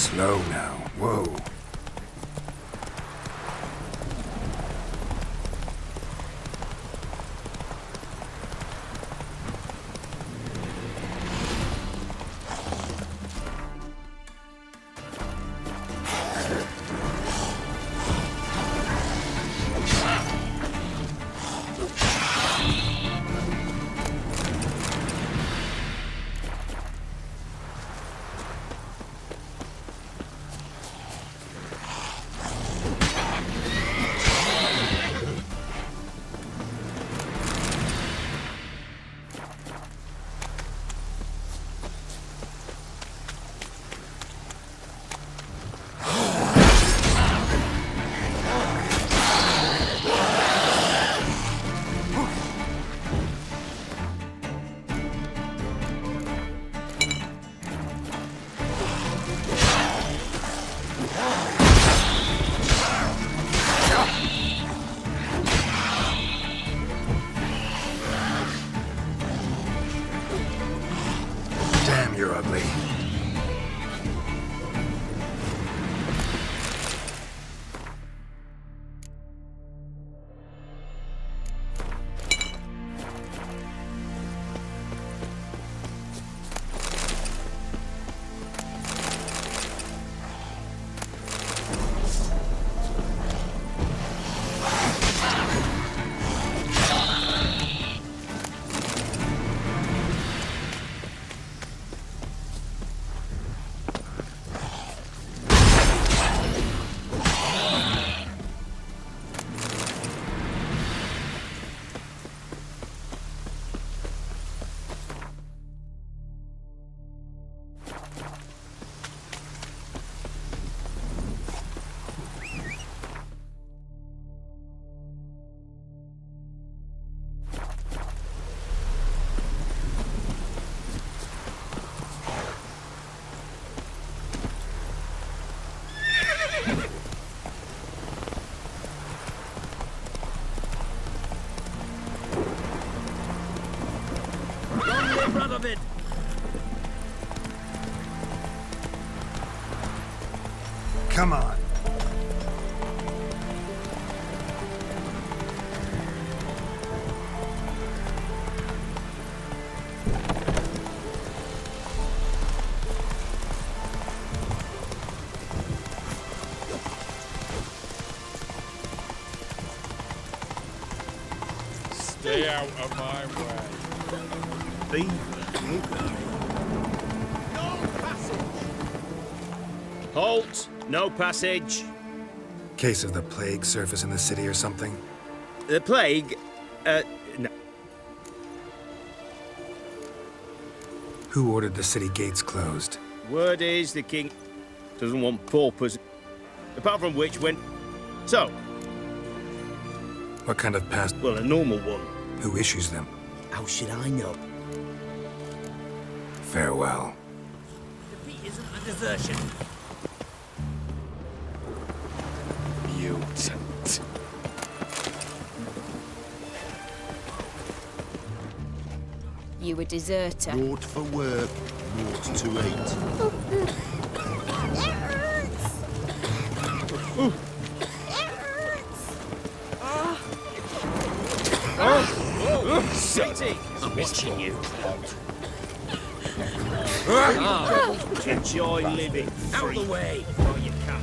Slow now. Whoa. Damn, you're ugly. Come on. Stay out of my way. No passage! Halt! No passage. Case of the plague surface in the city or something? The plague? No. Who ordered the city gates closed? Word is the king doesn't want paupers. Apart from which, when... So, What kind of past? well, a normal one. Who issues them? How should I know? Farewell. Defeat isn't a desertion. Mutant. You a deserter. Naught for work, naught to eat. It hurts. It hurts. City! I'm watching you. Enjoy living. Out Free. the way! While you can.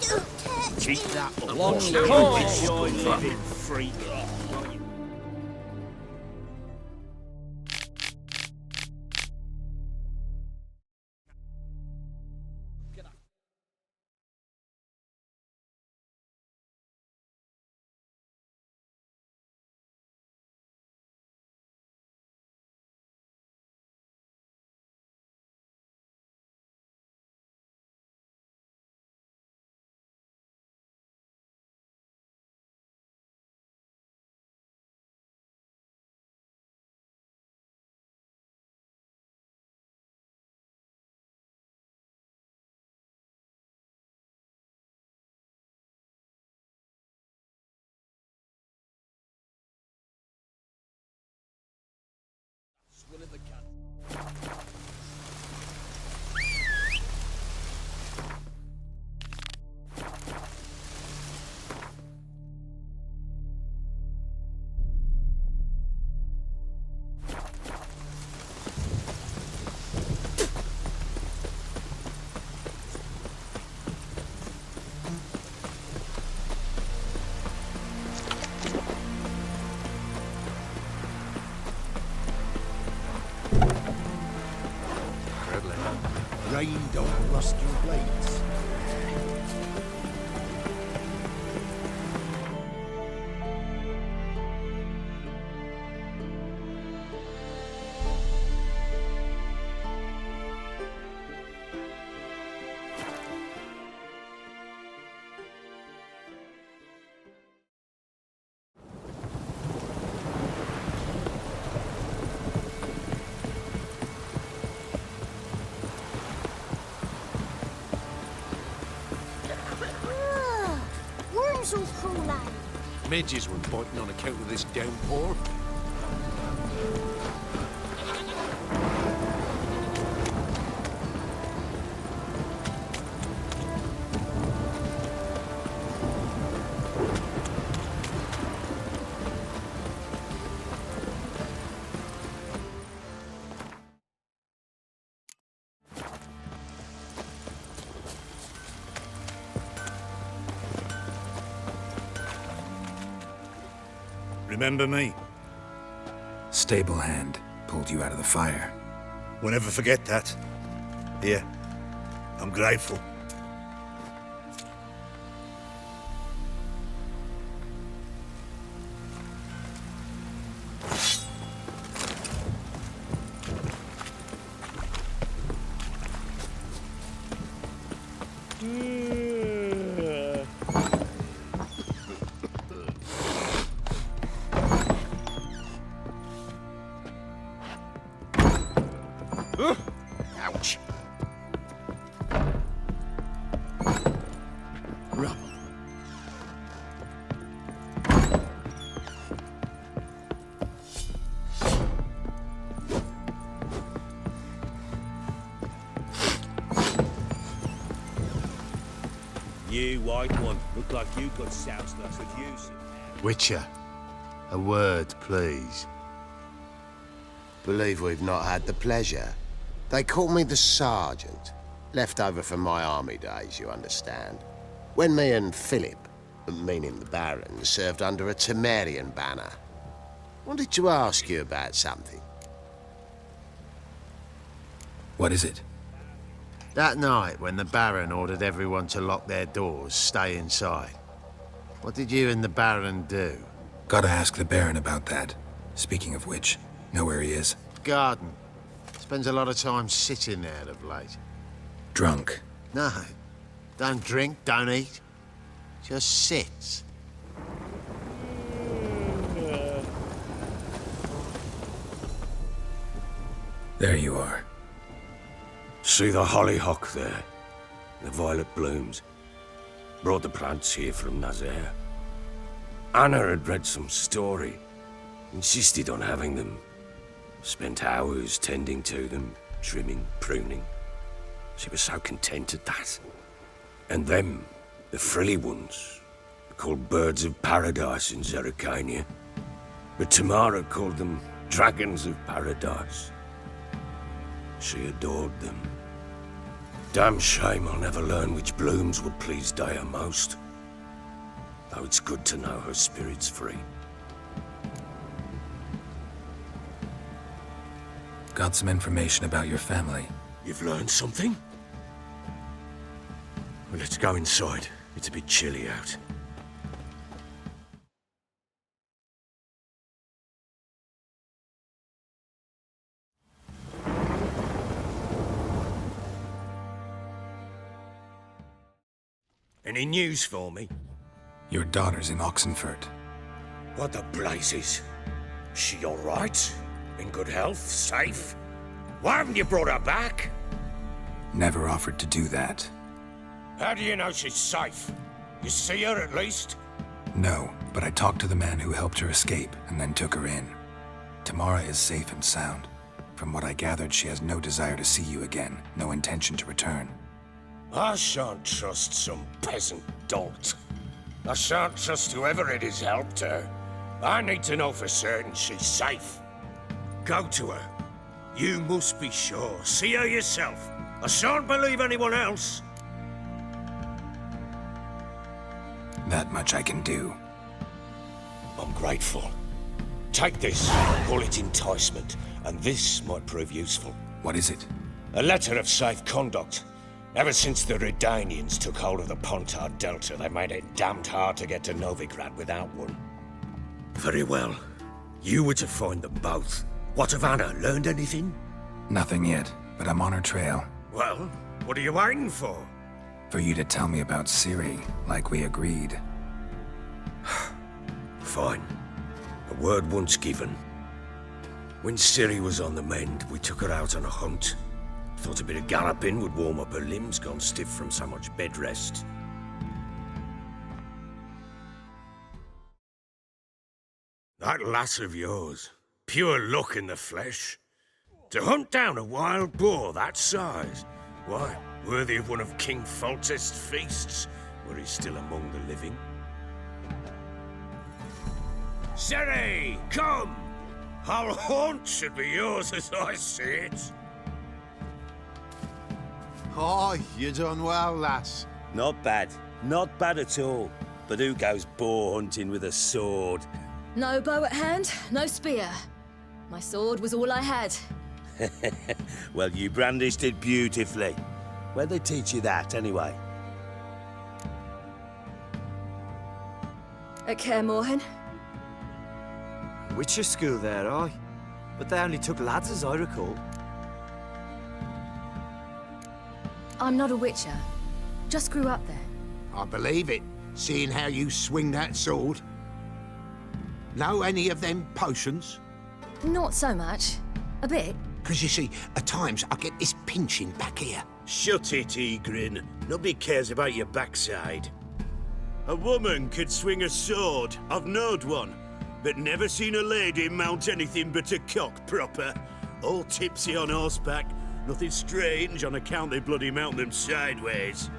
Don't touch Keep me. that up. Long live Enjoy living free. Rust your blades. Worms will crawl out. Midges were biting on account of this downpour. Remember me? Stable hand pulled you out of the fire. We'll never forget that. Here, I'm grateful. Ouch. Rubble. You, white one, look like you got soused lots of use. Witcher, a word, please. Believe we've not had the pleasure. They call me the Sergeant. Left over from my army days, you understand. When me and Philip, meaning the Baron, served under a Temerian banner. Wanted to ask you about something. What is it? That night when the Baron ordered everyone to lock their doors, stay inside. What did you and the Baron do? Gotta ask the Baron about that. Speaking of which, know where he is? Garden. Spends a lot of time sitting there of late. Drunk. No. Don't drink, don't eat. Just sits. There you are. See the hollyhock there? The violet blooms. Brought the plants here from Nazaire. Anna had read some story. Insisted on having them. Spent hours tending to them, trimming, pruning. She was so content at that. And them, the frilly ones, called birds of paradise in Zerrikania. But Tamara called them dragons of paradise. She adored them. Damn shame I'll never learn which blooms would please Daya most. Though it's good to know her spirit's free. Got some information about your family. You've learned something? Well, let's go inside. It's a bit chilly out. Any news for me? Your daughter's in Oxenfurt. What the blazes? She all right? In good health? Safe? Why haven't you brought her back? Never offered to do that. How do you know she's safe? You see her at least? No, but I talked to the man who helped her escape and then took her in. Tamara is safe and sound. From what I gathered, she has no desire to see you again, no intention to return. I shan't trust some peasant dolt. I shan't trust whoever it is helped her. I need to know for certain she's safe. Go to her. You must be sure. See her yourself. I shan't believe anyone else. That much I can do. I'm grateful. Take this. Call it enticement. And this might prove useful. What is it? A letter of safe conduct. Ever since the Redanians took hold of the Pontard Delta, they made it damned hard to get to Novigrad without one. Very well. You were to find them both. What of Anna? Learned anything? Nothing yet, but I'm on her trail. Well, what are you waiting for? For you to tell me about Ciri, like we agreed. Fine. A word once given. When Ciri was on the mend, we took her out on a hunt. Thought a bit of galloping would warm up her limbs, gone stiff from so much bed rest. That lass of yours, pure luck in the flesh. To hunt down a wild boar that size, why, worthy of one of King Foltest's feasts, were he still among the living. Ciri, come! Our haunt should be yours as I see it. Oh, you done well, lass. Not bad. Not bad at all. But who goes boar hunting with a sword? No bow at hand, no spear. My sword was all I had. Well, you brandished it beautifully. Where'd they teach you that, anyway? At Kaer Morhen. Witcher school there, aye. But they only took lads, as I recall. I'm not a witcher. Just grew up there. I believe it, seeing how you swing that sword. Know any of them potions? Not so much. A bit. Because you see, at times I get this pinching back here. Shut it, Egrin. Nobody cares about your backside. A woman could swing a sword. I've knowed one. But never seen a lady mount anything but a cock proper. All tipsy on horseback. Nothing strange on account they bloody mount them sideways.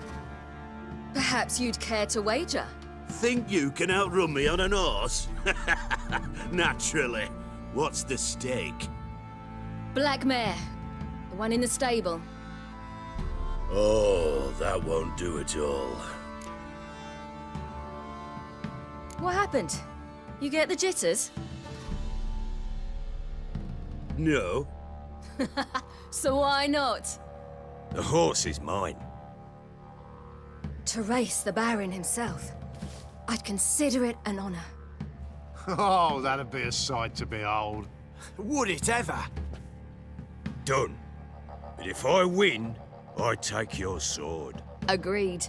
Perhaps you'd care to wager? Think you can outrun me on an horse? Naturally. What's the stake? Black mare. The one in the stable. Oh, that won't do at all. What happened? You get the jitters? No. So why not? The horse is mine. To race the Baron himself. I'd consider it an honor. Oh, that'd be a sight to behold. Would it ever? Done. But if I win, I take your sword. Agreed.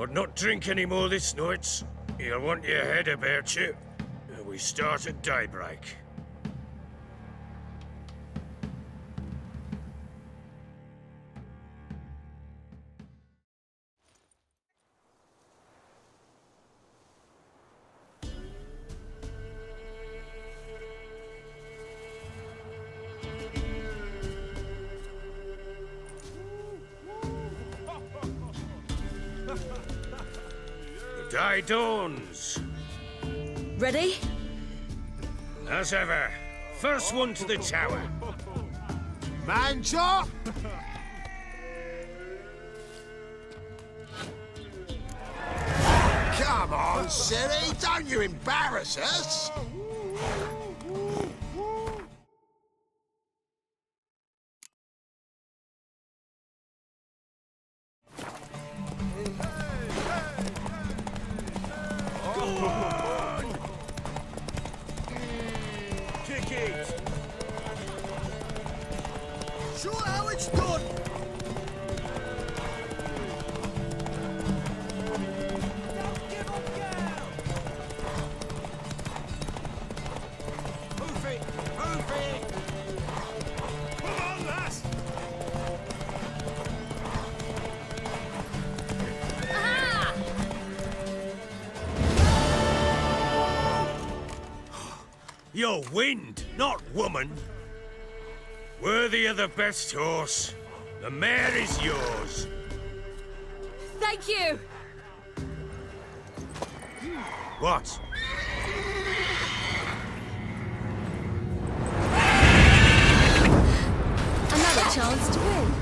I'd not drink any more this night. You'll want your head about you. We start at daybreak. The day dawns. Ready? As ever, first one to the tower. Man chop! Come on, Ciri, don't you embarrass us! Kick it! Show how it's done! Move it! Move it! Come on, lass! You're wind, not woman. Worthy of the best horse. The mare is yours. Thank you! What? Another chance to win.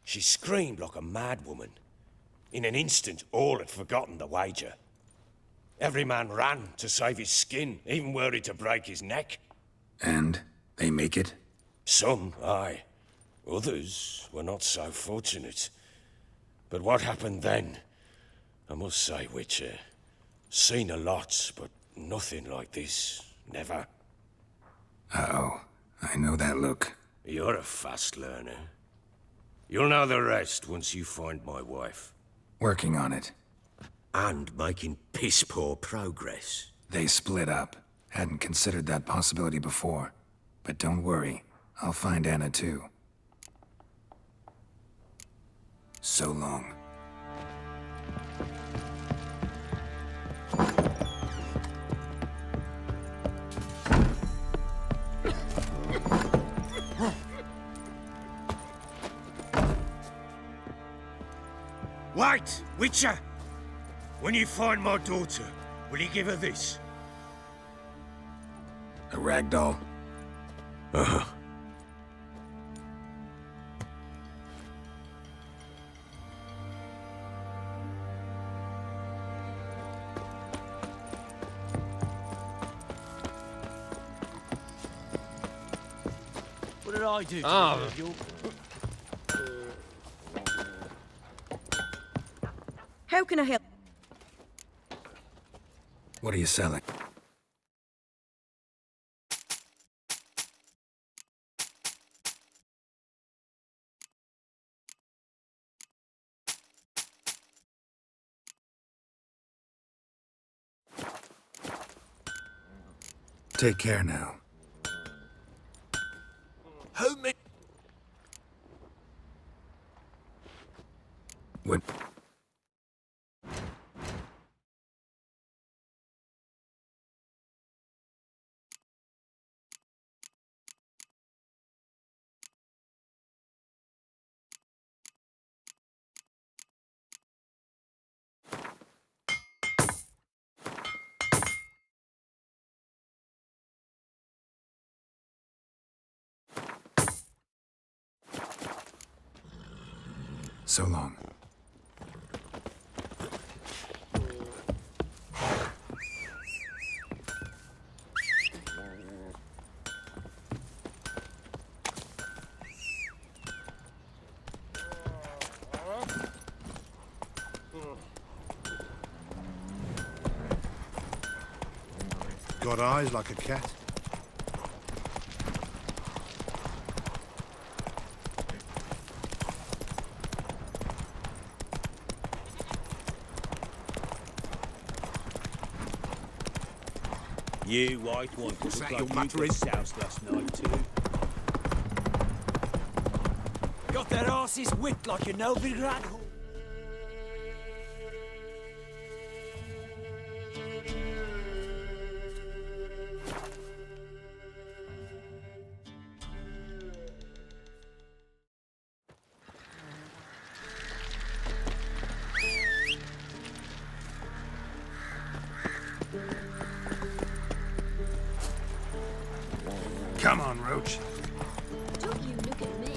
She screamed like a mad woman. In an instant, all had forgotten the wager. Every man ran to save his skin, even were it to break his neck. And they make it? Some, aye. Others were not so fortunate. But what happened then? I must say, Witcher, seen a lot, but nothing like this. Never. Uh-oh. I know that look. You're a fast learner. You'll know the rest once you find my wife. Working on it. And making piss-poor progress. They split up. Hadn't considered that possibility before. But don't worry. I'll find Anna too. So long. Wait, Witcher! When you find my daughter, will you give her this? A rag doll? Uh-huh. What did I do to Oh. you? How can I help? What are you selling? Take care now. Who me? When... So long. Got eyes like a cat. You white one, What's look that like you're you muttering? got soused last night too. Got their asses whipped like you know the rat hole. Come on, Roach. Don't you look at me.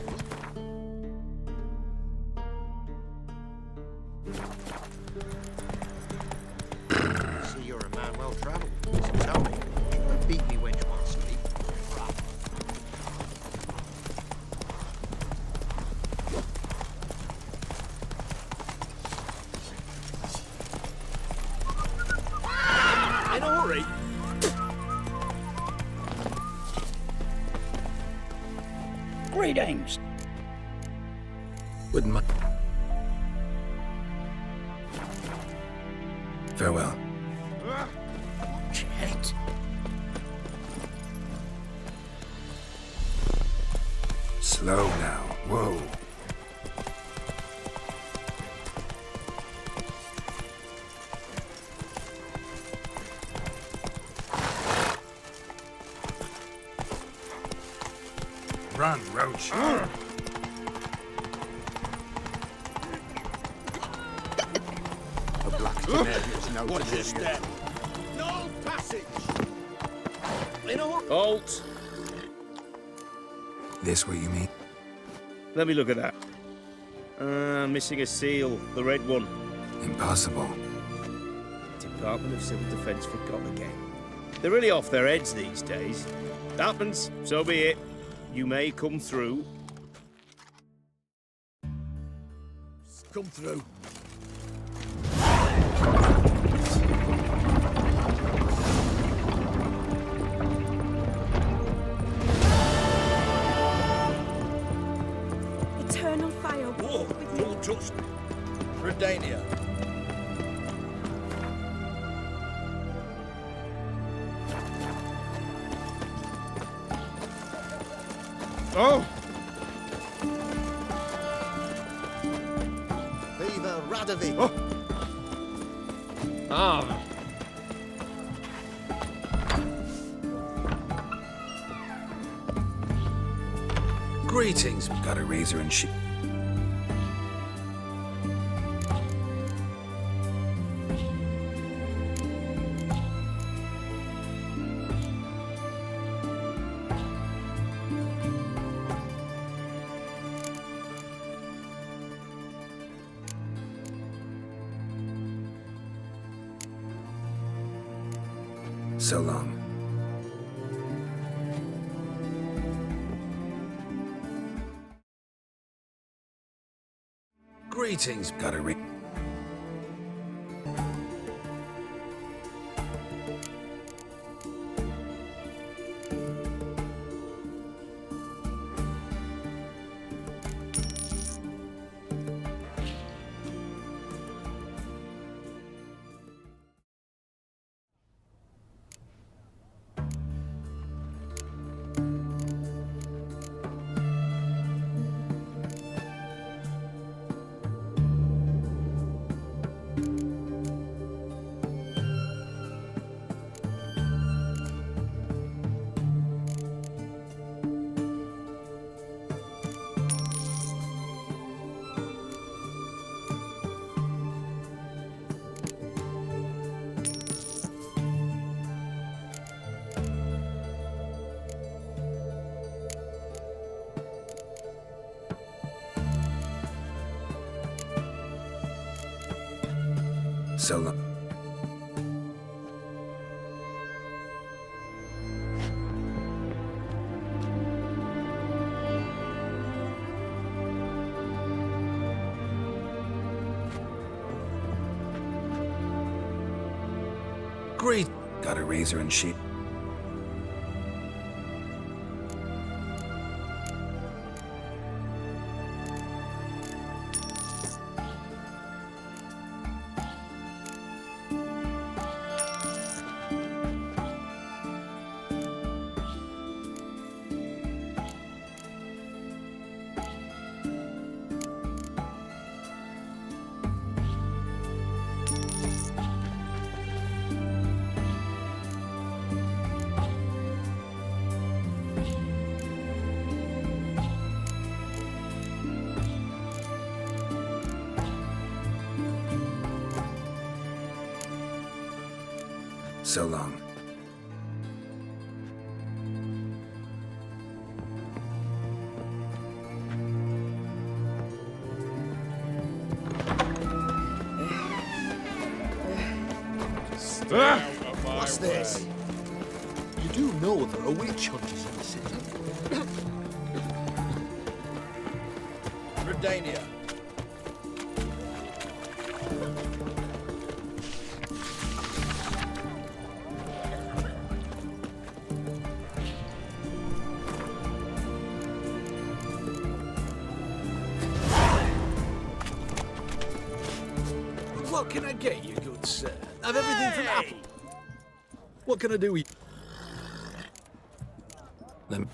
See, you're a man well travelled. So tell me, you won't beat me wench once week. In a hurry. Greetings. Wouldn't mind. Farewell. Chet. Slow now. Whoa. Run, Roach. A black canarius, no What is this step? No passage. In a hurry. Halt! This what you mean? Let me look at that. Missing a seal, the red one. Impossible. Department of Civil Defence forgot again. They're really off their heads these days. Happens, so be it. You may come through. Come through. Eternal fire. Whoa, don't touch me. Redania. Oh! Viva Radovid! Oh. Ah! Greetings. Got a razor and sheet. So long. Greetings. Got a So long. Great. Got a razor and sheet. So long. Stay out of my What's way. this? You do know there are witch hunters in the city. Redania. What can I get you, good sir? I've everything from apple. What can I do with you? Let me...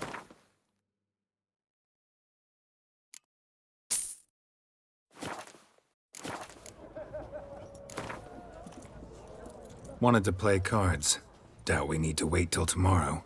Wanted to play cards. Doubt we need to wait till tomorrow.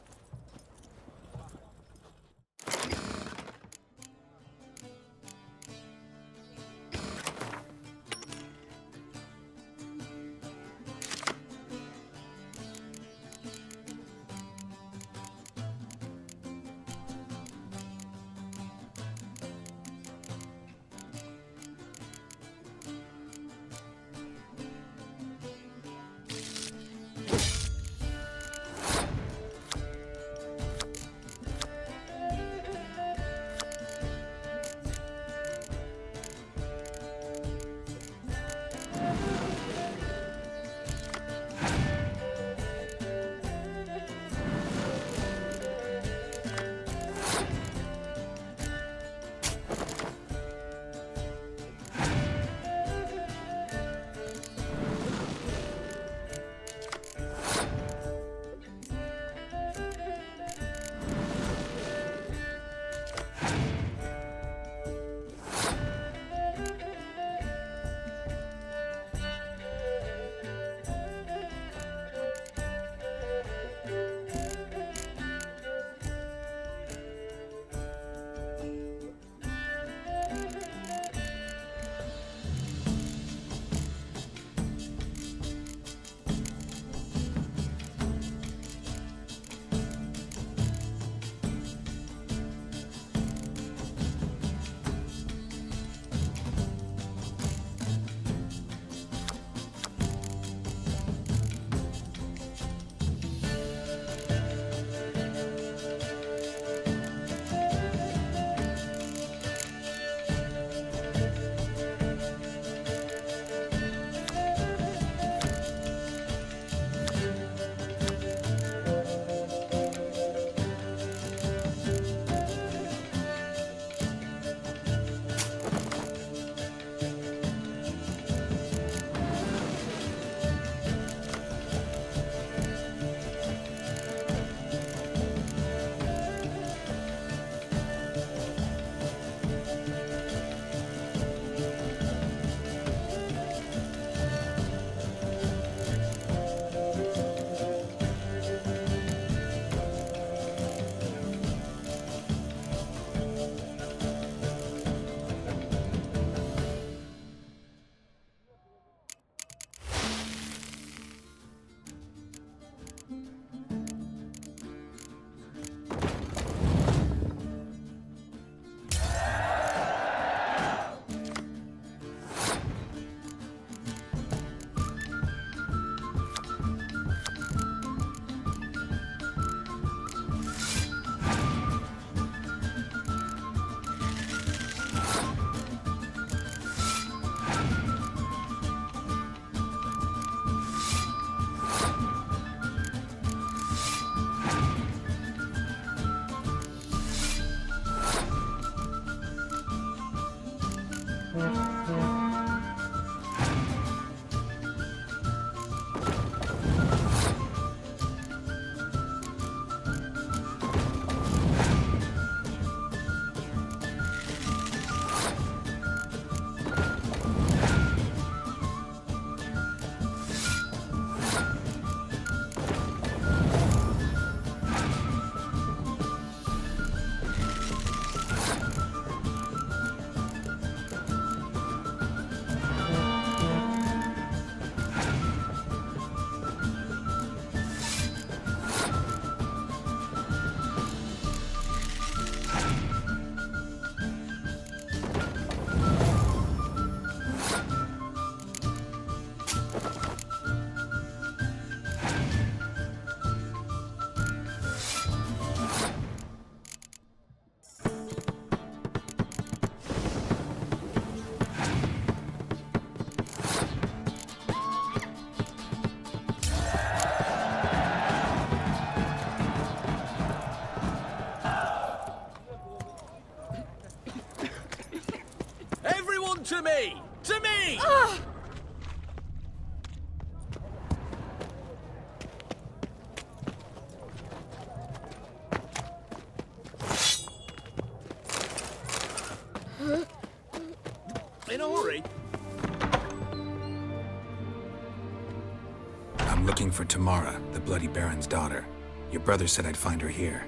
Tamara, the Bloody Baron's daughter. Your brother said I'd find her here.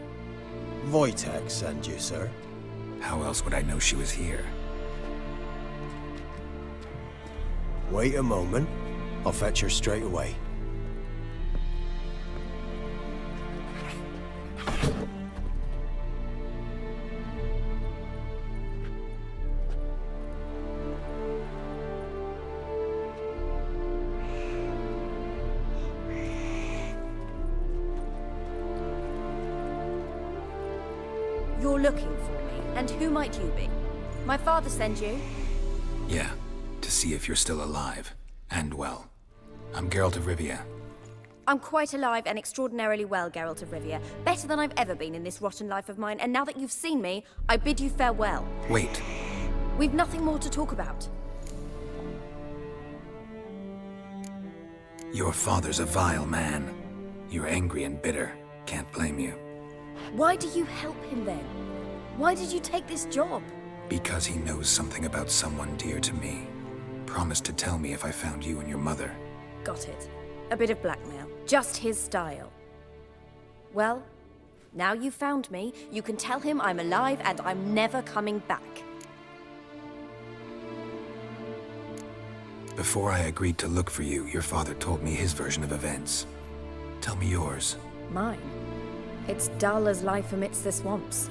Wojtek sent you, sir. How else would I know she was here? Wait a moment. I'll fetch her straight away. You're looking for me, and who might you be? My father sent you? Yeah, to see if you're still alive. And well. I'm Geralt of Rivia. I'm quite alive and extraordinarily well, Geralt of Rivia. Better than I've ever been in this rotten life of mine, and now that you've seen me, I bid you farewell. Wait. We've nothing more to talk about. Your father's a vile man. You're angry and bitter. Can't blame you. Why do you help him then? Why did you take this job? Because he knows something about someone dear to me. Promised to tell me if I found you and your mother. Got it. A bit of blackmail. Just his style. Well, now you've found me, you can tell him I'm alive and I'm never coming back. Before I agreed to look for you, your father told me his version of events. Tell me yours. Mine? It's dull as life amidst the swamps.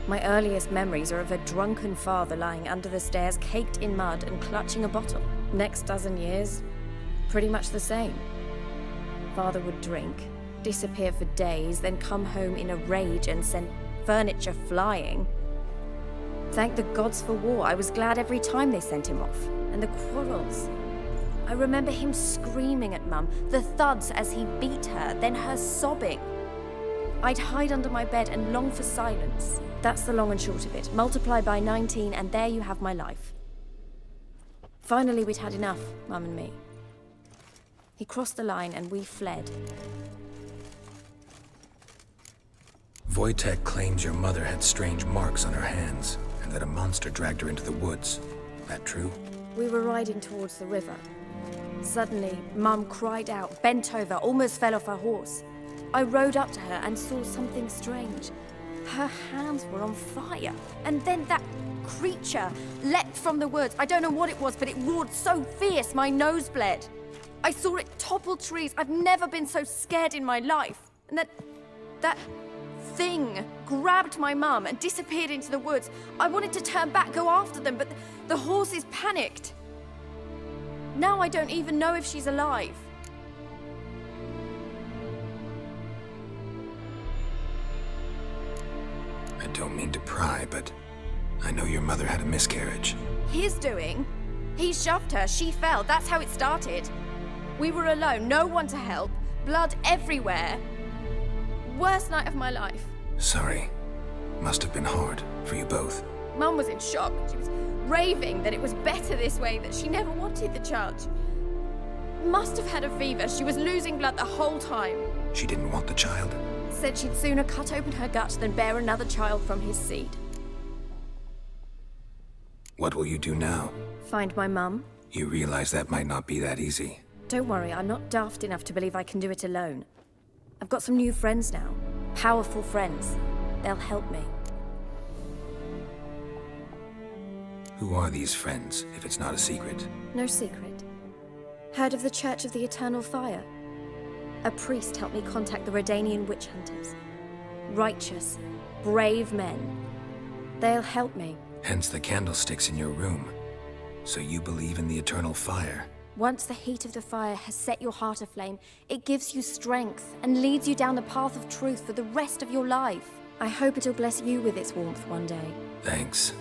My earliest memories are of a drunken father lying under the stairs, caked in mud and clutching a bottle. Next dozen years, pretty much the same. Father would drink, disappear for days, then come home in a rage and send furniture flying. Thank the gods for war. I was glad every time they sent him off. And the quarrels. I remember him screaming at Mum, the thuds as he beat her, then her sobbing. I'd hide under my bed and long for silence. That's the long and short of it. Multiply by 19 and there you have my life. Finally, we'd had enough, Mum and me. He crossed the line and we fled. Wojtek claims your mother had strange marks on her hands, and that a monster dragged her into the woods. That true? We were riding towards the river. Suddenly, Mum cried out, bent over, almost fell off her horse. I rode up to her and saw something strange. Her hands were on fire. And then that creature leapt from the woods. I don't know what it was, but it roared so fierce, my nose bled. I saw it topple trees. I've never been so scared in my life. And that thing grabbed my mum and disappeared into the woods. I wanted to turn back, go after them, but the horses panicked. Now I don't even know if she's alive. I don't mean to pry, but I know your mother had a miscarriage. His doing? He shoved her, she fell, that's how it started. We were alone, no one to help, blood everywhere. Worst night of my life. Sorry. Must have been hard for you both. Mum was in shock. She was raving that it was better this way, that she never wanted the child. Must have had a fever. She was losing blood the whole time. She didn't want the child? Said she'd sooner cut open her gut than bear another child from his seed. What will you do now? Find my mum. You realize that might not be that easy. Don't worry, I'm not daft enough to believe I can do it alone. I've got some new friends now. Powerful friends. They'll help me. Who are these friends, if it's not a secret? No secret. Heard of the Church of the Eternal Fire? A priest helped me contact the Redanian witch hunters. Righteous, brave men. They'll help me. Hence the candlesticks in your room. So you believe in the eternal fire? Once the heat of the fire has set your heart aflame, it gives you strength and leads you down the path of truth for the rest of your life. I hope it'll bless you with its warmth one day. Thanks.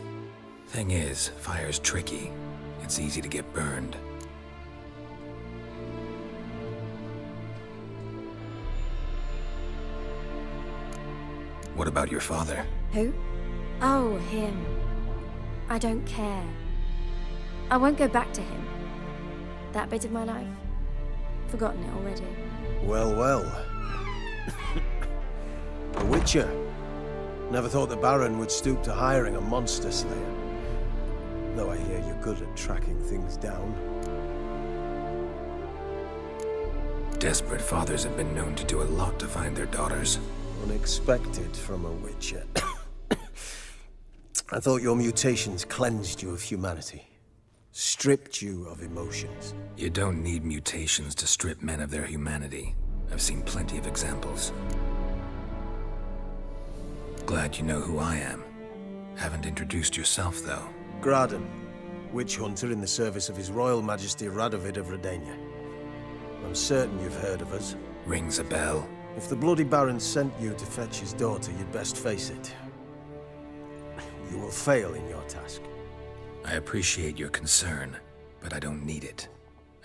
Thing is, fire's tricky. It's easy to get burned. What about your father? Who? Oh, him. I don't care. I won't go back to him. That bit of my life? Forgotten it already. Well, well. A witcher. Never thought the Baron would stoop to hiring a monster slayer. Though I hear you're good at tracking things down. Desperate fathers have been known to do a lot to find their daughters. Unexpected from a witcher. I thought your mutations cleansed you of humanity. Stripped you of emotions. You don't need mutations to strip men of their humanity. I've seen plenty of examples. Glad you know who I am. Haven't introduced yourself, though. Graden, witch hunter in the service of His Royal Majesty Radovid of Redania. I'm certain you've heard of us. Rings a bell. If the Bloody Baron sent you to fetch his daughter, you'd best face it. You will fail in your task. I appreciate your concern, but I don't need it.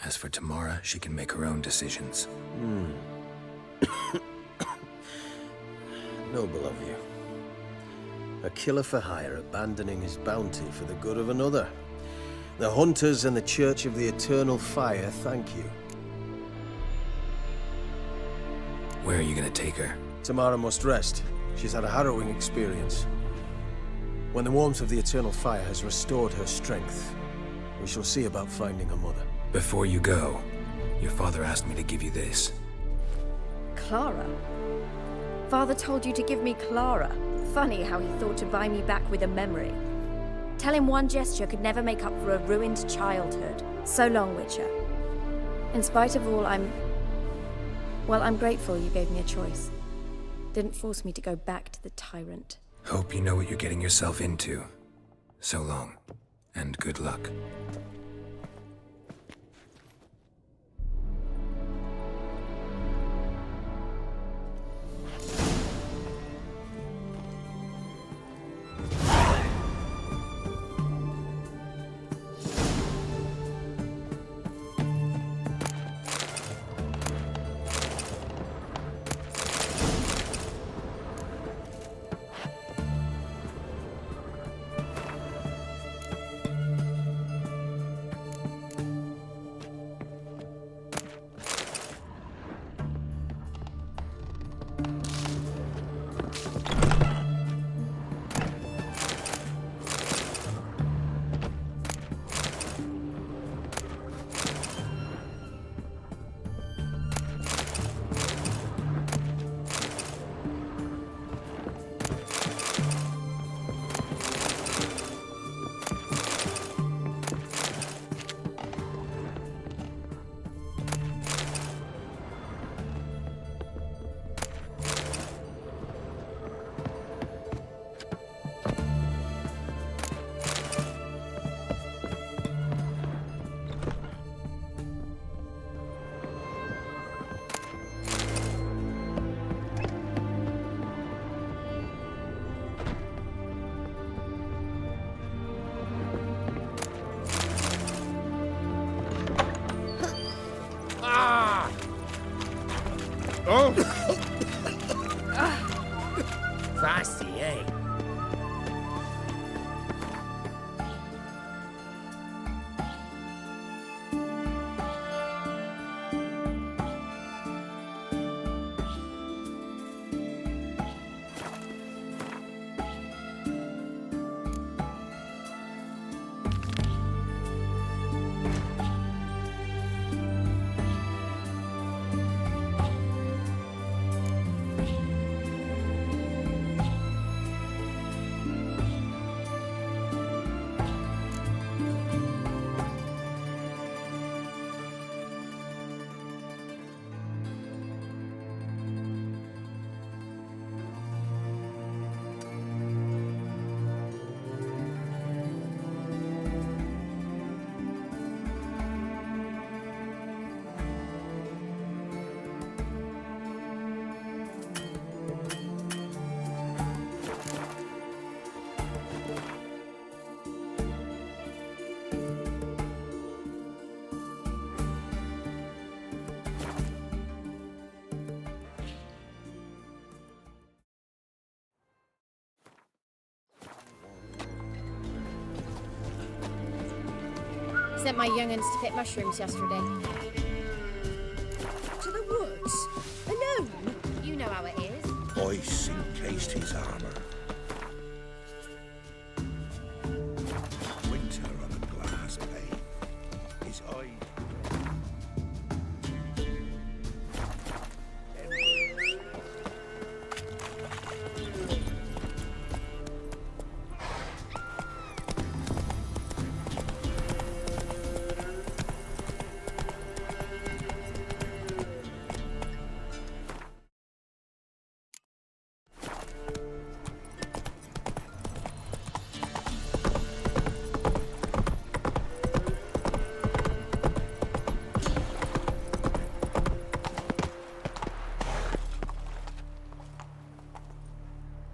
As for Tamara, she can make her own decisions. Noble of you. A killer for hire abandoning his bounty for the good of another. The Hunters and the Church of the Eternal Fire thank you. Where are you gonna take her? Tamara must rest. She's had a harrowing experience. When the warmth of the Eternal Fire has restored her strength, we shall see about finding her mother. Before you go, your father asked me to give you this. Clara? Father told you to give me Clara. Funny how he thought to buy me back with a memory. Tell him one gesture could never make up for a ruined childhood. So long, Witcher. In spite of all, I'm grateful you gave me a choice. Didn't force me to go back to the tyrant. Hope you know what you're getting yourself into. So long, and good luck. Oh! Feisty, eh? Sent my young'uns to pick mushrooms yesterday. To the woods? Alone? You know how it is. Ice encased his armor. Winter on a glass pane. His eye.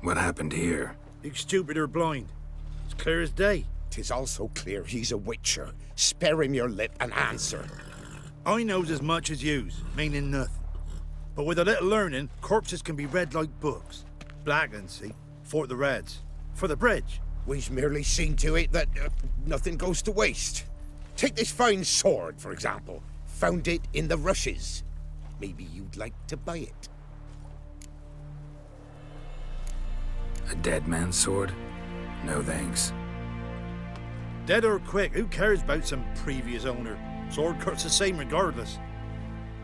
What happened here? You stupid or blind? It's clear as day. 'Tis also clear he's a witcher. Spare him your lip and answer. I knows as much as yous, meaning nothing. But with a little learning, corpses can be read like books. Blackland, see? For the Reds. For the bridge. We've merely seen to it that nothing goes to waste. Take this fine sword, for example. Found it in the rushes. Maybe you'd like to buy it. A dead man's sword? No thanks. Dead or quick, who cares about some previous owner? Sword cuts the same regardless.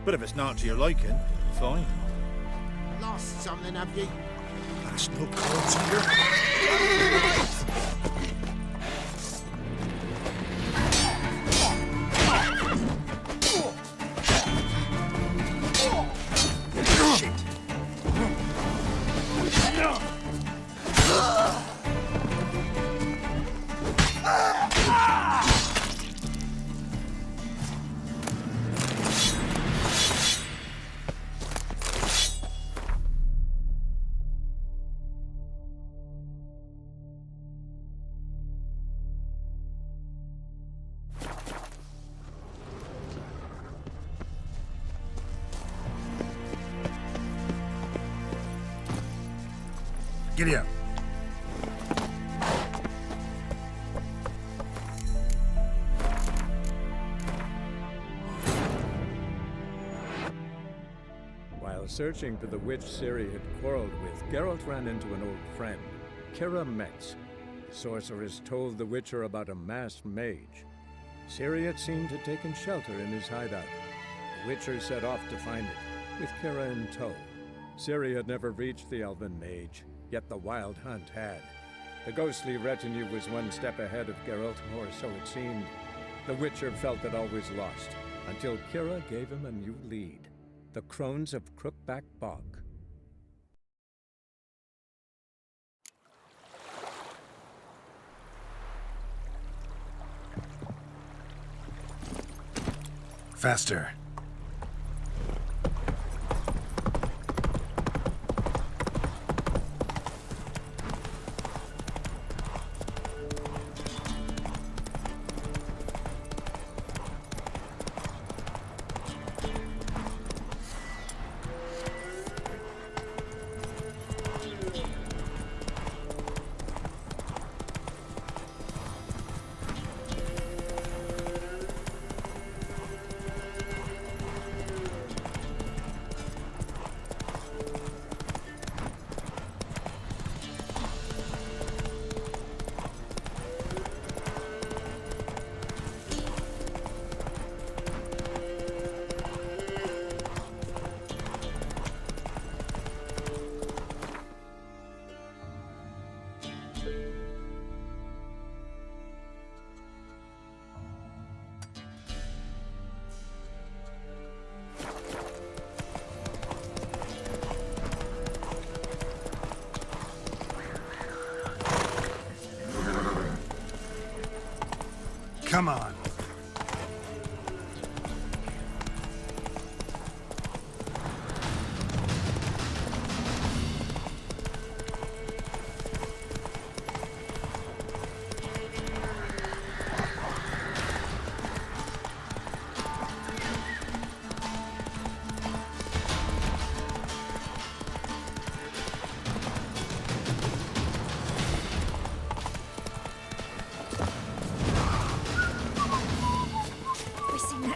But if it's not to your liking, fine. Lost something, have you? That's no corpse here. Giddy up. While searching for the witch Ciri had quarreled with, Geralt ran into an old friend, Kira Metz. The sorceress told the Witcher about a masked mage. Ciri had seemed to have taken shelter in his hideout. The Witcher set off to find it, with Kira in tow. Ciri had never reached the elven mage, yet the wild hunt had. The ghostly retinue was one step ahead of Geralt, or so it seemed. The Witcher felt it always lost, until Kira gave him a new lead. The Crones of Crookback Bog. Faster. Come on.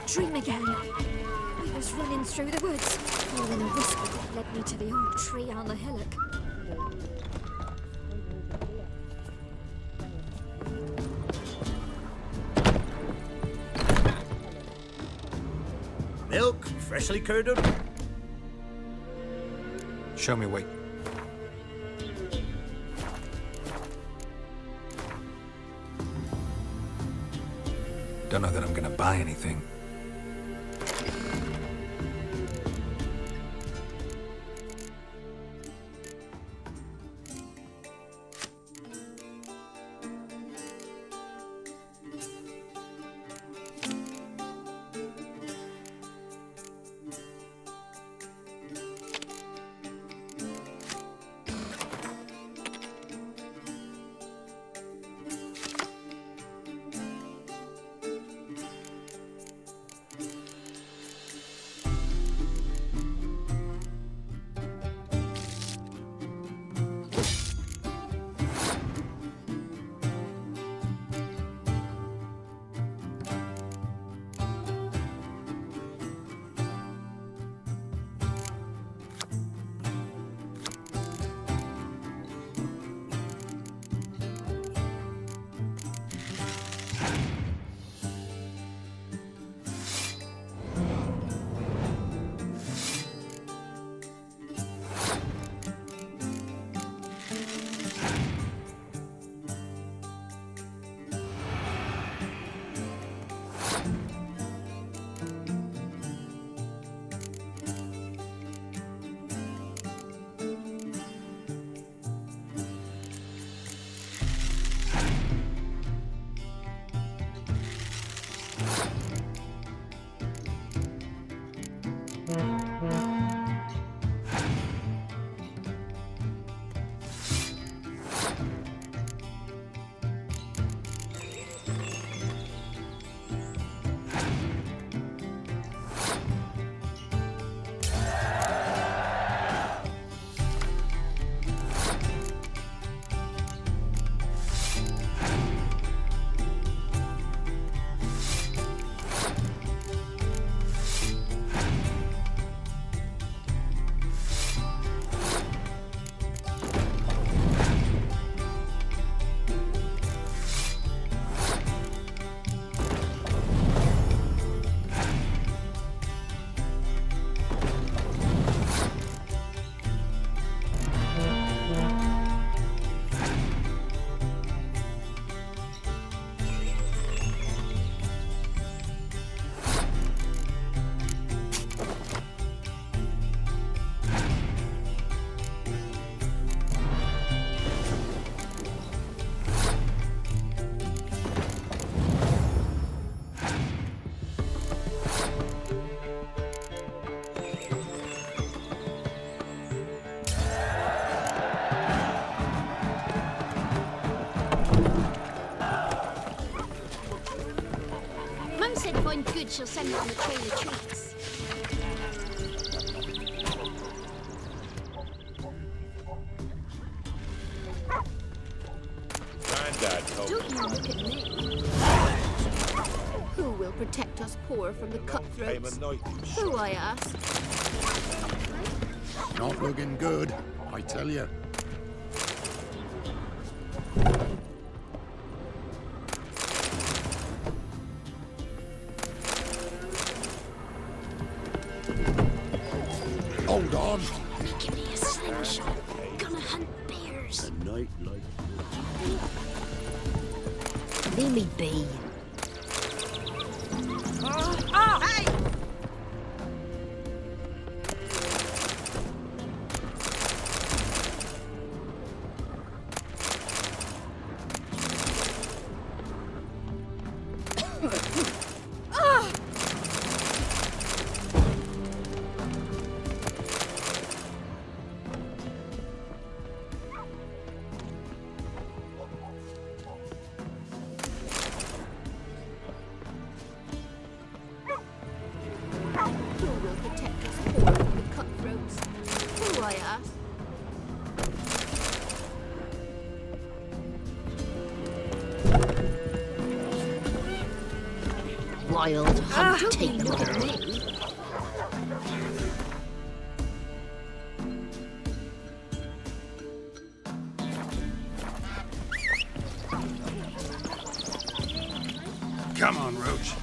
Dream again. I was running through the woods, following a whisper that led me to the old tree on the hillock. Milk, freshly curdled. Show me weight. Don't know that I'm gonna buy anything. good she'll send me on the trail of treats. Granddad told Don't me. you look at me. Who will protect us poor from the cutthroats? Who, I ask? Not looking good, I tell you. Hold on. Give me a slingshot. Gonna hunt bears. A night like Leave me be. Hey! Who will protect us poor from the cutthroats? Who, I ask? Wild hunt, take them on me. Come on, Roach.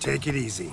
Take it easy.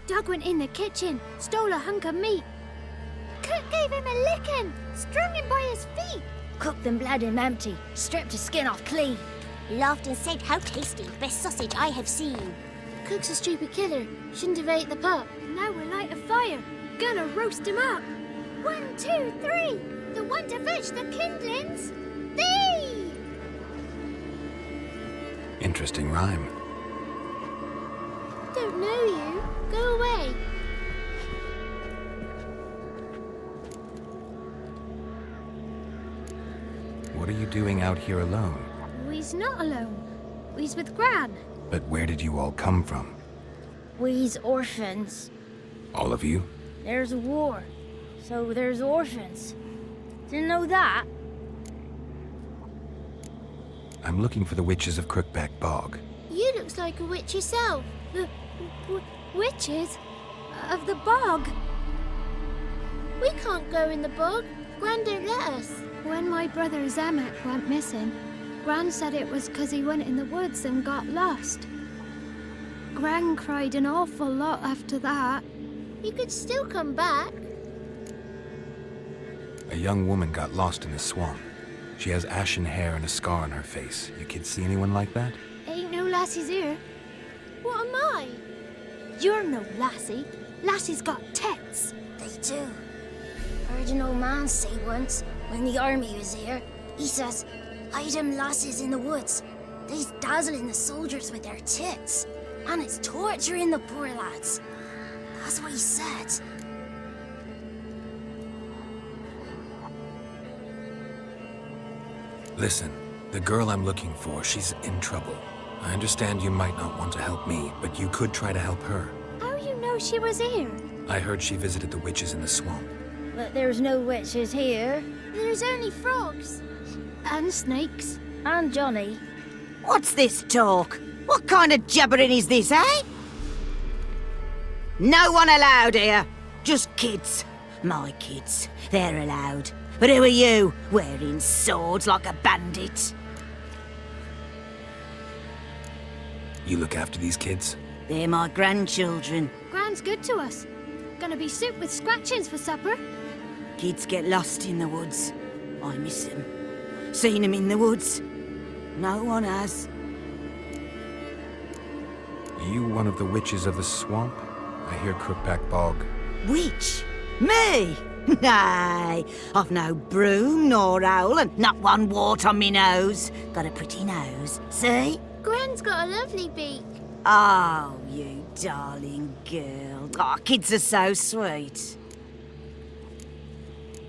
Doug went in the kitchen, stole a hunk of meat. Cook gave him a licking, strung him by his feet. Cooked and bled him empty, stripped his skin off clean. Laughed and said, "How tasty, best sausage I have seen." Cook's a stupid killer, shouldn't have ate the pup. Now we'll light a fire, gonna roast him up. 1, 2, 3, the one to fetch the kindlings, thee! Interesting rhyme. Don't know you, go away. What are you doing out here alone? We's not alone, we's with Gran. But where did you all come from? We's orphans. All of you? There's a war, so there's orphans. Didn't know that? I'm looking for the witches of Crookback Bog. You looks like a witch yourself. The witches of the bog. We can't go in the bog. Gran don't let us. When my brother Zamek went missing, Gran said it was 'cause he went in the woods and got lost. Gran cried an awful lot after that. You could still come back. A young woman got lost in the swamp. She has ashen hair and a scar on her face. You kids see anyone like that? Ain't no lassies here. What am I? You're no lassie. Lassie's got tits. They do. Heard an old man say once, when the army was here, he says, "Hide them lasses in the woods. They's dazzling the soldiers with their tits, and it's torturing the poor lads." That's what he said. Listen, the girl I'm looking for, she's in trouble. I understand you might not want to help me, but you could try to help her. How you know she was here? I heard she visited the witches in the swamp. But there's no witches here. There's only frogs. And snakes. And Johnny. What's this talk? What kind of jabbering is this, eh? No one allowed here. Just kids. My kids. They're allowed. But who are you, wearing swords like a bandit? You look after these kids? They're my grandchildren. Gran's good to us. Gonna be soup with scratchings for supper. Kids get lost in the woods. I miss them. Seen them in the woods. No one has. You one of the witches of the swamp? I hear Crookback Bog. Witch? Me? Nay, I've no broom nor owl and not one wart on me nose. Got a pretty nose, see? Gran's got a lovely beak. Oh, you darling girl. Oh, kids are so sweet.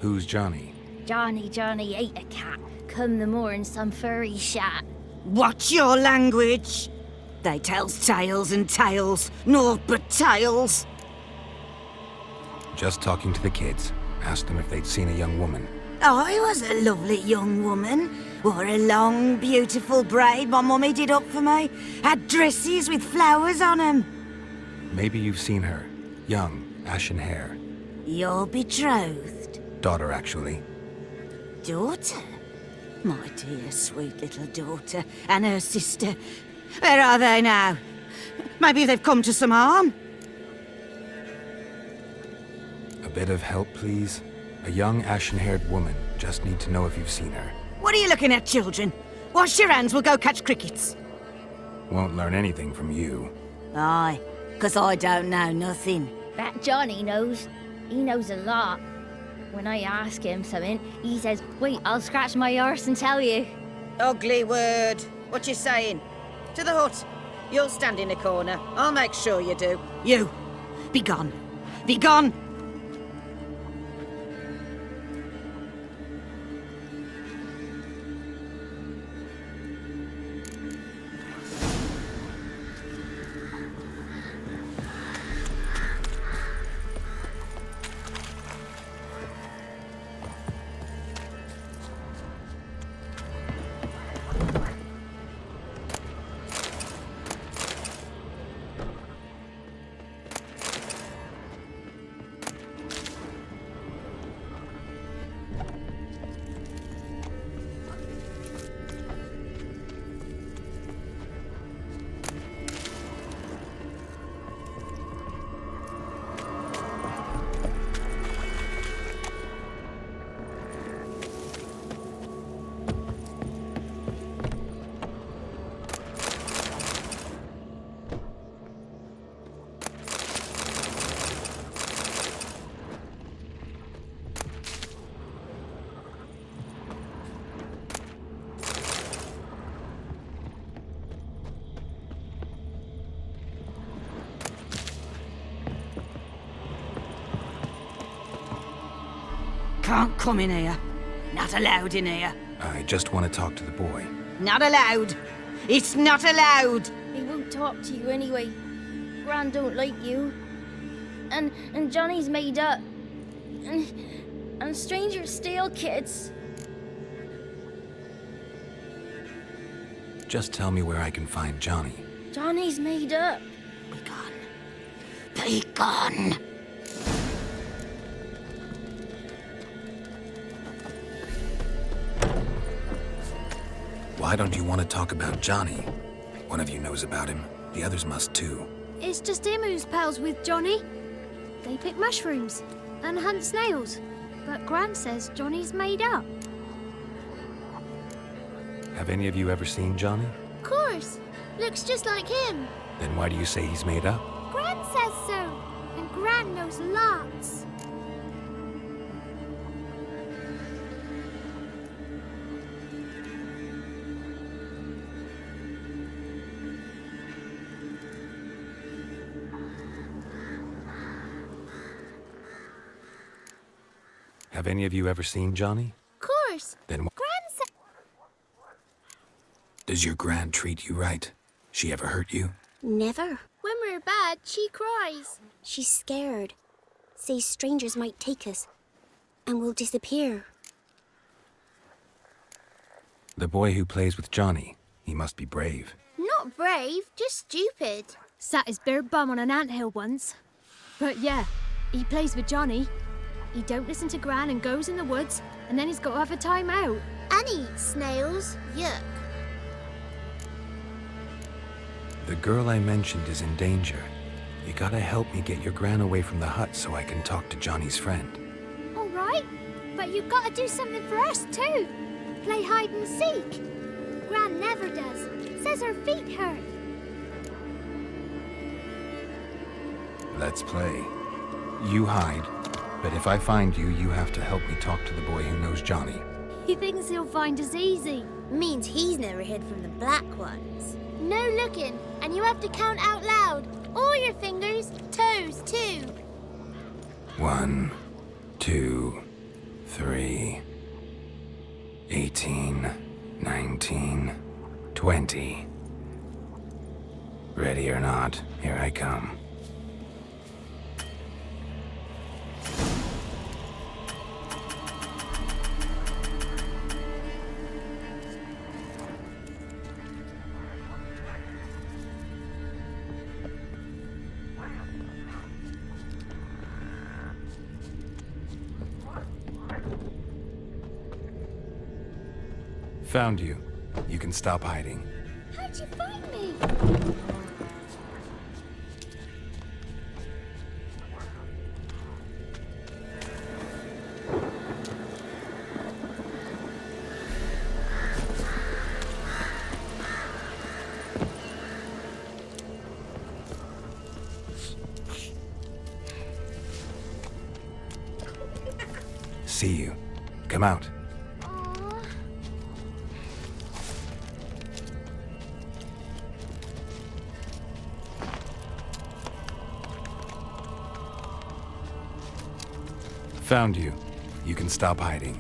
Who's Johnny? Johnny ate a cat. Come the morn some furry shat. Watch your language. They tells tales and tales, naught but tales. Just talking to the kids. Asked them if they'd seen a young woman. I was a lovely young woman. Wore a long, beautiful braid my mummy did up for me. Had dresses with flowers on 'em. Maybe you've seen her. Young, ashen hair. You're betrothed? Daughter, actually. Daughter? My dear, sweet little daughter. And her sister. Where are they now? Maybe they've come to some harm? A bit of help, please? A young, ashen-haired woman. Just need to know if you've seen her. What are you looking at, children? Wash your hands, we'll go catch crickets. Won't learn anything from you. Aye, 'cause I don't know nothing. That Johnny knows. He knows a lot. When I ask him something, he says, wait, I'll scratch my arse and tell you. Ugly word. What you saying? To the hut. You'll stand in the corner. I'll make sure you do. You, be gone. Be gone! Can't come in here. Not allowed in here. I just want to talk to the boy. Not allowed. It's not allowed. He won't talk to you anyway. Gran don't like you. And Johnny's made up. And strangers steal kids. Just tell me where I can find Johnny. Johnny's made up. Be gone. Why don't you want to talk about Johnny? One of you knows about him. The others must too. It's just him who's pals with Johnny. They pick mushrooms and hunt snails. But Gran says Johnny's made up. Have any of you ever seen Johnny? Of course. Looks just like him. Then why do you say he's made up? Gran says so. And Gran knows lots. Have any of you ever seen Johnny? Of course. Then Gran says... Does your gran treat you right? She ever hurt you? Never. When we're bad, she cries. She's scared. Says strangers might take us. And we'll disappear. The boy who plays with Johnny, he must be brave. Not brave, just stupid. Sat his bare bum on an anthill once. But yeah, he plays with Johnny. He don't listen to Gran and goes in the woods, and then he's got to have a time out. And he eats snails. Yuck. The girl I mentioned is in danger. You gotta help me get your gran away from the hut so I can talk to Johnny's friend. All right, but you've got to do something for us too. Play hide and seek. Gran never does. Says her feet hurt. Let's play. You hide, but if I find you, you have to help me talk to the boy who knows Johnny. He thinks he'll find us easy. Means he's never hid from the black ones. No looking, and you have to count out loud. All your fingers, toes too. 1, 2, 3, 18, 19, 20. Ready or not, here I come. Found you. You can stop hiding. How'd you find me? See you. Come out. Found you. You can stop hiding.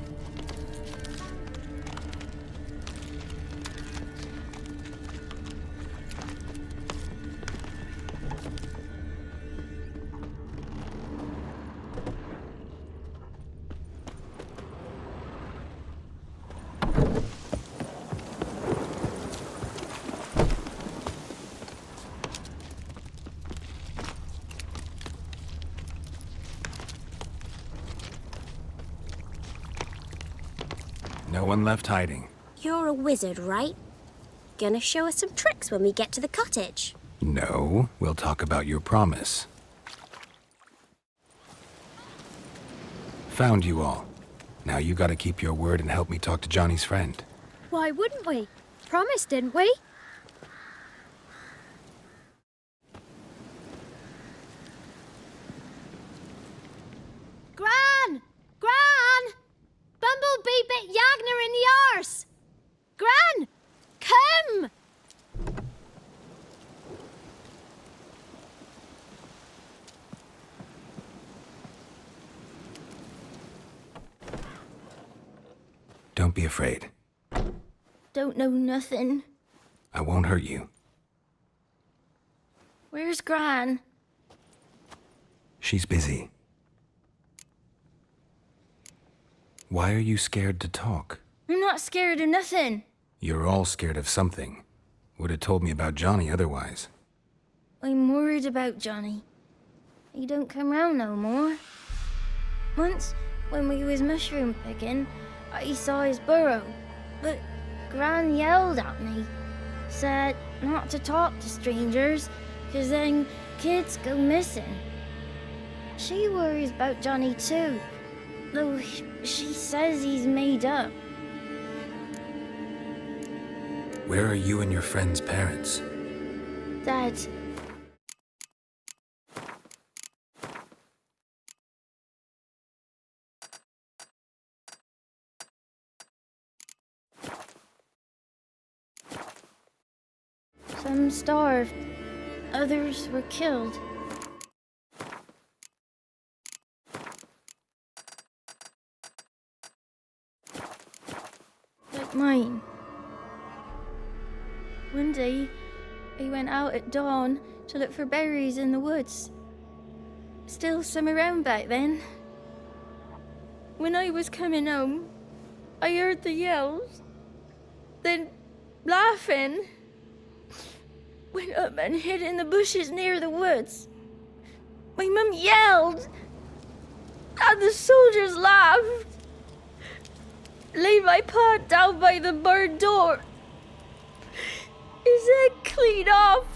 No one left hiding. You're a wizard, right? Gonna show us some tricks when we get to the cottage. No, we'll talk about your promise. Found you all. Now you gotta keep your word and help me talk to Johnny's friend. Why wouldn't we? Promised, didn't we? Gran! Gran! Bumblebee bit Yagner in the arse! Gran! Come! Don't be afraid. Don't know nothing. I won't hurt you. Where's Gran? She's busy. Why are you scared to talk? I'm not scared of nothing. You're all scared of something. Would have told me about Johnny otherwise. I'm worried about Johnny. He don't come round no more. Once, when we was mushroom picking, I saw his burrow, but Gran yelled at me. Said not to talk to strangers, 'cause then kids go missing. She worries about Johnny too, though she says he's made up. Where are you and your friend's parents? Dad. Some starved. Others were killed. Like mine. One day, I went out at dawn to look for berries in the woods. Still some around back then. When I was coming home, I heard the yells. Then, laughing, went up and hid in the bushes near the woods. My mum yelled, and the soldiers laughed. Laid my pa down by the barn door. His head clean off.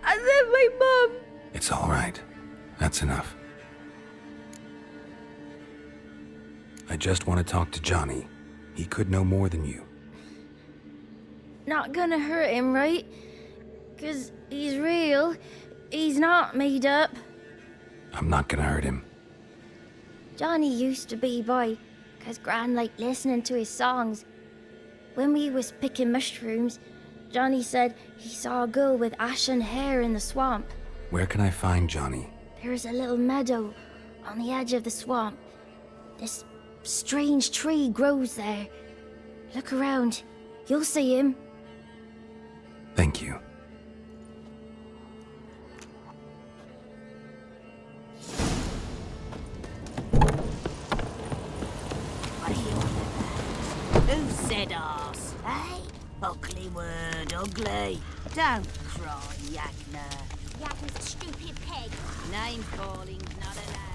And then my mum... It's all right. That's enough. I just want to talk to Johnny. He could know more than you. Not gonna hurt him, right? 'Cause he's real. He's not made up. I'm not gonna hurt him. Johnny used to be boy, 'cause Gran liked listening to his songs. When we was picking mushrooms, Johnny said he saw a girl with ashen hair in the swamp. Where can I find Johnny? There's a little meadow on the edge of the swamp. This strange tree grows there. Look around. You'll see him. Thank you. What are you on about? Who said arse? Hey? Ugly word, ugly. Don't cry, Yagner. Yagner's a stupid pig. Name calling's not allowed.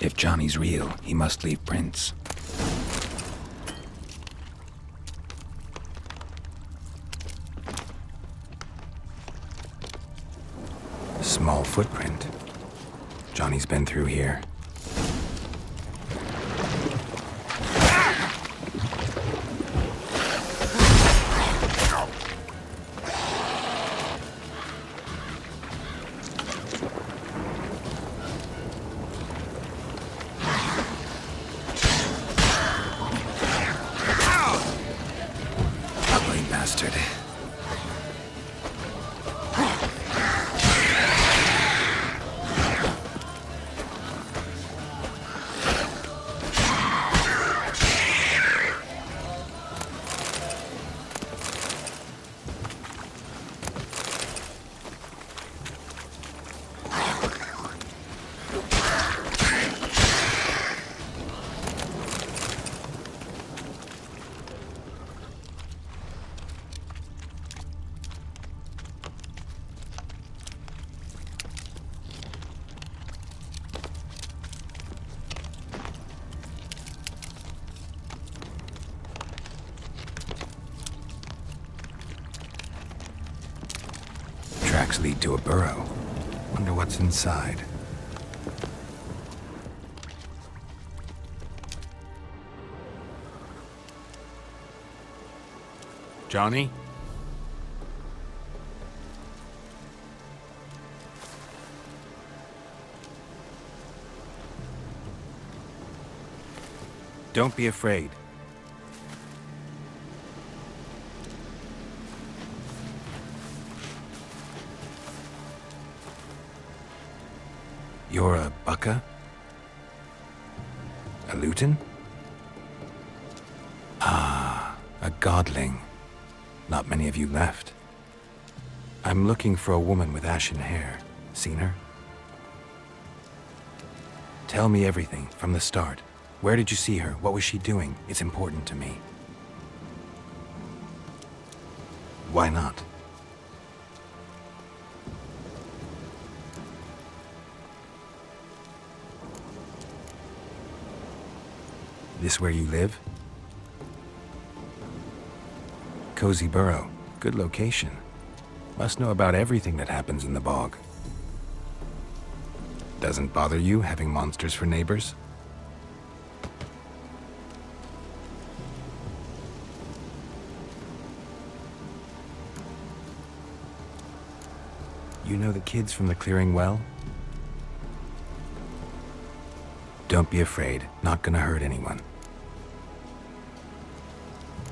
If Johnny's real, he must leave prints. Small footprint. Johnny's been through here. Ugly bastard. Tracks lead to a burrow. Wonder what's inside. Johnny? Don't be afraid. You're a Bucka? A Luton? Ah, a godling. Not many of you left. I'm looking for a woman with ashen hair. Seen her? Tell me everything, from the start. Where did you see her? What was she doing? It's important to me. Why not? This where you live? Cozy burrow. Good location. Must know about everything that happens in the bog. Doesn't bother you having monsters for neighbors? You know the kids from the clearing well? Don't be afraid. Not gonna hurt anyone.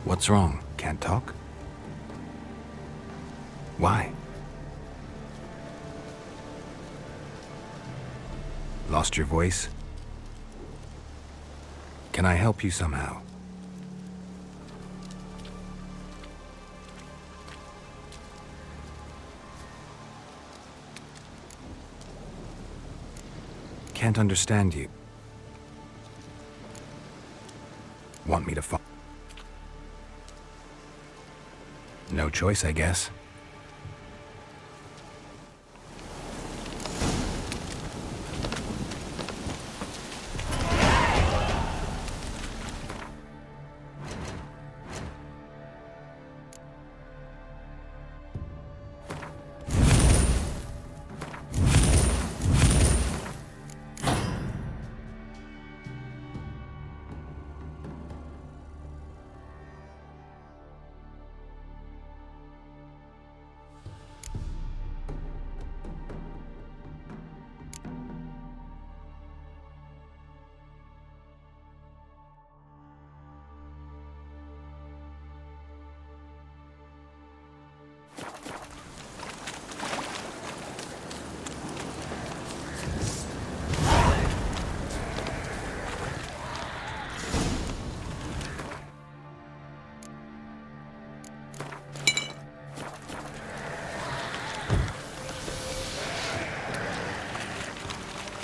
What's wrong? Can't talk? Why? Lost your voice? Can I help you somehow? Can't understand you. Want me to follow? No choice, I guess.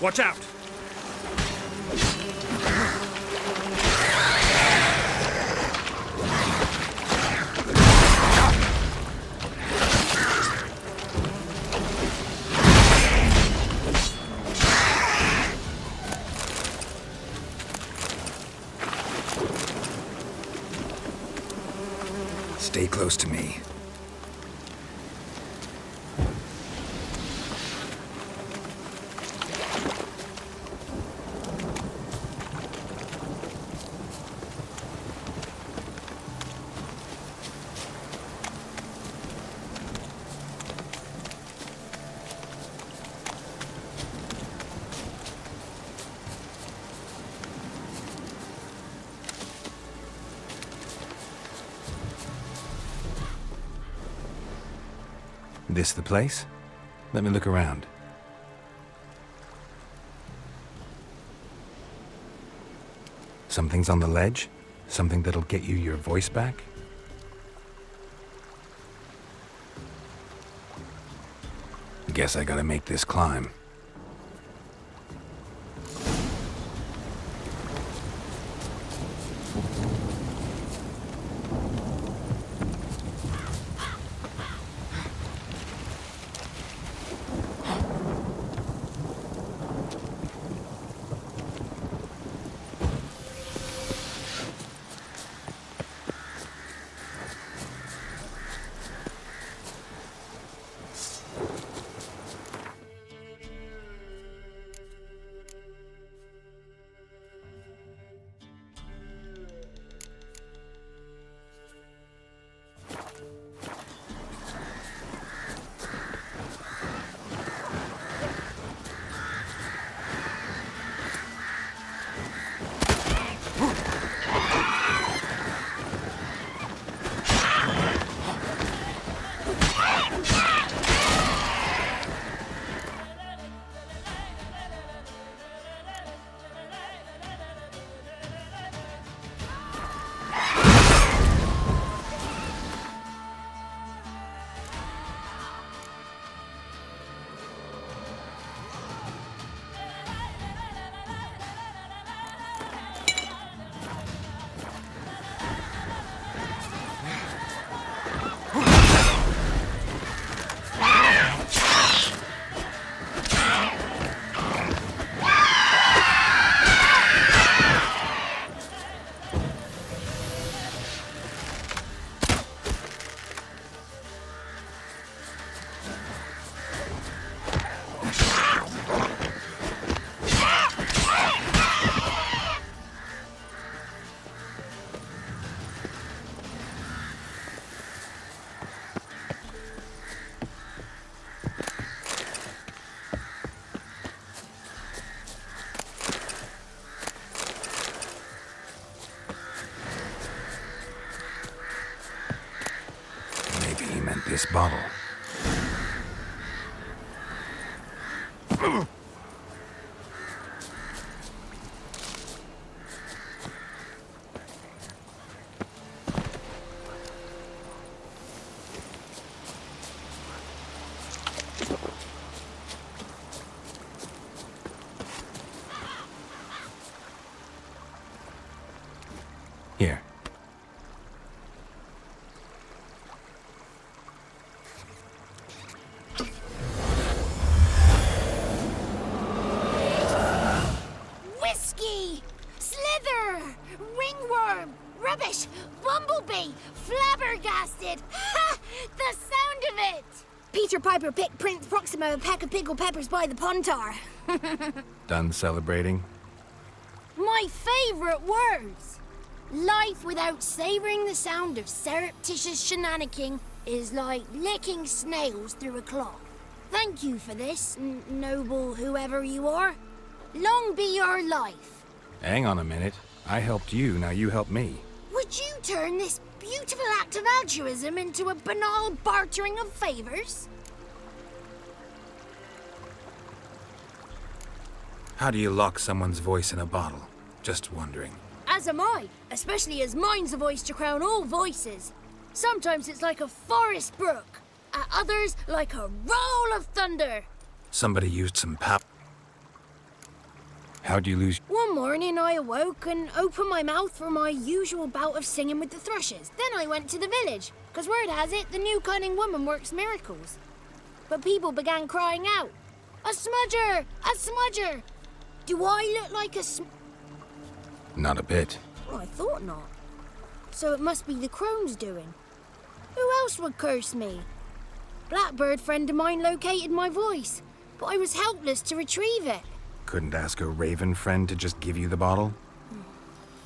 Watch out! Stay close to me. This the place? Let me look around. Something's on the ledge? Something that'll get you your voice back? Guess I gotta make this climb. This bottle. Here. Whiskey! Slither! Ringworm! Rubbish! Bumblebee! Flabbergasted! Ha! The sound of it! Peter Piper picked Prince Proximo a pack of pickled peppers by the Pontar. Done celebrating? My favourite words! Life without savouring the sound of surreptitious shenanigans is like licking snails through a cloth. Thank you for this, noble whoever you are. Long be your life. Hang on a minute. I helped you, now you help me. Would you turn this beautiful act of altruism into a banal bartering of favours? How do you lock someone's voice in a bottle? Just wondering. As am I, especially as mine's a voice to crown all voices. Sometimes it's like a forest brook, at others like a roll of thunder. Somebody used some pap. How'd you lose? One morning I awoke and opened my mouth for my usual bout of singing with the thrushes. Then I went to the village, because word has it the new cunning woman works miracles. But people began crying out, "A smudger! A smudger!" Do I look like a Not a bit. Well, I thought not. So it must be the crone's doing. Who else would curse me? Blackbird friend of mine located my voice, but I was helpless to retrieve it. Couldn't ask a raven friend to just give you the bottle?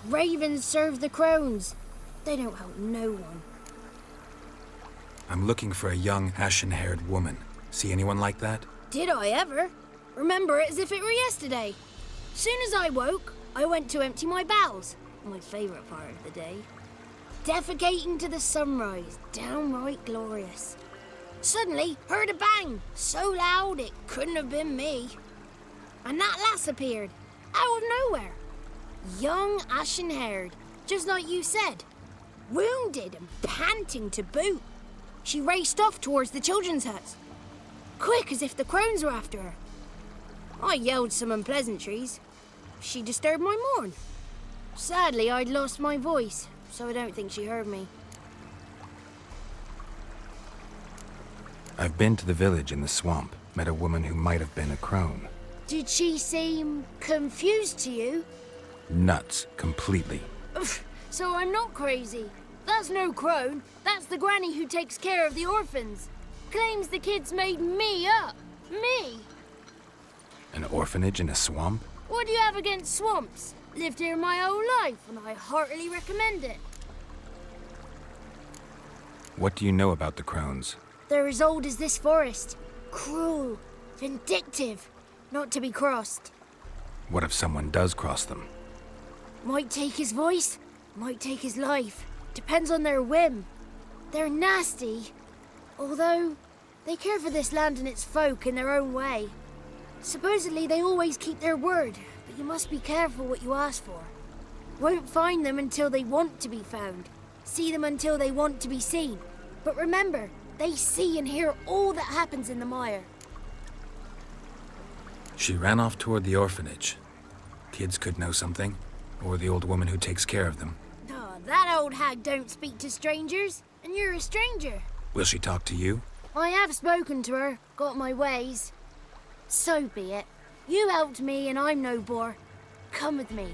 Ravens serve the crones. They don't help no one. I'm looking for a young, ashen-haired woman. See anyone like that? Did I ever? Remember it as if it were yesterday. Soon as I woke, I went to empty my bowels. My favourite part of the day. Defecating to the sunrise, downright glorious. Suddenly, heard a bang, so loud it couldn't have been me. And that lass appeared, out of nowhere. Young, ashen-haired, just like you said. Wounded and panting to boot. She raced off towards the children's huts. Quick as if the crones were after her. I yelled some unpleasantries. She disturbed my morn. Sadly, I'd lost my voice, so I don't think she heard me. I've been to the village in the swamp, met a woman who might have been a crone. Did she seem confused to you? Nuts, completely. So I'm not crazy. That's no crone. That's the granny who takes care of the orphans. Claims the kids made me up. Me. An orphanage in a swamp? What do you have against swamps? Lived here my whole life, and I heartily recommend it. What do you know about the crones? They're as old as this forest. Cruel, vindictive, not to be crossed. What if someone does cross them? Might take his voice, might take his life. Depends on their whim. They're nasty, although they care for this land and its folk in their own way. Supposedly they always keep their word, but you must be careful what you ask for. Won't find them until they want to be found. See them until they want to be seen. But remember, they see and hear all that happens in the mire. She ran off toward the orphanage. Kids could know something, or the old woman who takes care of them. Oh, that old hag don't speak to strangers, and you're a stranger. Will she talk to you? I have spoken to her, got my ways. So be it. You helped me and I'm no bore. Come with me.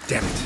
Damn it.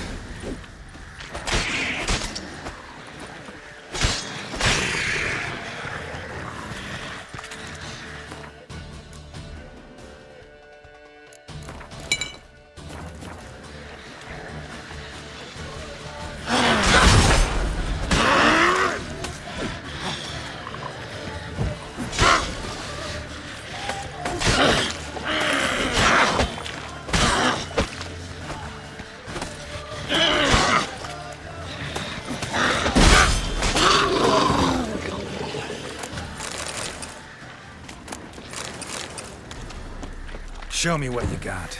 Show me what you got.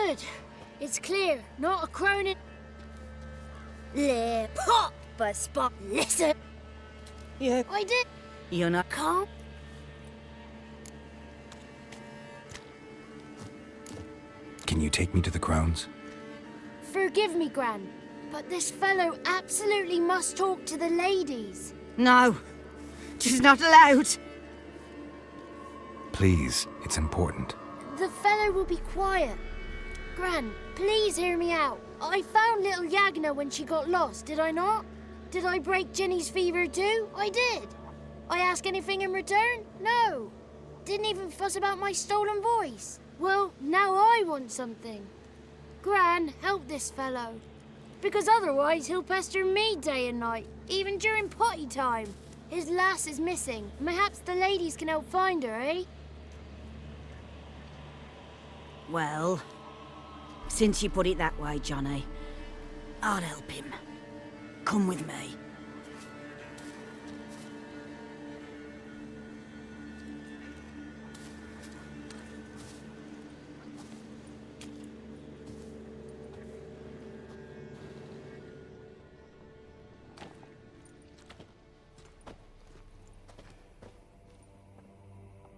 Good. It's clear. Not a cronin. Le pop a spot. Listen. Yeah. I did. You're not calm. Can you take me to the crones? Forgive me, Gran, but this fellow absolutely must talk to the ladies. No. She's not allowed. Please, it's important. The fellow will be quiet. Gran, please hear me out. I found little Yagna when she got lost, did I not? Did I break Jenny's fever too? I did. I ask anything in return? No. Didn't even fuss about my stolen voice. Well, now I want something. Gran, help this fellow. Because otherwise he'll pester me day and night, even during potty time. His lass is missing. Perhaps the ladies can help find her, eh? Well, since you put it that way, Johnny, I'll help him. Come with me.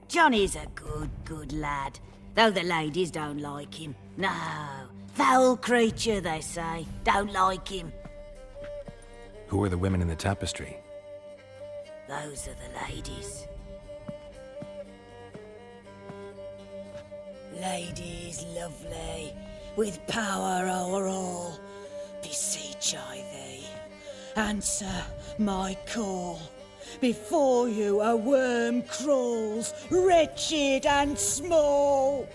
Johnny's a good lad, though the ladies don't like him. No, foul creature, they say. Don't like him. Who are the women in the tapestry? Those are the ladies. Ladies lovely, with power o'er all, beseech I thee, answer my call. Before you a worm crawls, wretched and small.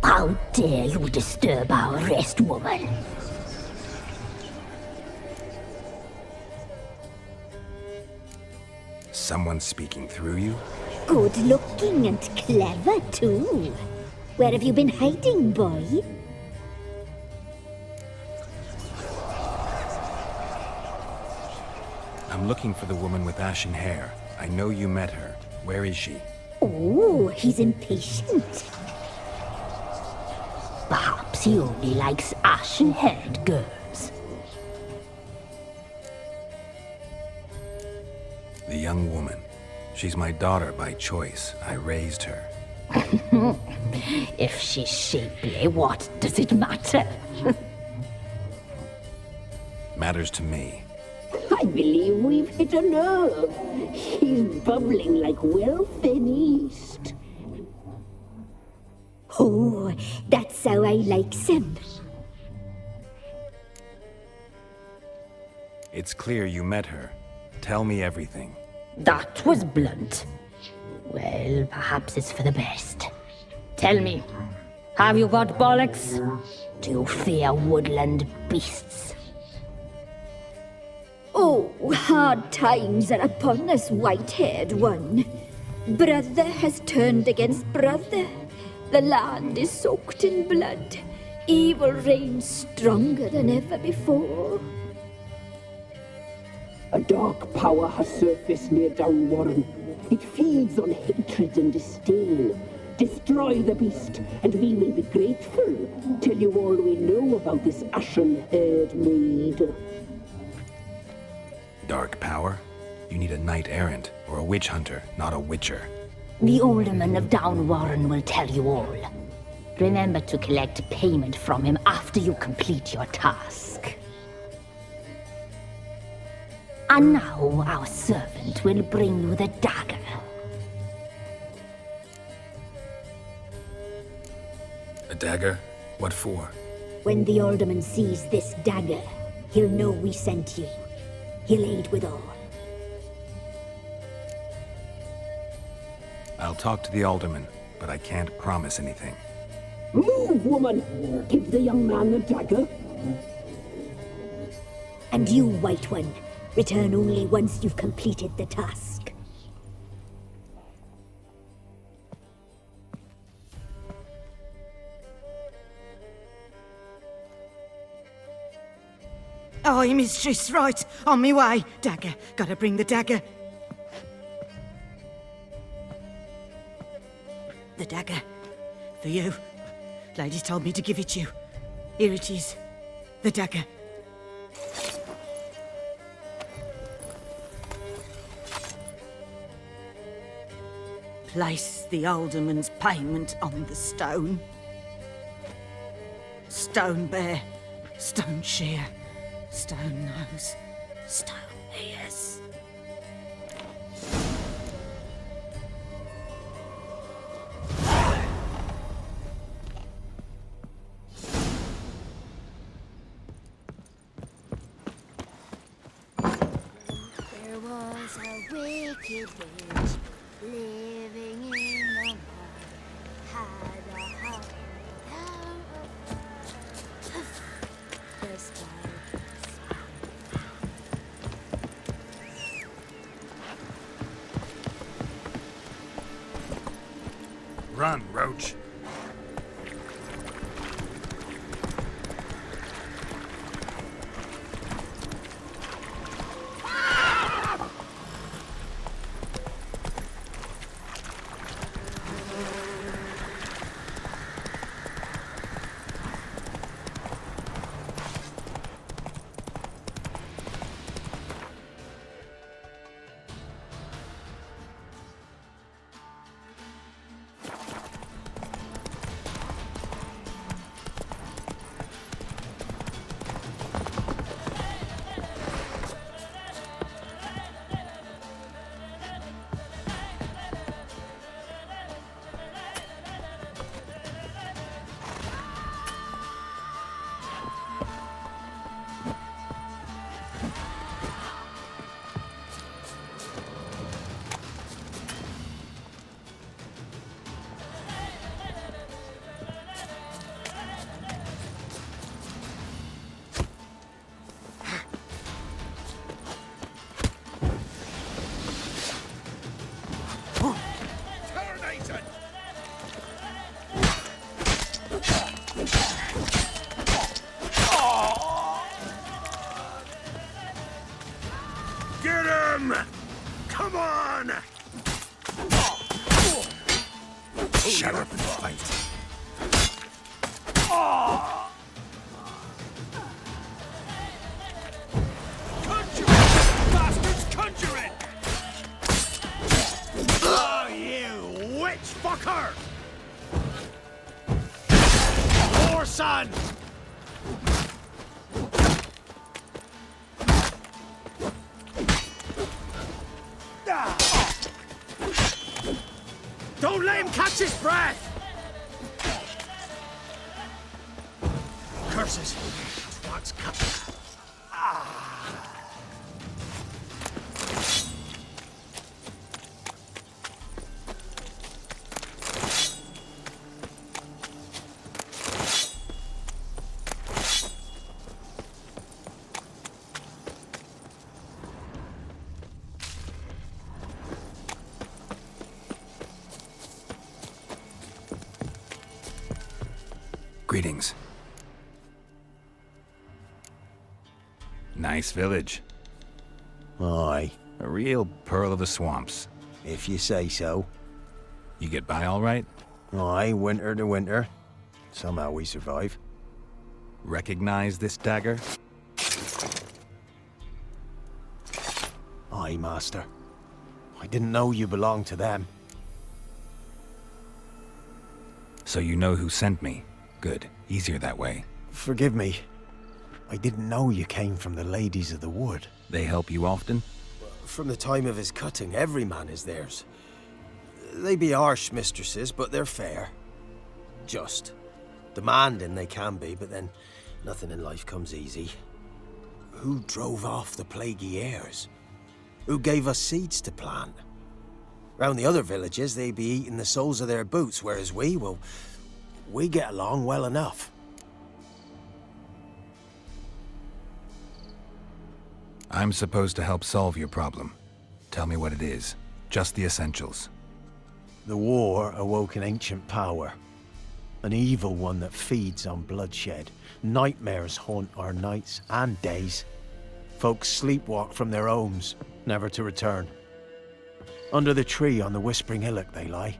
How dare you disturb our rest, woman? Someone speaking through you? Good looking and clever, too. Where have you been hiding, boy? I'm looking for the woman with ashen hair. I know you met her. Where is she? Oh, he's impatient. Perhaps he only likes ashen-haired girls. The young woman. She's my daughter by choice. I raised her. If she's shapely, what does it matter? Matters to me. I believe we've hit a nerve. He's bubbling like well-fed yeast. Oh, that's how I likes him. It's clear you met her. Tell me everything. That was blunt. Well, perhaps it's for the best. Tell me, have you got bollocks? Do you fear woodland beasts? Oh, hard times are upon us, white-haired one. Brother has turned against brother. The land is soaked in blood. Evil reigns stronger than ever before. A dark power has surfaced near Downwarren. It feeds on hatred and disdain. Destroy the beast, and we will be grateful. Tell you all we know about this ashen-haired maid. Dark power? You need a knight-errant or a witch hunter, not a witcher. The alderman of Downwarren will tell you all. Remember to collect payment from him after you complete your task. And now our servant will bring you the dagger. A dagger? What for? When the alderman sees this dagger, he'll know we sent you. He'll aid with all. I'll talk to the alderman, but I can't promise anything. Move, woman! Give the young man the dagger. And you, White One, return only once you've completed the task. Aye, mistress, right. On me way. Dagger. Gotta bring the dagger. The dagger. For you. Ladies told me to give it you. Here it is. The dagger. Place the alderman's payment on the stone. Stone bear, stone shear, stone nose, stone ears. There was a wicked witch living in the mud. Had a house the sky. Run, Roach. Get him! Come on! Shut up and fight. Conjure it! Bastards, conjure it! Oh, you witch fucker! More son! Don't let him catch his breath! Curses! What's coming? Greetings. Nice village. Aye. A real pearl of the swamps. If you say so. You get by all right? Aye, winter to winter. Somehow we survive. Recognize this dagger? Aye, master. I didn't know you belonged to them. So you know who sent me. Good. Easier that way. Forgive me. I didn't know you came from the Ladies of the Wood. They help you often? From the time of his cutting, every man is theirs. They be harsh mistresses, but they're fair. Just. Demanding they can be, but then nothing in life comes easy. Who drove off the plaguey heirs? Who gave us seeds to plant? Round the other villages, they be eating the soles of their boots, whereas we, well, we get along well enough. I'm supposed to help solve your problem. Tell me what it is. Just the essentials. The war awoke an ancient power. An evil one that feeds on bloodshed. Nightmares haunt our nights and days. Folks sleepwalk from their homes, never to return. Under the tree on the Whispering Hillock they lie.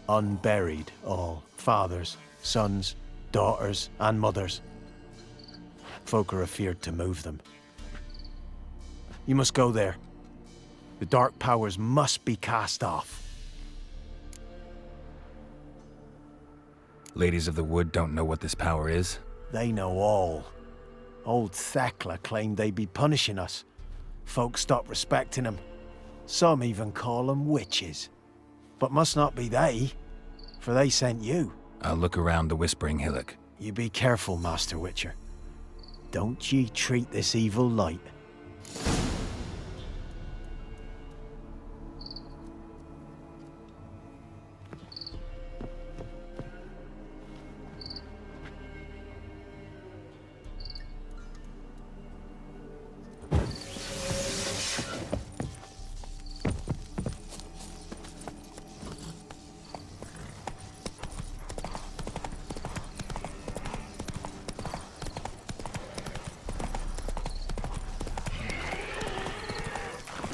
Unburied all, fathers, sons, daughters and mothers. Folk are afeard to move them. You must go there. The dark powers must be cast off. Ladies of the Wood don't know what this power is? They know all. Old Thekla claimed they'd be punishing us. Folk stopped respecting them. Some even call them witches. But must not be they, for they sent you. I'll look around the Whispering Hillock. You be careful, Master Witcher. Don't ye treat this evil light.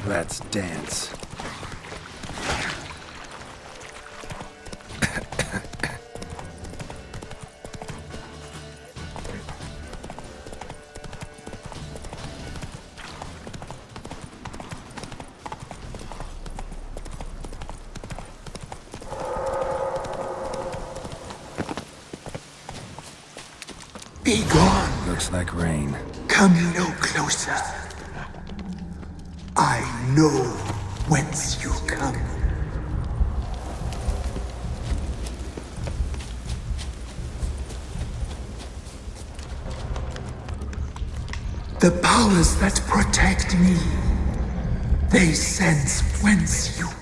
Let's dance. Be gone. Looks like rain. Come no closer. I know whence you come. The powers that protect me, they sense whence you come.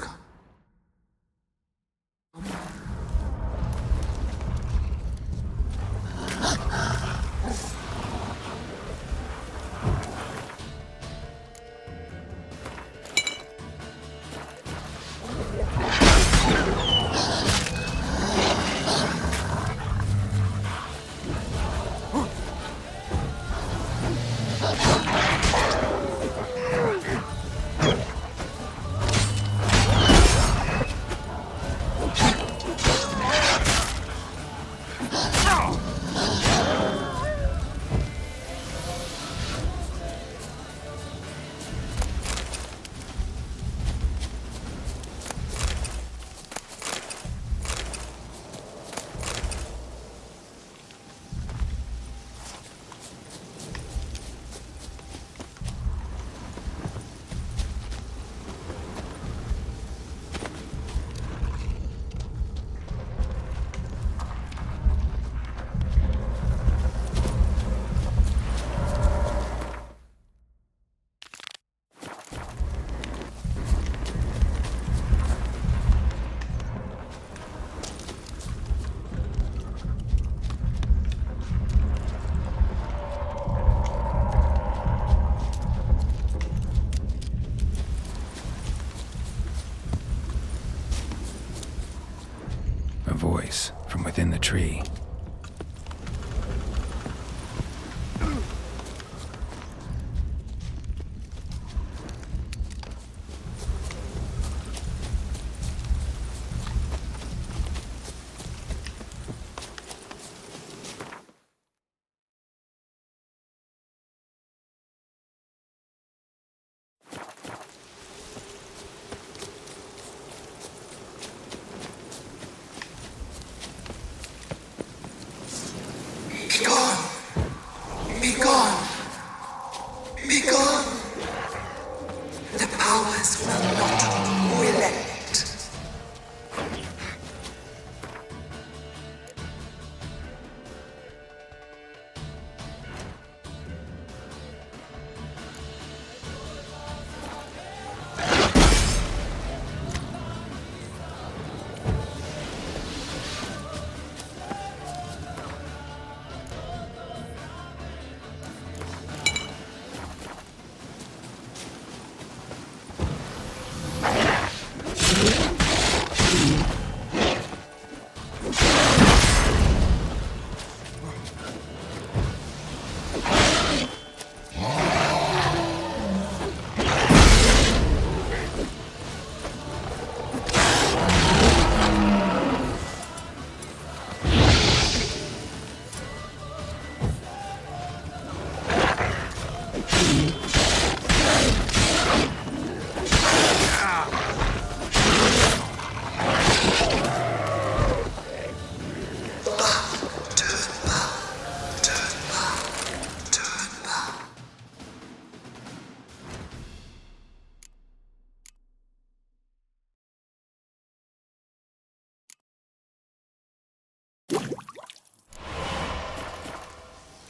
A voice from within the tree.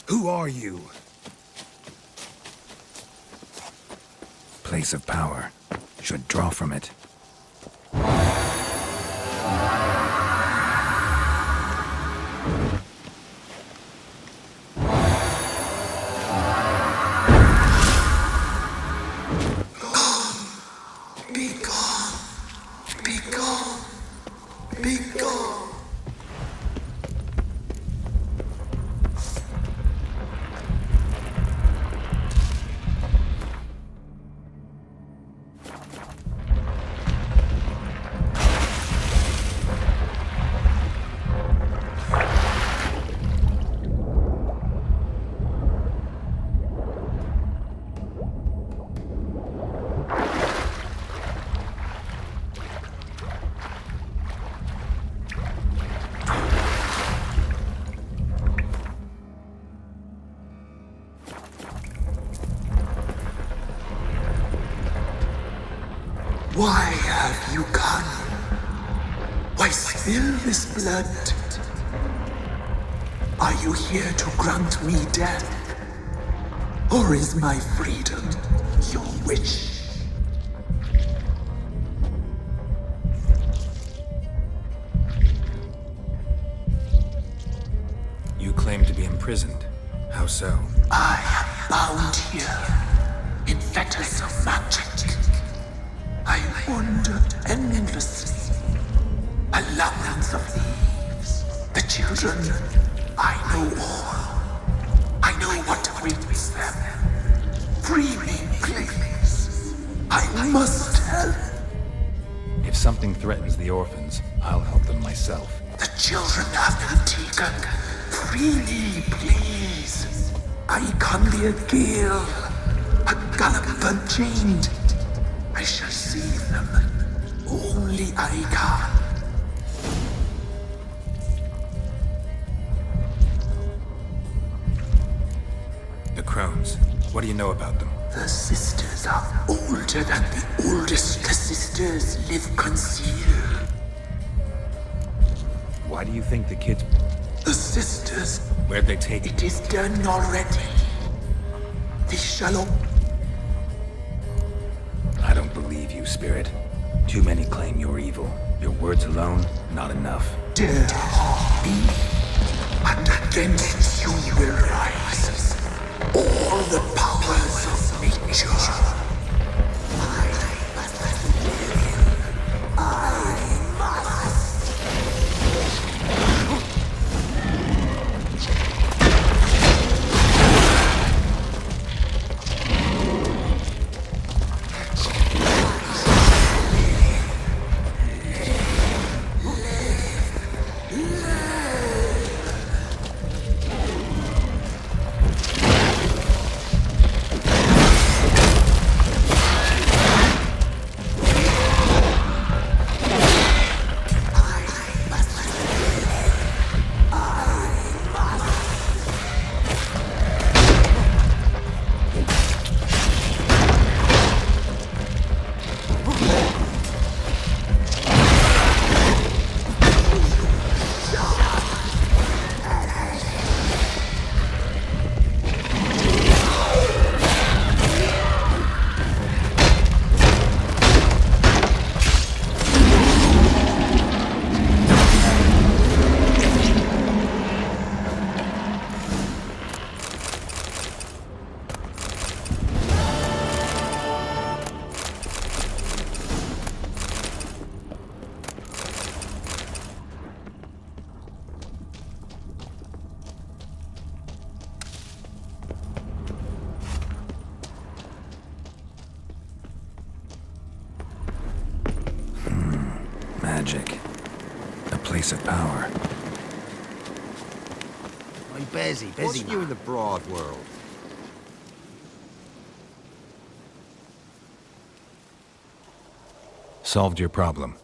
Who are you? Place of power. Should draw from it. Be gone. Be gone. Be gone. Why have you gone? Why spill this blood? Are you here to grant me death? Or is my freedom your wish? You claim to be imprisoned. How so? I am bound here in fetters of magic. I wandered endlessly, a labyrinth of leaves. The children, I know all. I know what awaits them. Free me, please. I must help. If something threatens the orphans, I'll help them myself. The children have been taken. Free me, please. I can be a gale, a gallop unchained. I shall save them. Only I can. The crones. What do you know about them? The sisters are older than the oldest. The sisters live concealed. Why do you think the kids... The sisters... Where'd they take it? It is done already. They shall... I don't believe you, Spirit. Too many claim you're evil. Your words alone, not enough. Dare harm me, and against you will rise all the powers of nature. Magic. A place of power. I'm busy, What's new in the broad world? Solved your problem.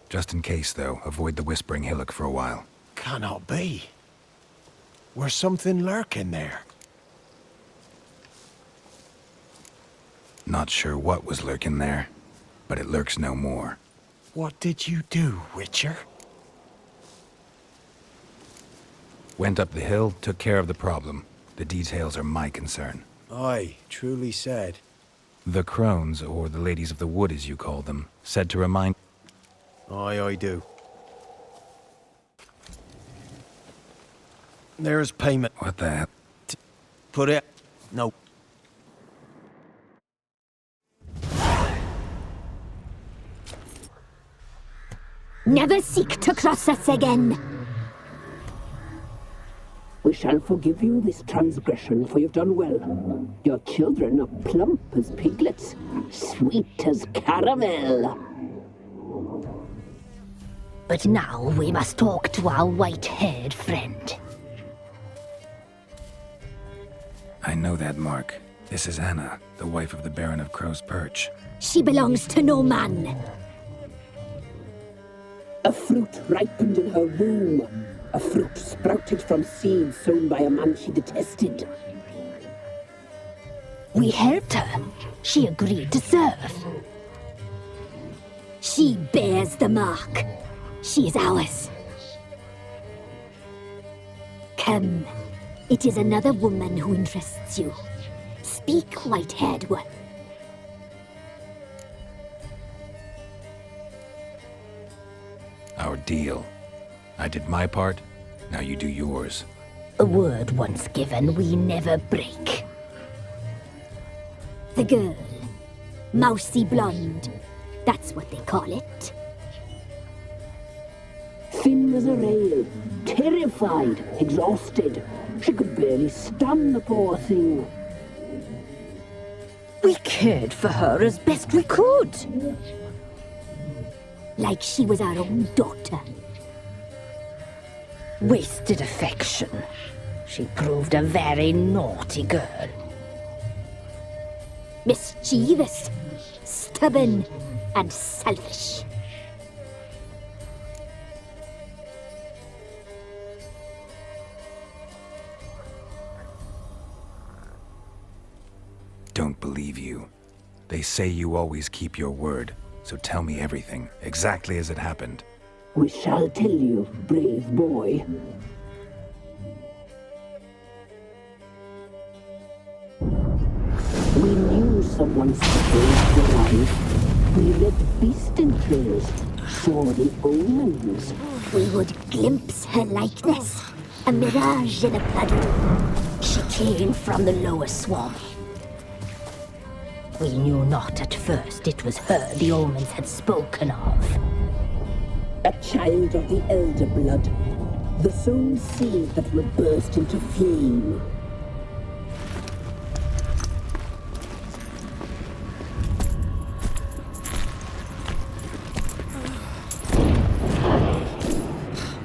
Just in case, though, avoid the Whispering Hillock for a while. Cannot be. Where's something lurking there? Not sure what was lurking there, but it lurks no more. What did you do, Witcher? Went up the hill, took care of the problem. The details are my concern. Aye, truly said. The crones, or the ladies of the wood as you call them, said to remind... Aye, I do. There's payment. What the hell? Put it... No. Never seek to cross us again. We shall forgive you this transgression, for you've done well. Your children are plump as piglets, sweet as caramel. But now we must talk to our white-haired friend. I know that mark. This is Anna, the wife of the Baron of Crow's Perch. She belongs to no man. A fruit ripened in her womb. A fruit sprouted from seeds sown by a man she detested. We helped her. She agreed to serve. She bears the mark. She is ours. Come. It is another woman who interests you. Speak, white-haired one. Our deal. I did my part, now you do yours. A word once given, we never break. The girl. Mousy blonde. That's what they call it. Thin as a rail, terrified, exhausted. She could barely stand, the poor thing. We cared for her as best we could. Like she was our own daughter. Wasted affection. She proved a very naughty girl. Mischievous, stubborn, and selfish. Don't believe you. They say you always keep your word, so tell me everything, exactly as it happened. We shall tell you, brave boy. We knew someone supposed to arrive. We read beast entrails, saw the omens. We would glimpse her likeness, a mirage in a puddle. She came from the lower swamp. We knew not at first it was her the omens had spoken of. A child of the elder blood, the sown seed that will burst into flame.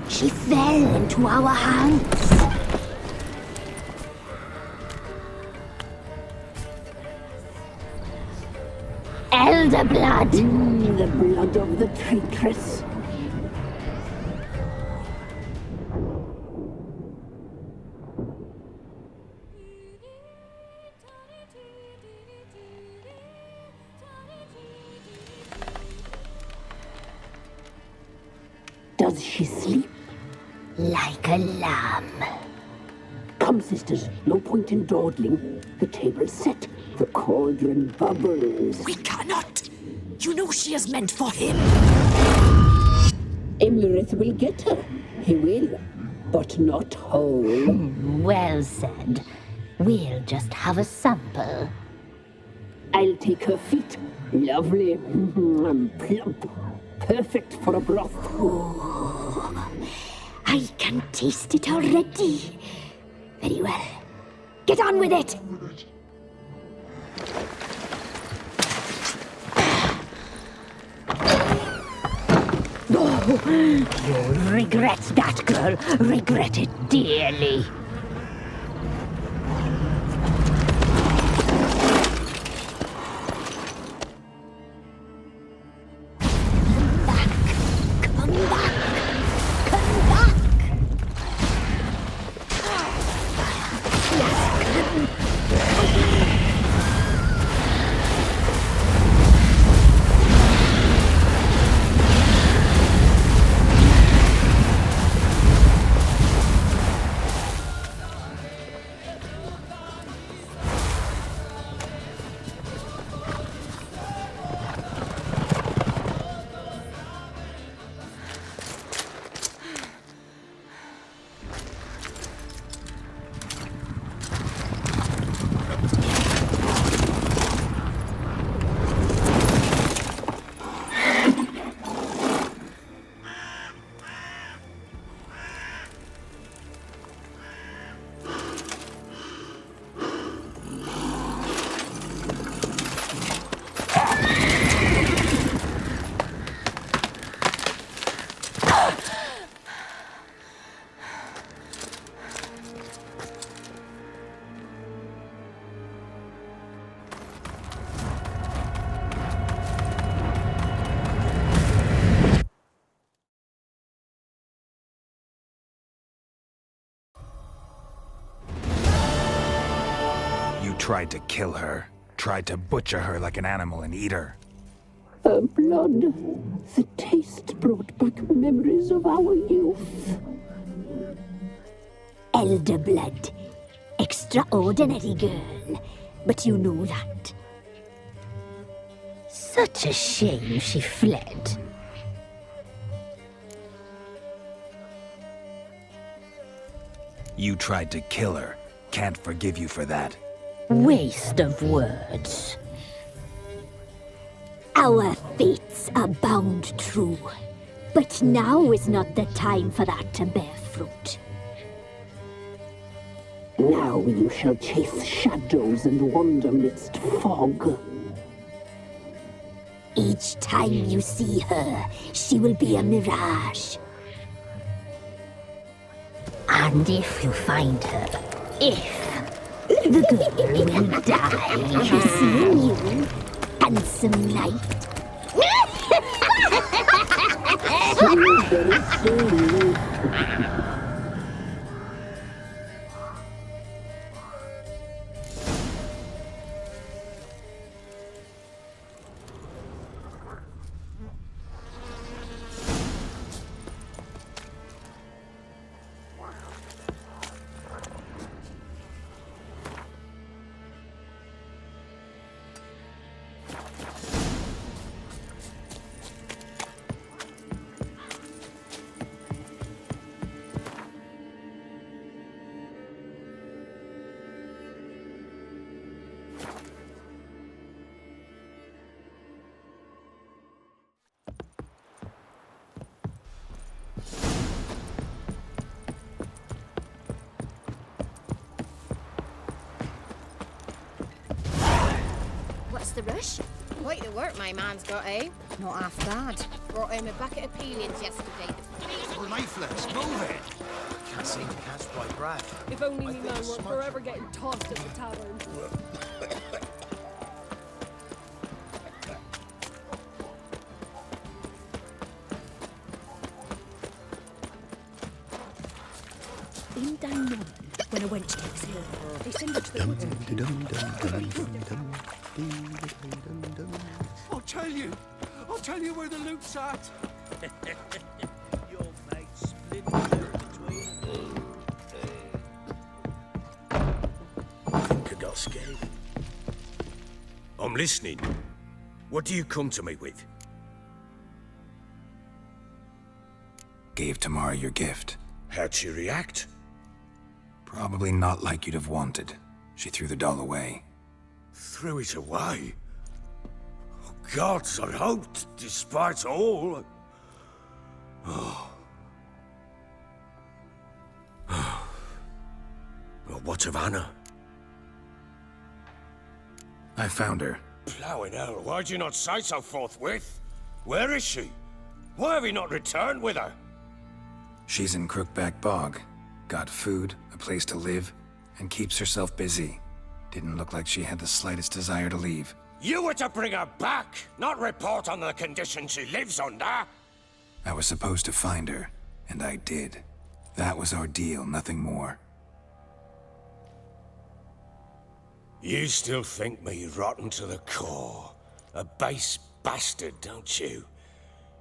She fell into our hands. Elder blood! The blood of the traitress. Does she sleep? Like a lamb. Come, sisters, no point in dawdling. The table's set. The cauldron bubbles. We cannot! You know she is meant for him! Imlerith will get her. He will. But not whole. Well said. We'll just have a sample. I'll take her feet. Lovely. Plump. Perfect for a broth. Oh, I can taste it already. Very well. Get on with it! Oh, you'll regret that, girl. Regret it dearly. tried to kill her. Tried to butcher her like an animal and eat her. Her blood, the taste brought back memories of our youth. Elder blood. Extraordinary girl. But you know that. Such a shame she fled. You tried to kill her. Can't forgive you for that. Waste of words. Our fates are bound true. But now is not the time for that to bear fruit. Now you shall chase shadows and wander midst fog. Each time you see her, she will be a mirage. And if you find her, the girl will die. Seeing you, handsome knight. What's the rush? Quite the work my man's got, eh? Not half bad. Brought home a bucket of peelings yesterday. Lifeless, move it! Can't seem to catch my breath. If only me man weren't forever getting tossed at the tavern. In Down when a wench takes ill, they send her to the woods. I'll tell you where the loot's at. Your mate split between. I think I got scared. I'm listening. What do you come to me with? Gave Tamara your gift. How'd she react? Probably not like you'd have wanted. She threw the doll away. Threw it away? Oh, gods, I hoped, despite all. Oh. Well, what of Anna? I found her. Plowing hell, why'd you not say so forthwith? Where is she? Why have you not returned with her? She's in Crookback Bog. Got food, a place to live, and keeps herself busy. Didn't look like she had the slightest desire to leave. You were to bring her back, not report on the condition she lives under. I was supposed to find her, and I did. That was our deal, nothing more. You still think me rotten to the core. A base bastard, don't you?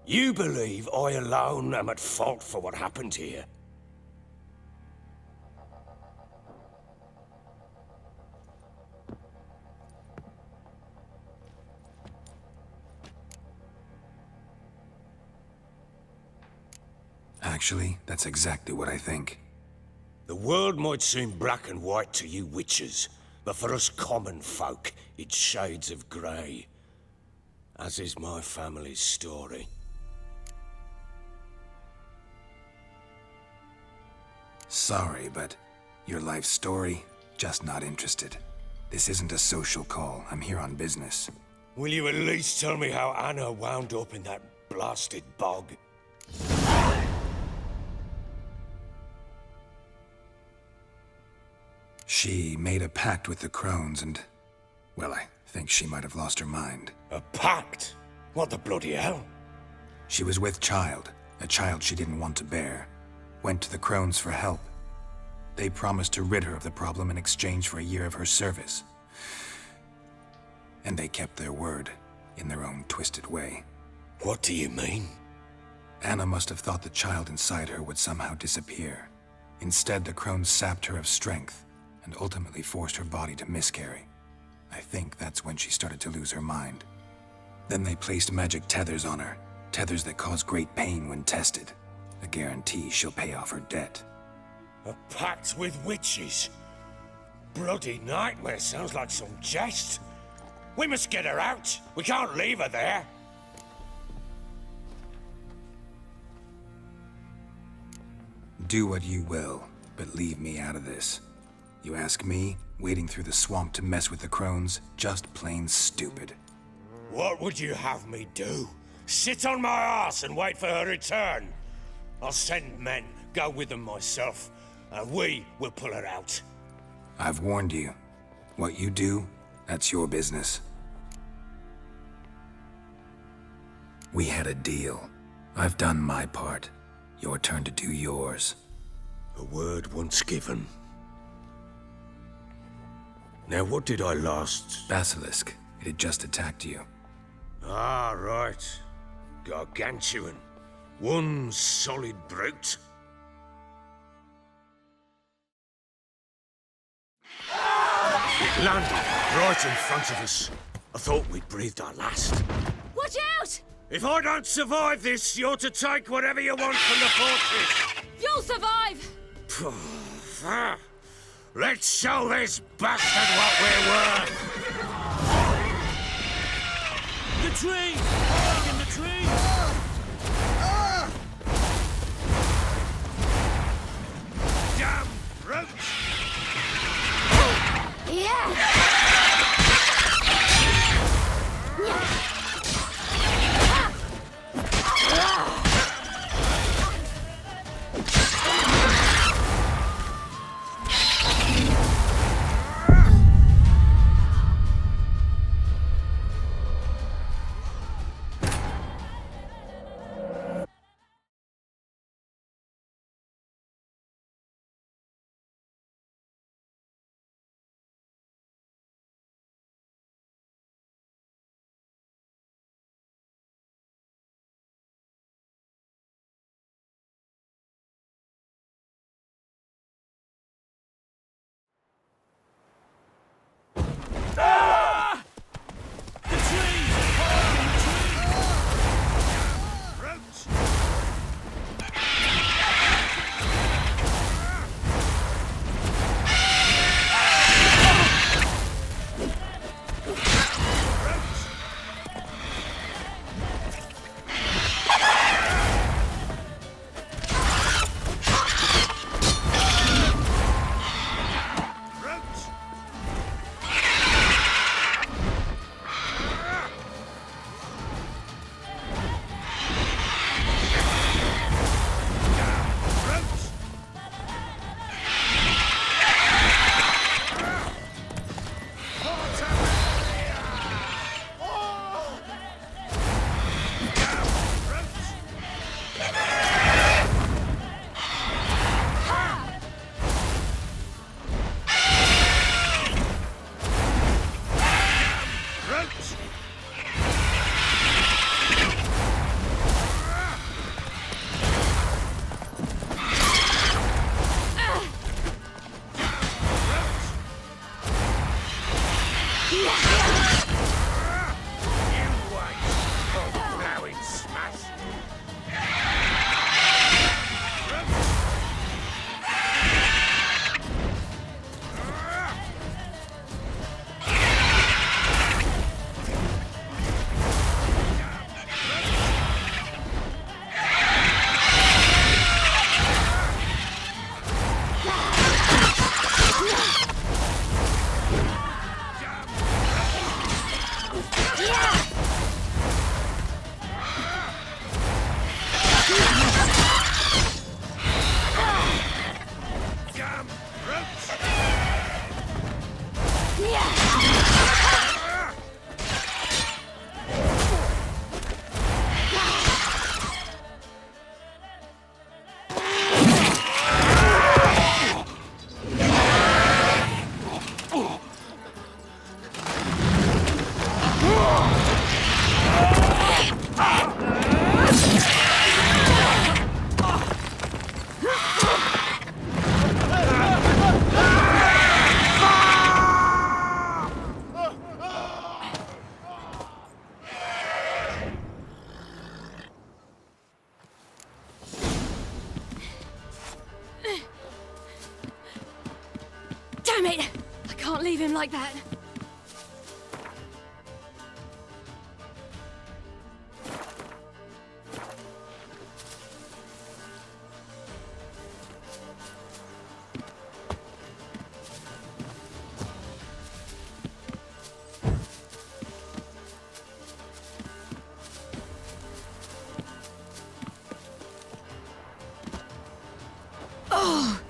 You believe I alone am at fault for what happened here. Actually, that's exactly what I think. The world might seem black and white to you witches, but for us common folk, it's shades of grey. As is my family's story. Sorry, but your life story, just not interested. This isn't a social call. I'm here on business. Will you at least tell me how Anna wound up in that blasted bog? She made a pact with the crones and... well, I think she might have lost her mind. A pact? What the bloody hell? She was with child, a child she didn't want to bear. Went to the crones for help. They promised to rid her of the problem in exchange for a year of her service. And they kept their word, in their own twisted way. What do you mean? Anna must have thought the child inside her would somehow disappear. Instead, the crones sapped her of strength, and ultimately forced her body to miscarry. I think that's when she started to lose her mind. Then they placed magic tethers on her, tethers that cause great pain when tested. A guarantee she'll pay off her debt. A pact with witches? Bloody nightmare, sounds like some jest. We must get her out. We can't leave her there. Do what you will, but leave me out of this. You ask me, wading through the swamp to mess with the crones, just plain stupid. What would you have me do? Sit on my ass and wait for her return? I'll send men, go with them myself, and we will pull her out. I've warned you. What you do, that's your business. We had a deal. I've done my part. Your turn to do yours. A word once given. Now, what did I last... Basilisk. It had just attacked you. Ah, right. Gargantuan. One solid brute. Landed right in front of us. I thought we'd breathed our last. Watch out! If I don't survive this, you're to take whatever you want from the fortress. You'll survive! Let's show this bastard what we're worth! The tree! In the tree! Damn brute! Yeah! Damn it! I can't leave him like that. Oh!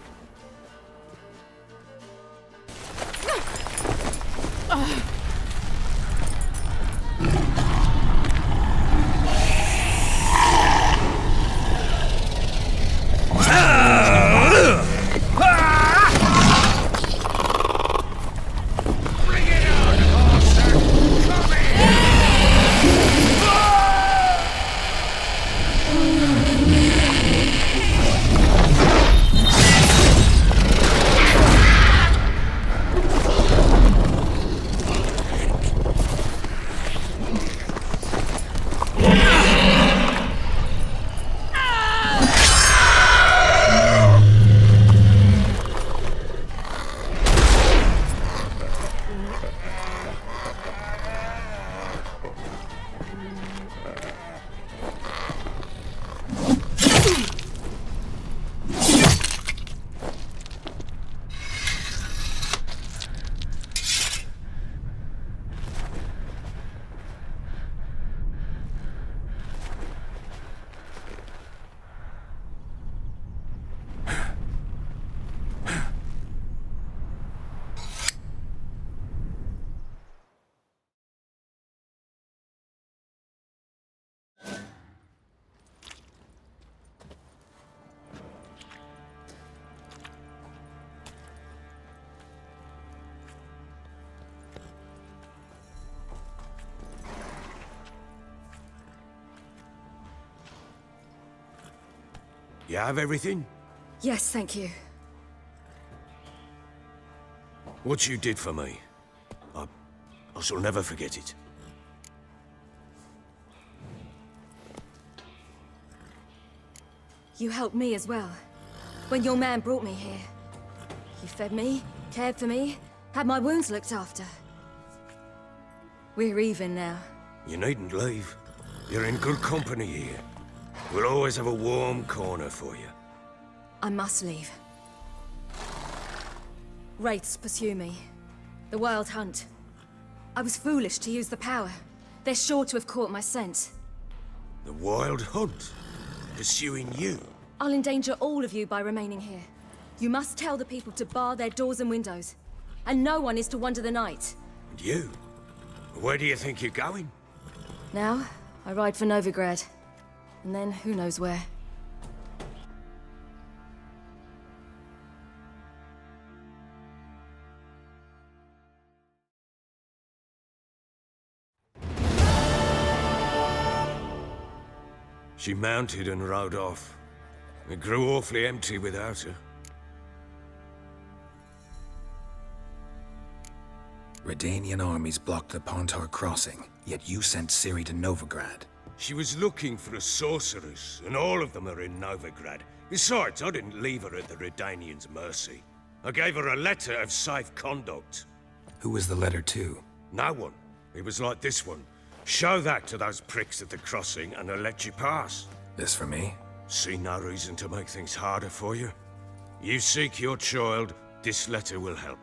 You have everything? Yes, thank you. What you did for me, I shall never forget it. You helped me as well. When your man brought me here. You fed me, cared for me, had my wounds looked after. We're even now. You needn't leave. You're in good company here. We'll always have a warm corner for you. I must leave. Wraiths pursue me. The Wild Hunt. I was foolish to use the power. They're sure to have caught my scent. The Wild Hunt? Pursuing you? I'll endanger all of you by remaining here. You must tell the people to bar their doors and windows. And no one is to wander the night. And you? Where do you think you're going? Now, I ride for Novigrad. And then, who knows where. She mounted and rode off. It grew awfully empty without her. Redanian armies blocked the Pontar crossing, yet you sent Ciri to Novigrad. She was looking for a sorceress, and all of them are in Novigrad. Besides, I didn't leave her at the Redanians' mercy. I gave her a letter of safe conduct. Who was the letter to? No one. It was like this one. Show that to those pricks at the crossing, and they'll let you pass. This for me? See no reason to make things harder for you. You seek your child, this letter will help.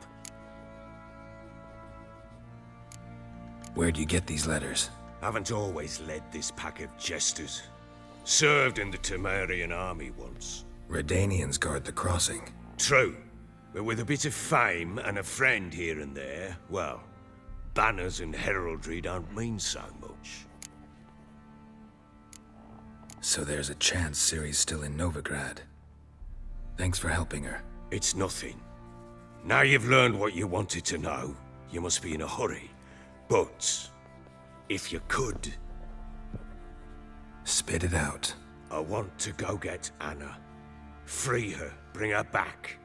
Where'd you get these letters? Haven't always led this pack of jesters. Served in the Temerian army once. Redanians guard the crossing. True. But with a bit of fame and a friend here and there, well, banners and heraldry don't mean so much. So there's a chance Ciri's still in Novigrad. Thanks for helping her. It's nothing. Now you've learned what you wanted to know, you must be in a hurry. But if you could... Spit it out. I want to go get Anna. Free her, bring her back.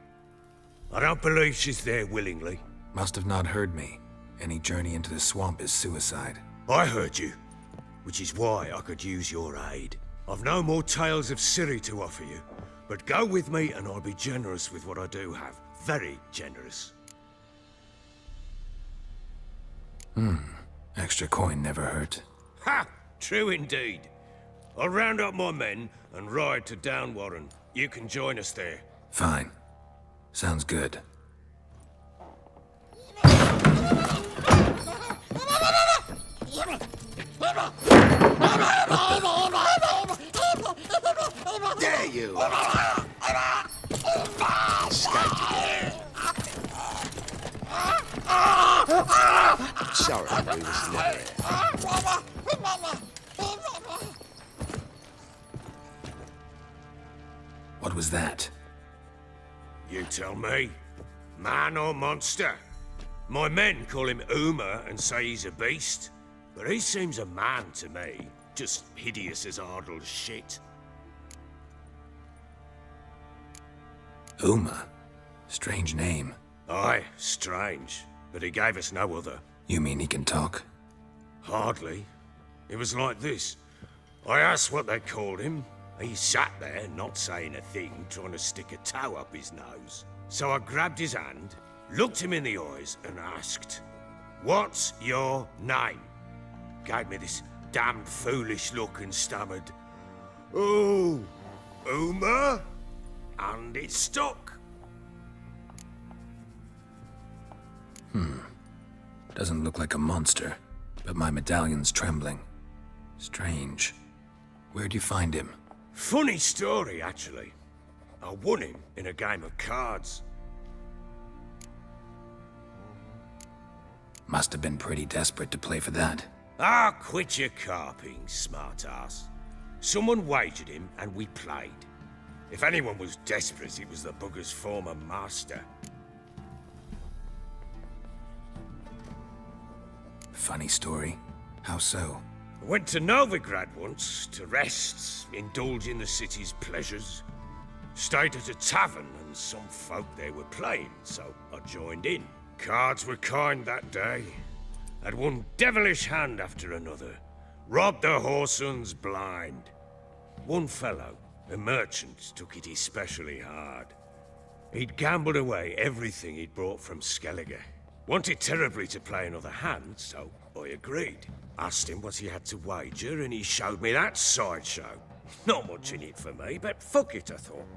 I don't believe she's there willingly. Must have not heard me. Any journey into the swamp is suicide. I heard you, which is why I could use your aid. I've no more tales of Ciri to offer you, but go with me and I'll be generous with what I do have. Very generous. Extra coin never hurt. Ha! True indeed. I'll round up my men and ride to Downwarren. You can join us there. Fine. Sounds good. Dare you! Sorry, we was never here. What was that? You tell me. Man or monster? My men call him Uma and say he's a beast, but he seems a man to me. Just hideous as Ardle's shit. Uma? Strange name. Aye, strange. But he gave us no other. You mean he can talk? Hardly. It was like this. I asked what they called him. He sat there, not saying a thing, trying to stick a toe up his nose. So I grabbed his hand, looked him in the eyes, and asked, "What's your name?" Gave me this damned foolish look and stammered, "Oh, Uma?" And it stuck. Doesn't look like a monster, but my medallion's trembling. Strange. Where'd you find him? Funny story, actually. I won him in a game of cards. Must have been pretty desperate to play for that. Ah, quit your carping, smartass. Someone wagered him and we played. If anyone was desperate, it was the bugger's former master. Funny story. How so? I went to Novigrad once to rest, indulge in the city's pleasures. Stayed at a tavern and some folk there were playing, so I joined in. Cards were kind that day. Had one devilish hand after another. Robbed the whoresons blind. One fellow, a merchant, took it especially hard. He'd gambled away everything he'd brought from Skellige. Wanted terribly to play another hand, so I agreed. Asked him what he had to wager, and he showed me that sideshow. Not much in it for me, but fuck it, I thought.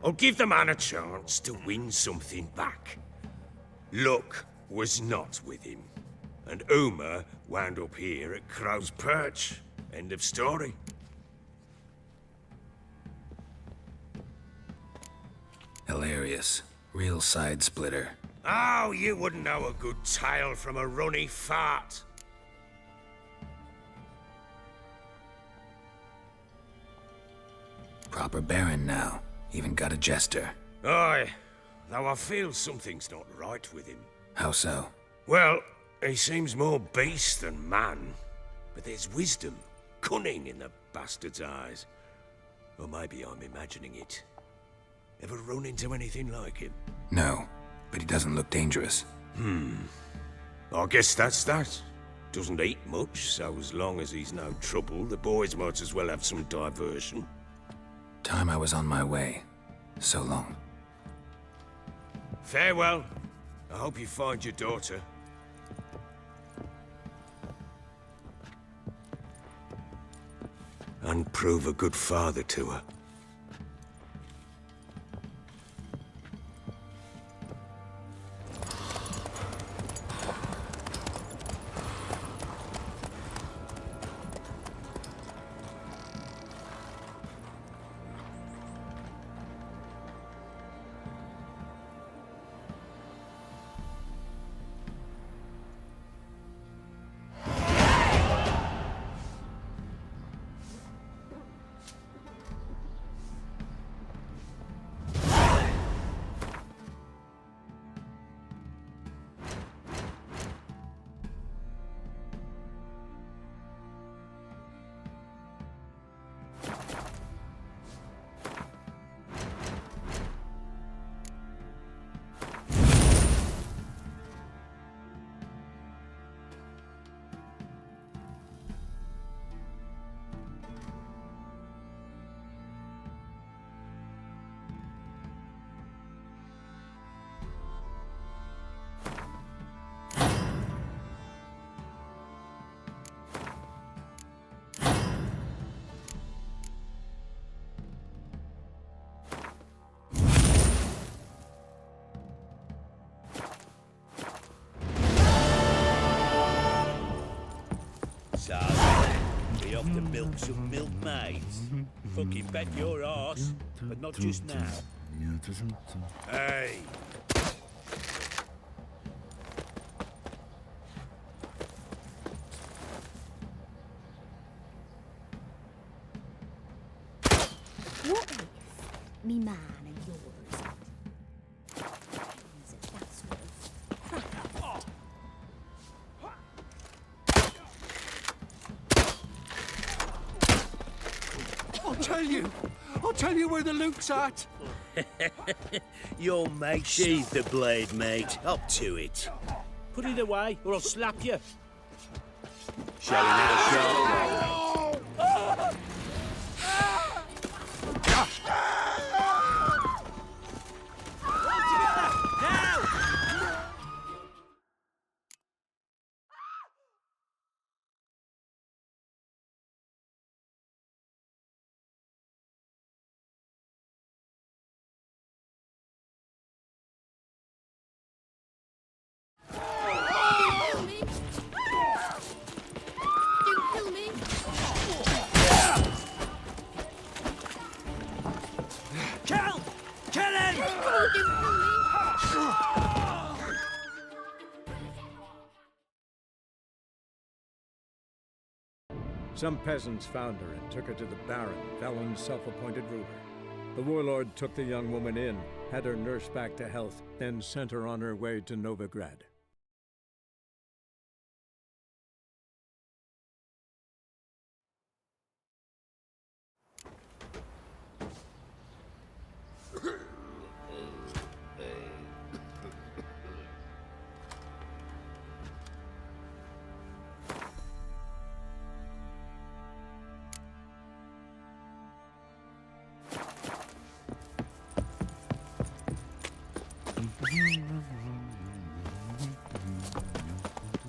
I'll give the man a chance to win something back. Luck was not with him, and Uma wound up here at Crow's Perch. End of story. Hilarious. Real side splitter. Oh, you wouldn't know a good tale from a runny fart. Proper baron now. Even got a jester. Aye, though I feel something's not right with him. How so? Well, he seems more beast than man. But there's wisdom, cunning in the bastard's eyes. Or maybe I'm imagining it. Ever run into anything like him? No, but he doesn't look dangerous. I guess that's that. Doesn't eat much, so as long as he's no trouble, the boys might as well have some diversion. Time I was on my way. So long. Farewell. I hope you find your daughter. And prove a good father to her. off to milk some milkmaids. Fucking bet your arse, but not just now. Hey! What if me man and yours ends at that sort of crack? I'll tell you where the loot's at. Your mate, she's the blade, mate. Up to it. Put it away, or I'll slap you. Showing how sharp you are, mate. Some peasants found her and took her to the Baron, Velen's self-appointed ruler. The warlord took the young woman in, had her nursed back to health, then sent her on her way to Novigrad.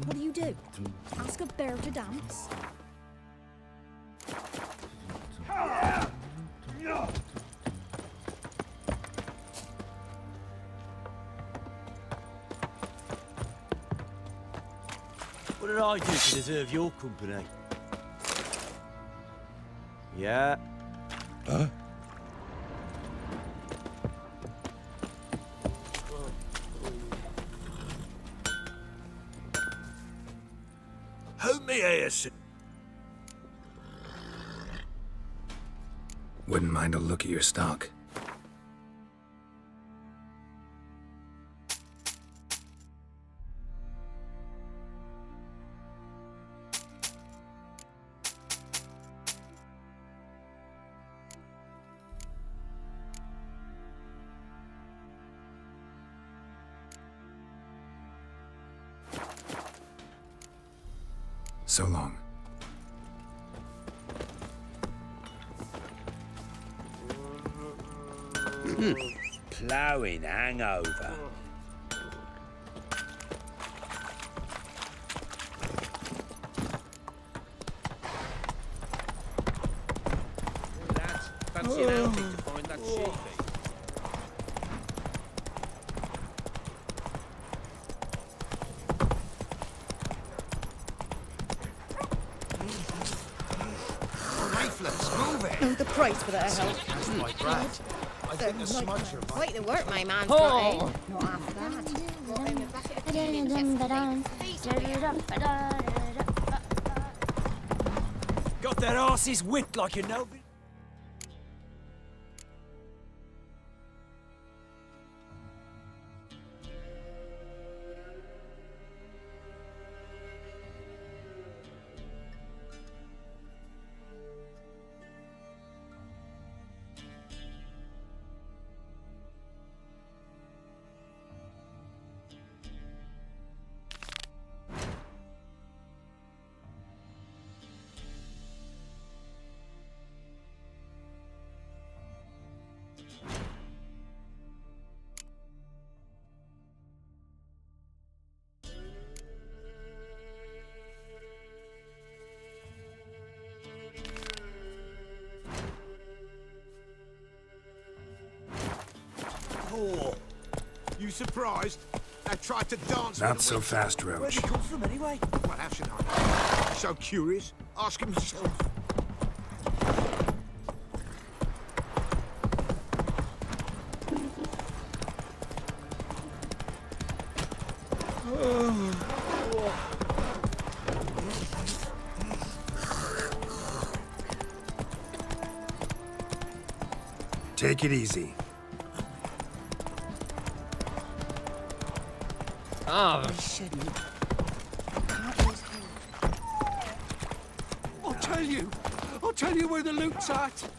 What do you do? Ask a bear to dance? What did I do to deserve your company? Yeah. Huh? Who me here, sir? Wouldn't mind a look at your stock. So long. Ploughing hangover. Lads, fancy an outing to find that sheep. Oh, the price for that help. That's my Brad. I think the smudger might... Quite the work my man's Oh. got, eh? Not half bad. Brought home a bucket of peelings yesterday. Got their asses whipped like you know. Oh, you surprised? I tried to dance Not with so him. fast, Where'd Roach. he come from anyway? Well, how should I know? So curious. Ask him yourself. Take it easy. Oh, I'll tell you where the loot's at.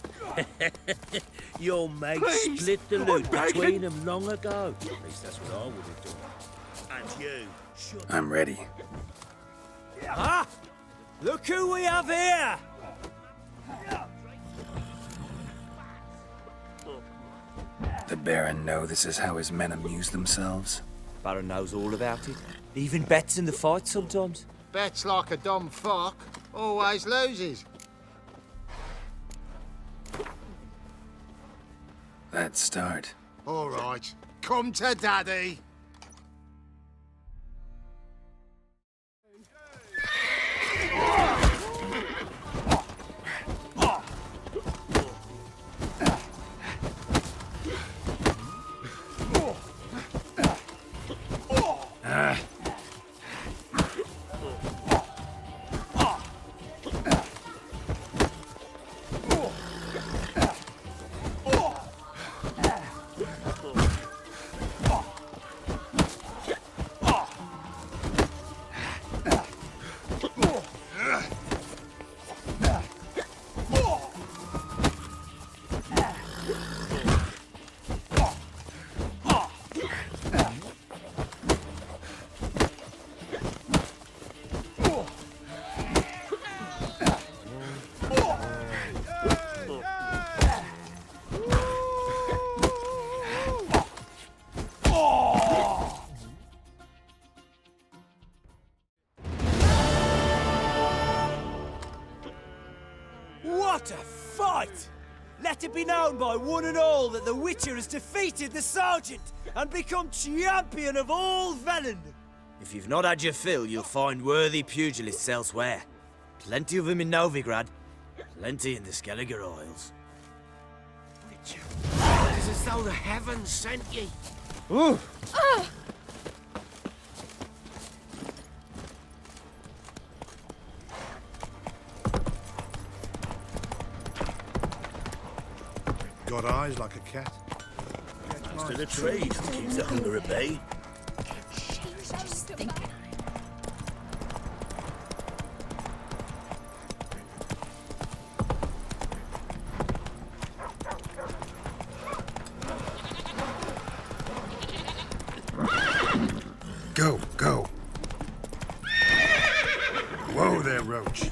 Your mate Please, split the I'm loot begging. between them long ago. At least that's what I would have done. And you, shut I'm ready. Ah! Look who we have here! The Baron know this is how his men amuse themselves? Baron knows all about it. He even bets in the fight sometimes. bets like a dumb fuck. Always loses. Let's start. All right. Come to Daddy. What a fight! Let it be known by one and all that the Witcher has defeated the Sergeant and become champion of all Velen. If you've not had your fill, you'll find worthy pugilists elsewhere. Plenty of them in Novigrad, plenty in the Skelliger Isles. Witcher, it is as though the heavens sent ye. Ooh. Got eyes like a cat. It's to the trees to keep the hunger at bay. Just thinking. Go, go. Whoa there, Roach.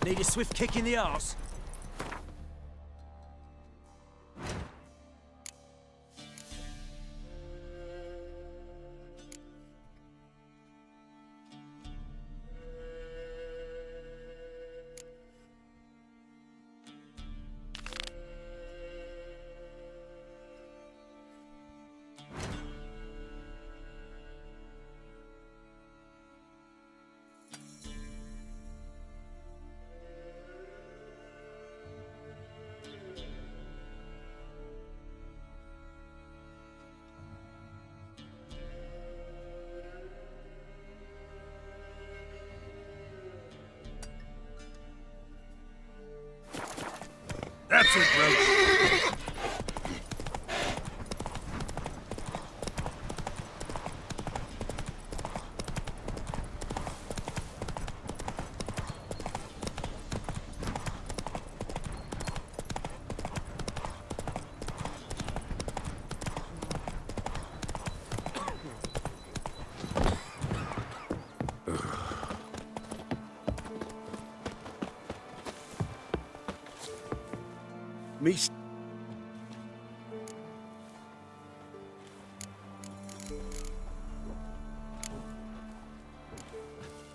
Need a swift kick in the arse? That's it, Roach. me...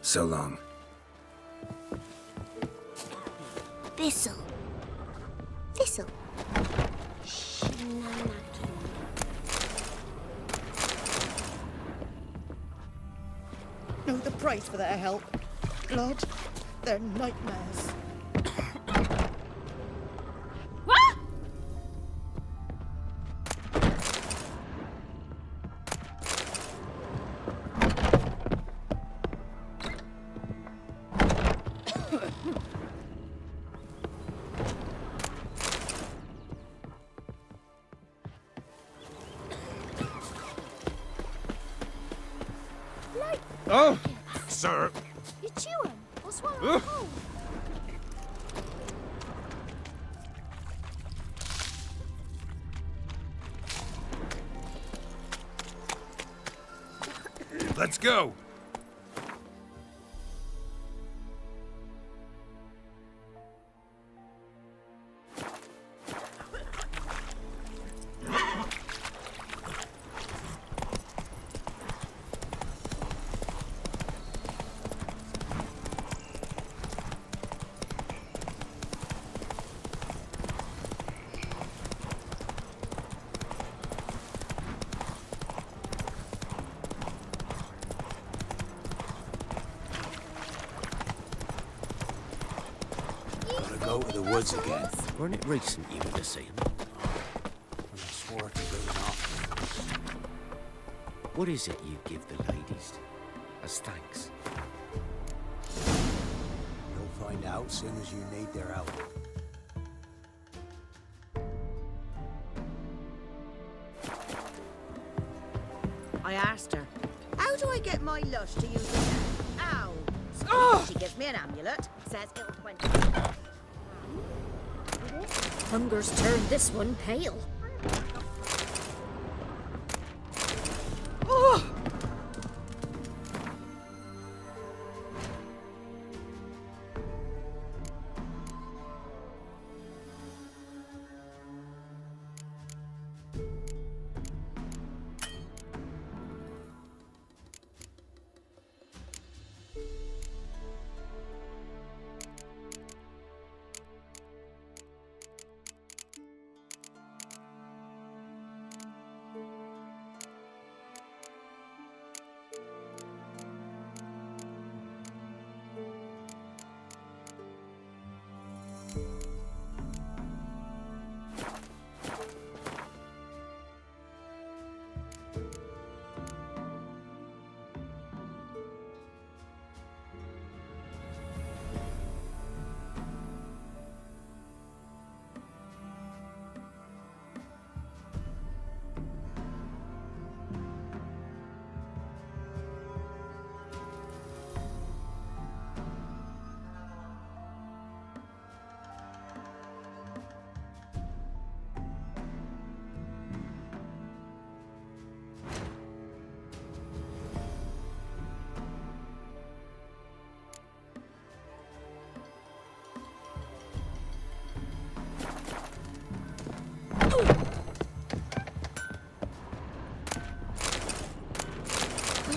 So long. Thistle. Thistle. Know the price for their help. Blood, their nightmares. Oh, sir. You chew him or swallow him whole. Let's go. Go to the woods again. Weren't it recent you went to see him? I swore to bring him off. What is it you give the ladies as thanks? You'll find out soon as you need their help. I asked her, how do I get my lush to use it? Ow! So she gives me an amulet, says it'll quench. Hunger's turned this one pale.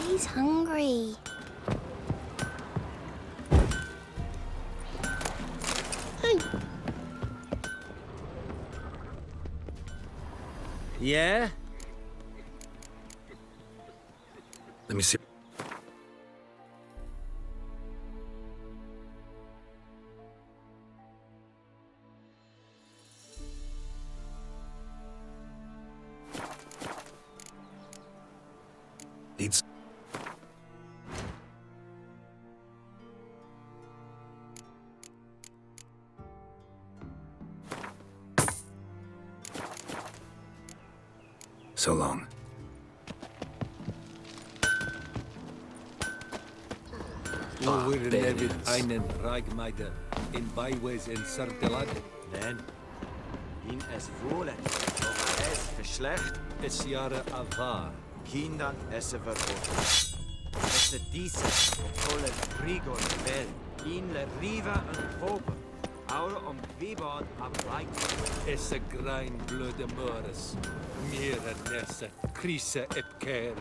He's hungry. Yeah? Let me see. Needs. So long. Wo wir neben einen Ragmeider in Beiwes in Sartelad. Nein. In es wohlen, aber es verschlecht. Es Jahre avar. Kindern essen verboten. Es ist diese, voller Frigo und Welt. In le Riva und Pope. Our vibod of right. Essa grain blood amoris. Mira nessa. Crisa epker.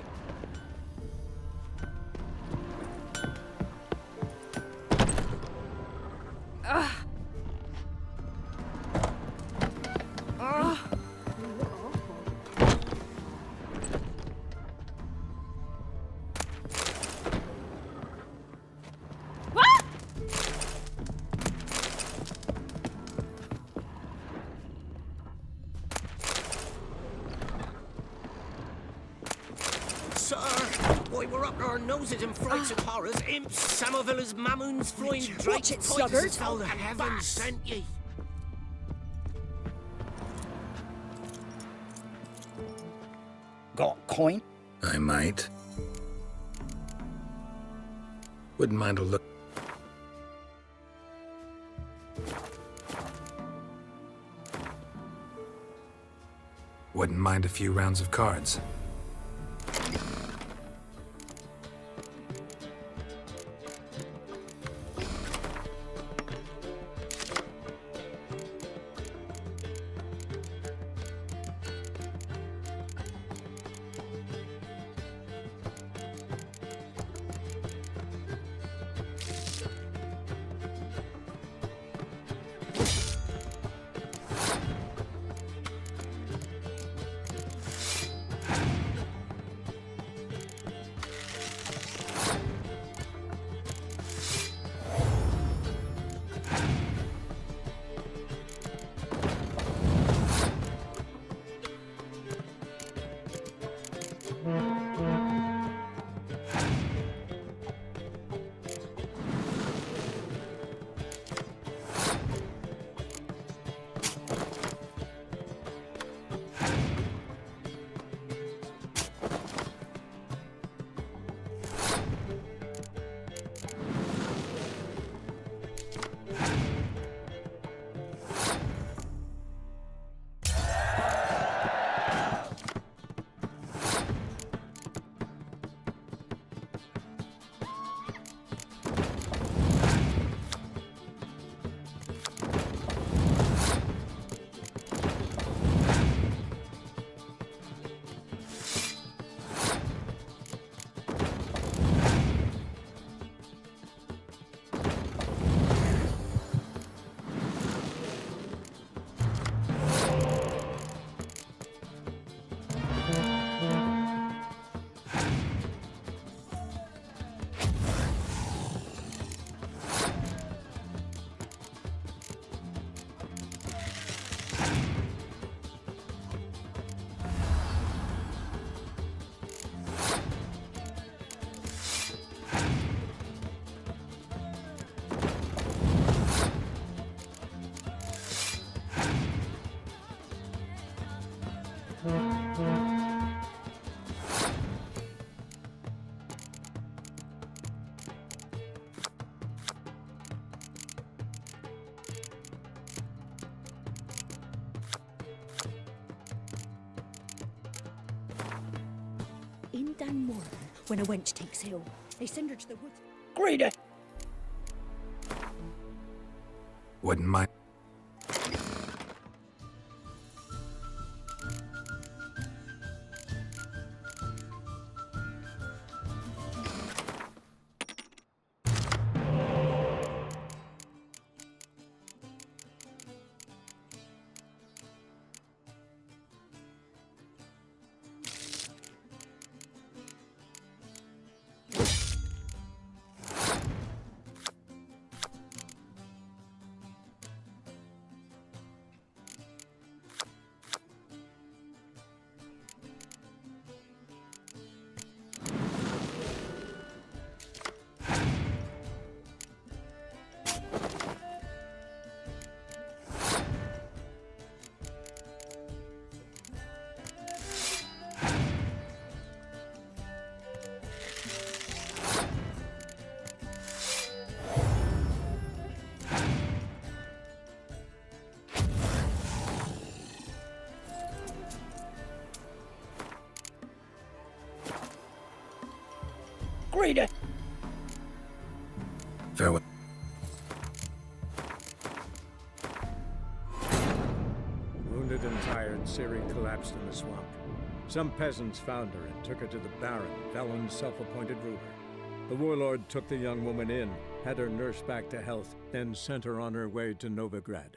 Sir, why we're up our noses in frights of horrors, imps, Samovilla's mamoons, flying drakes, it, poisons, sluggard. how the heavens sent ye. Got coin? I might. Wouldn't mind a look. Wouldn't mind a few rounds of cards. In Dunmore, when a wench takes ill, they send her to the woods. Greedy! Wouldn't mind. Greedy! Farewell. Ciri collapsed in the swamp. Some peasants found her and took her to the Baron, Velen's self-appointed ruler. The warlord took the young woman in, had her nursed back to health, then sent her on her way to Novigrad.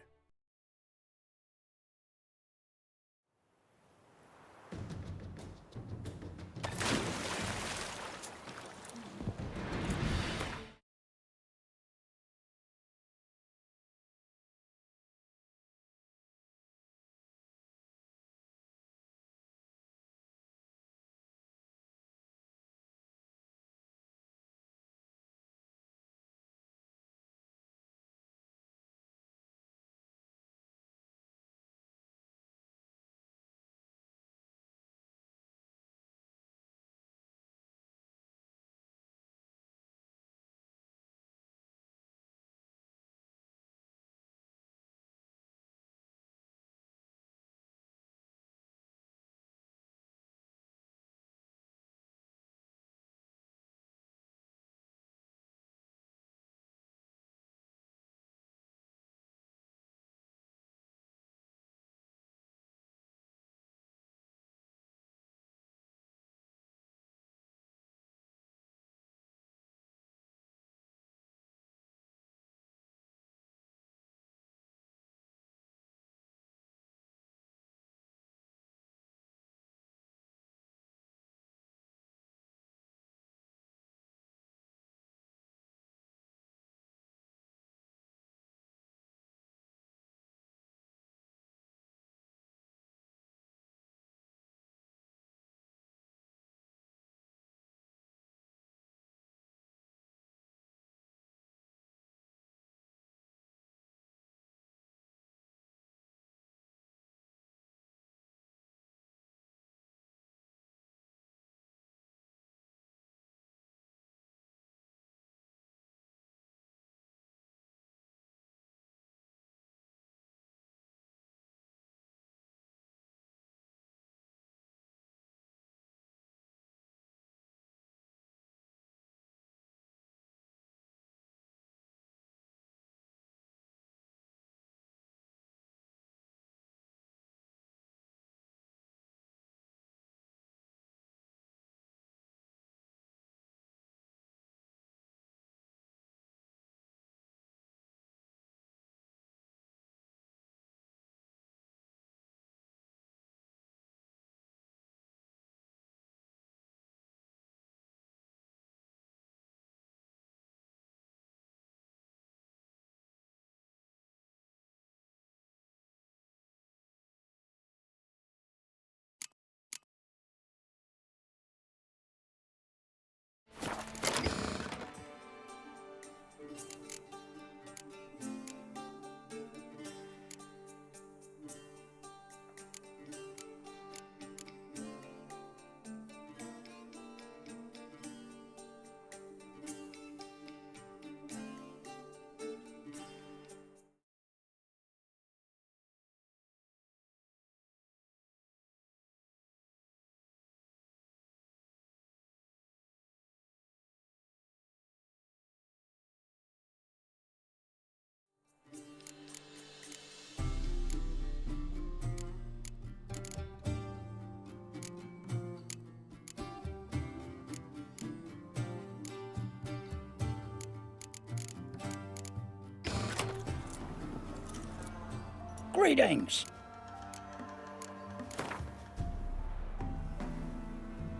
Greetings.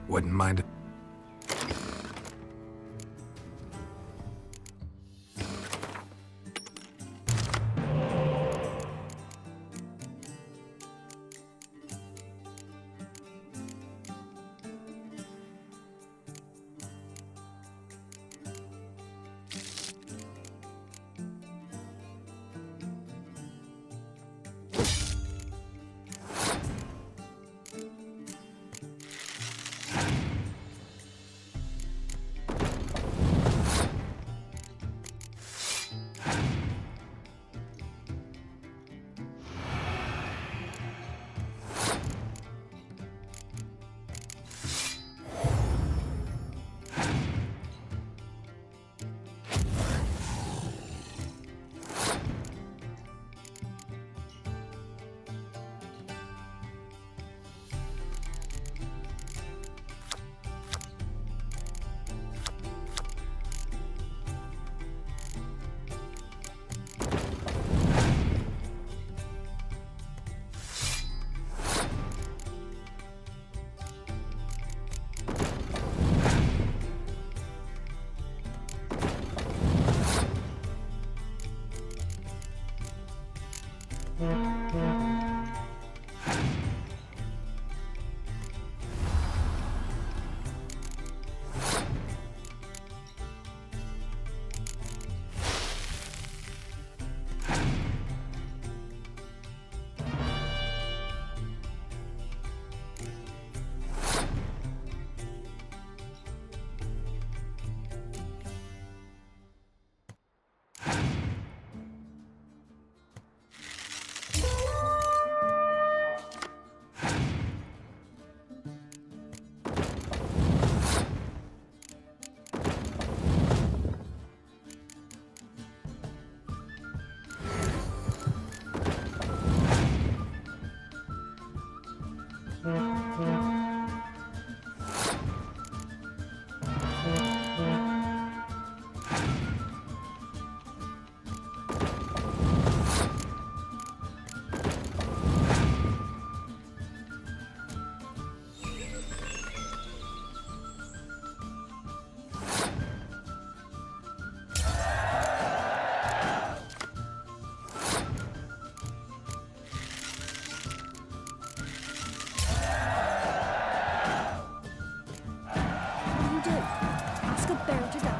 Wouldn't mind.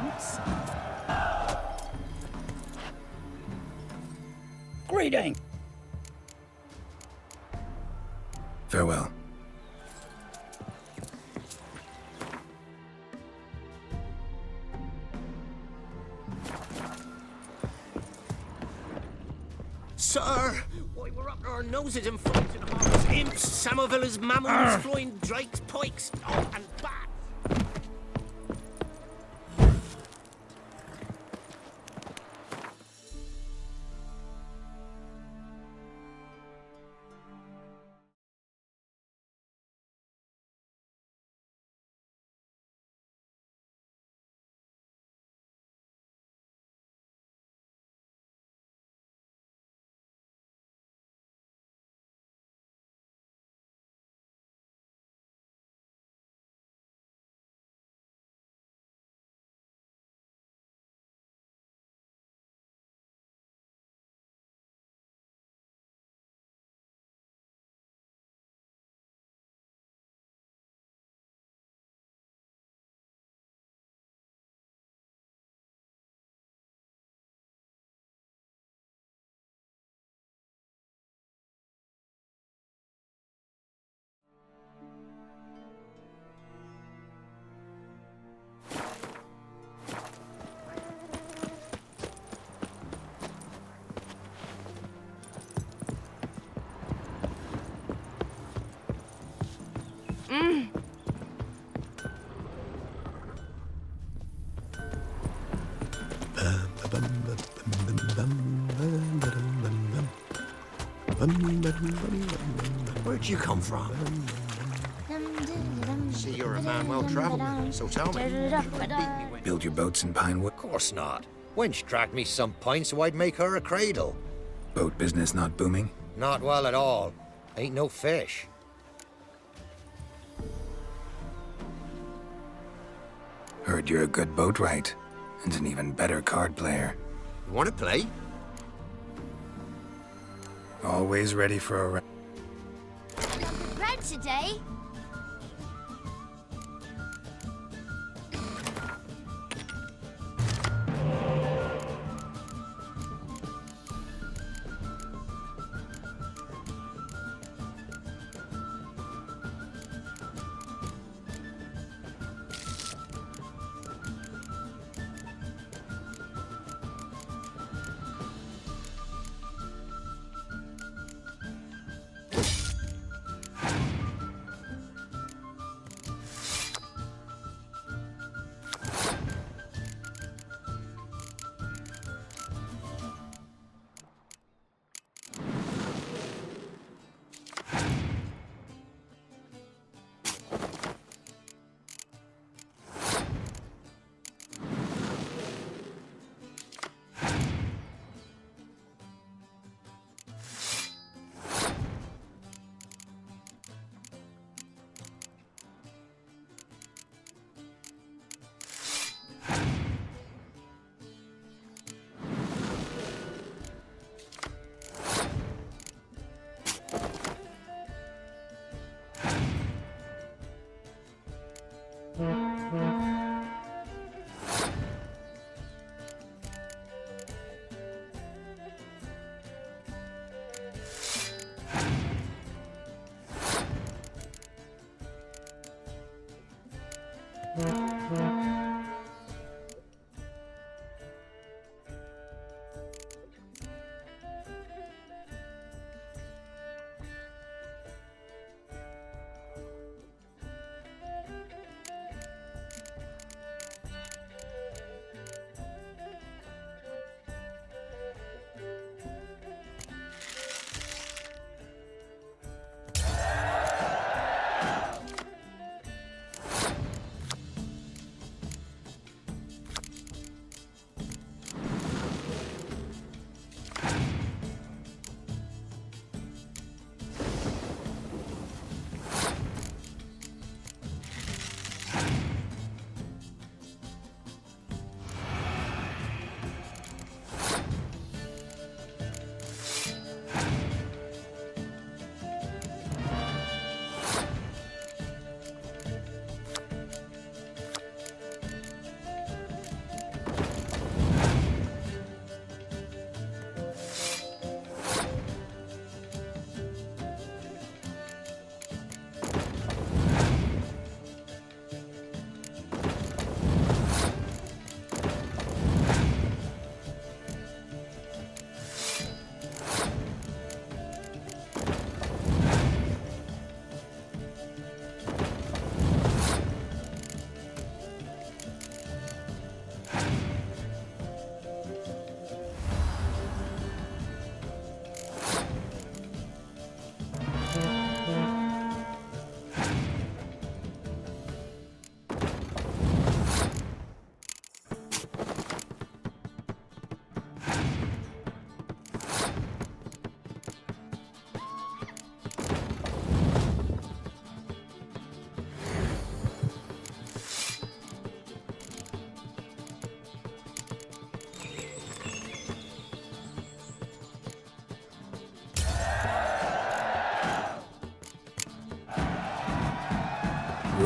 once. Greeting. Farewell. Sir, why we're up to our noses in fighting hawks, imps, Samovilla's mammals, flying drakes, pikes, and bats. Where'd you come from? See, you're a man well traveled, so tell me. Build your boats in Pinewood? Of course not. Wench dragged me some pine so I'd make her a cradle. Boat business not booming? Not well at all. Ain't no fish. Heard you're a good boatwright, and an even better card player. You wanna play? Always ready for a round. Round today?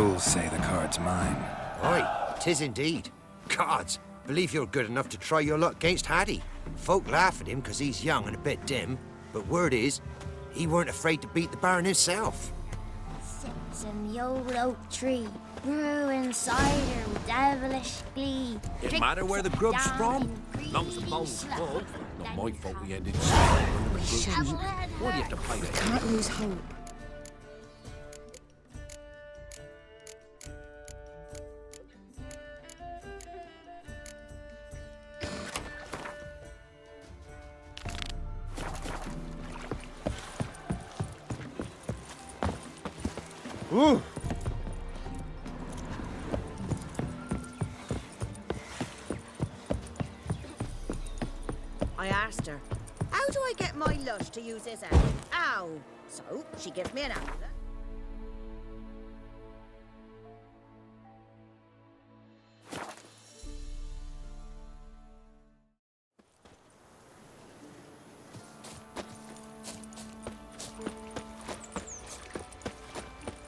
rules say the card's mine. Aye, 'tis indeed. Cards, believe you're good enough to try your luck against Haddie. Folk laugh at him 'cause he's young and a bit dim, but word is, he weren't afraid to beat the Baron himself. Sits in the old oak tree, brewing cider with devilish glee. It matter where the grub's from, long as the bowl's full. Not my fault we ended up. Why do you have to play that? Can't lose hope. Ooh. I asked her, how do I get my lush to use this app? Ow! So, she gives me an amulet.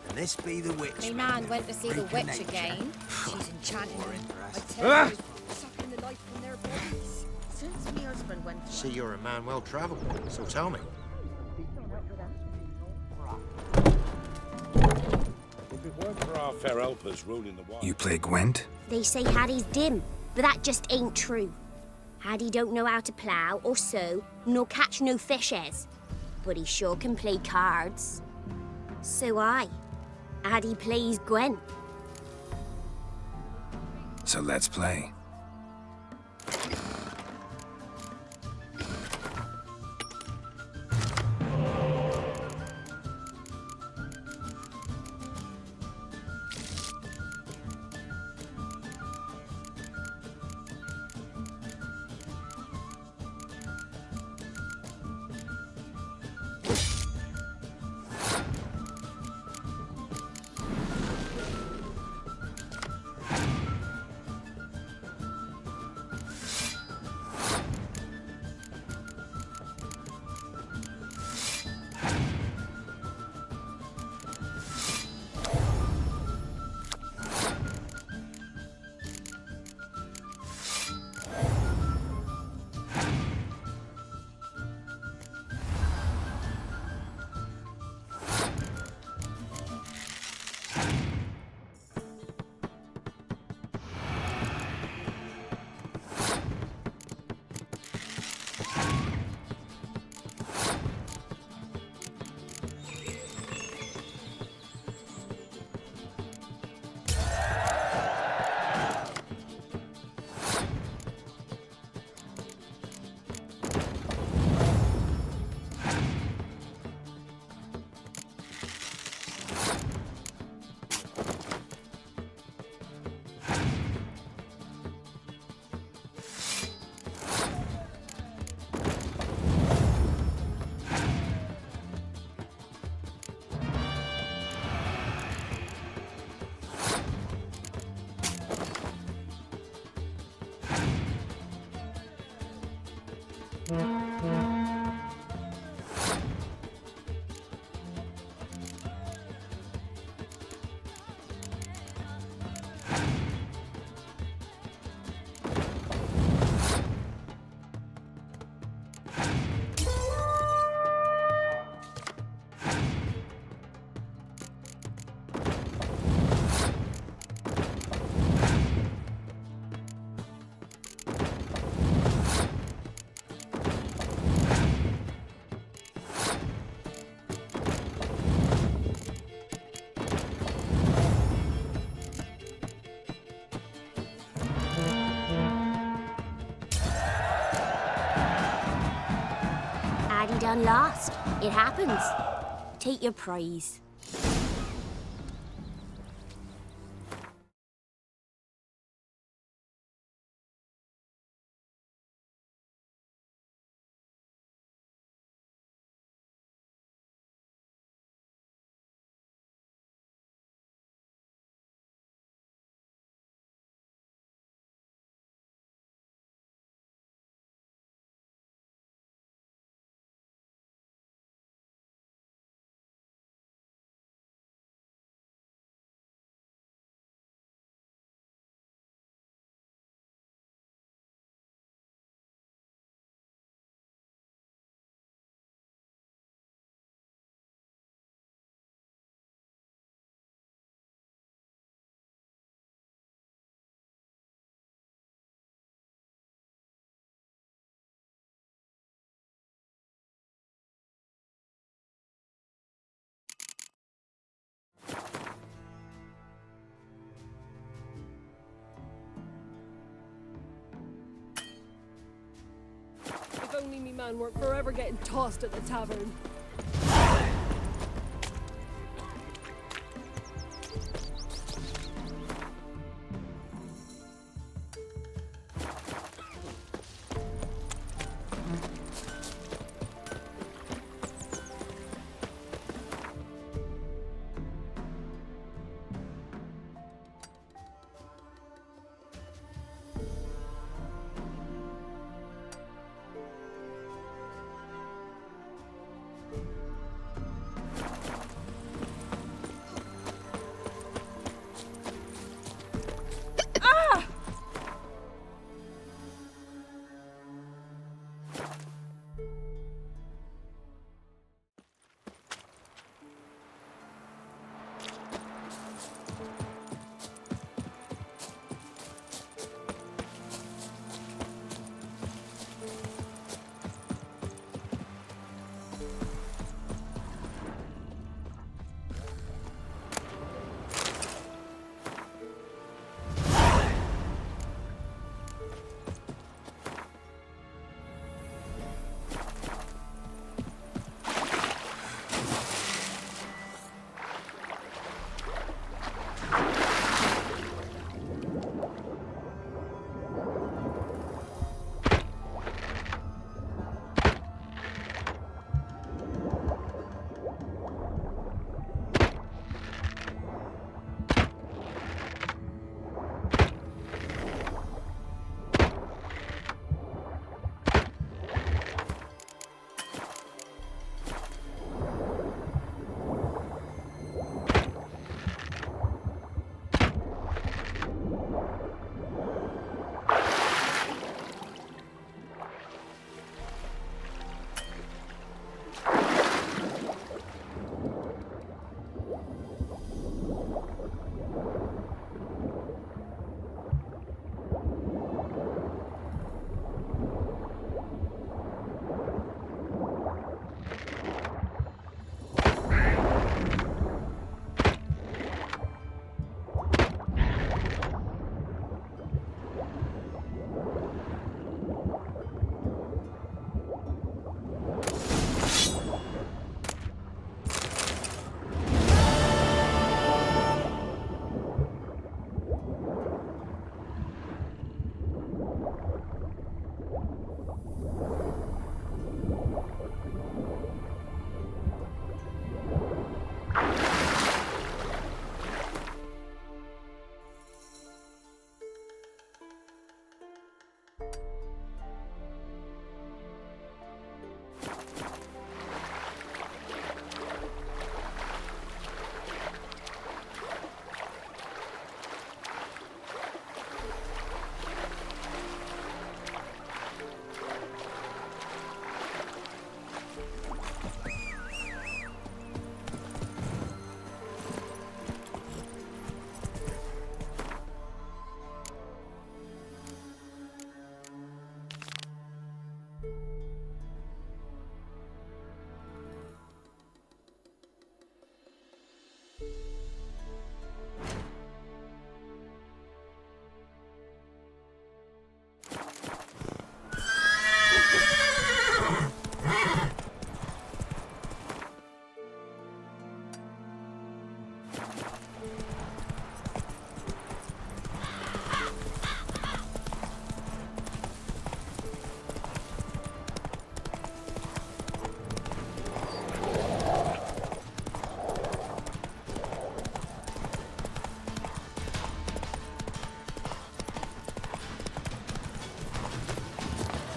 And this be the witch. Me man went to see the witch again. She's enchanted. I tell Ah! you, sucking the life from their bodies. Since me husband went See, you're a man well travelled, so tell me. If it weren't for our fair helpers ruling the wild... You play Gwent? They say Haddie's dim, but that just ain't true. Haddie don't know how to plough or sew, nor catch no fishes. But he sure can play cards. So Haddie plays Gwent. So let's play. Haddie done lost. It happens. Take your prize. If only me man weren't forever getting tossed at the tavern.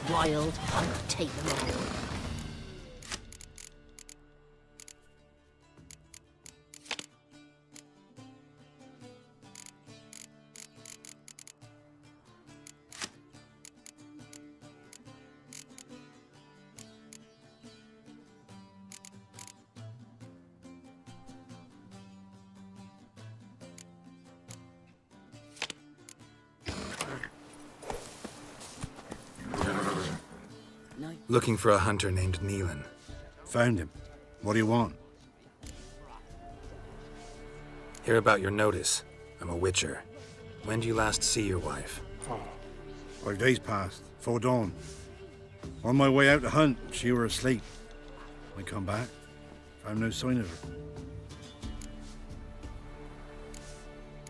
Wild hunt, take them all. Looking for a hunter named Velen. Found him. What do you want? Hear about your notice. I'm a witcher. When do you last see your wife? 5 days past, 4 dawn. On my way out to hunt, she were asleep. I come back, found no sign of her.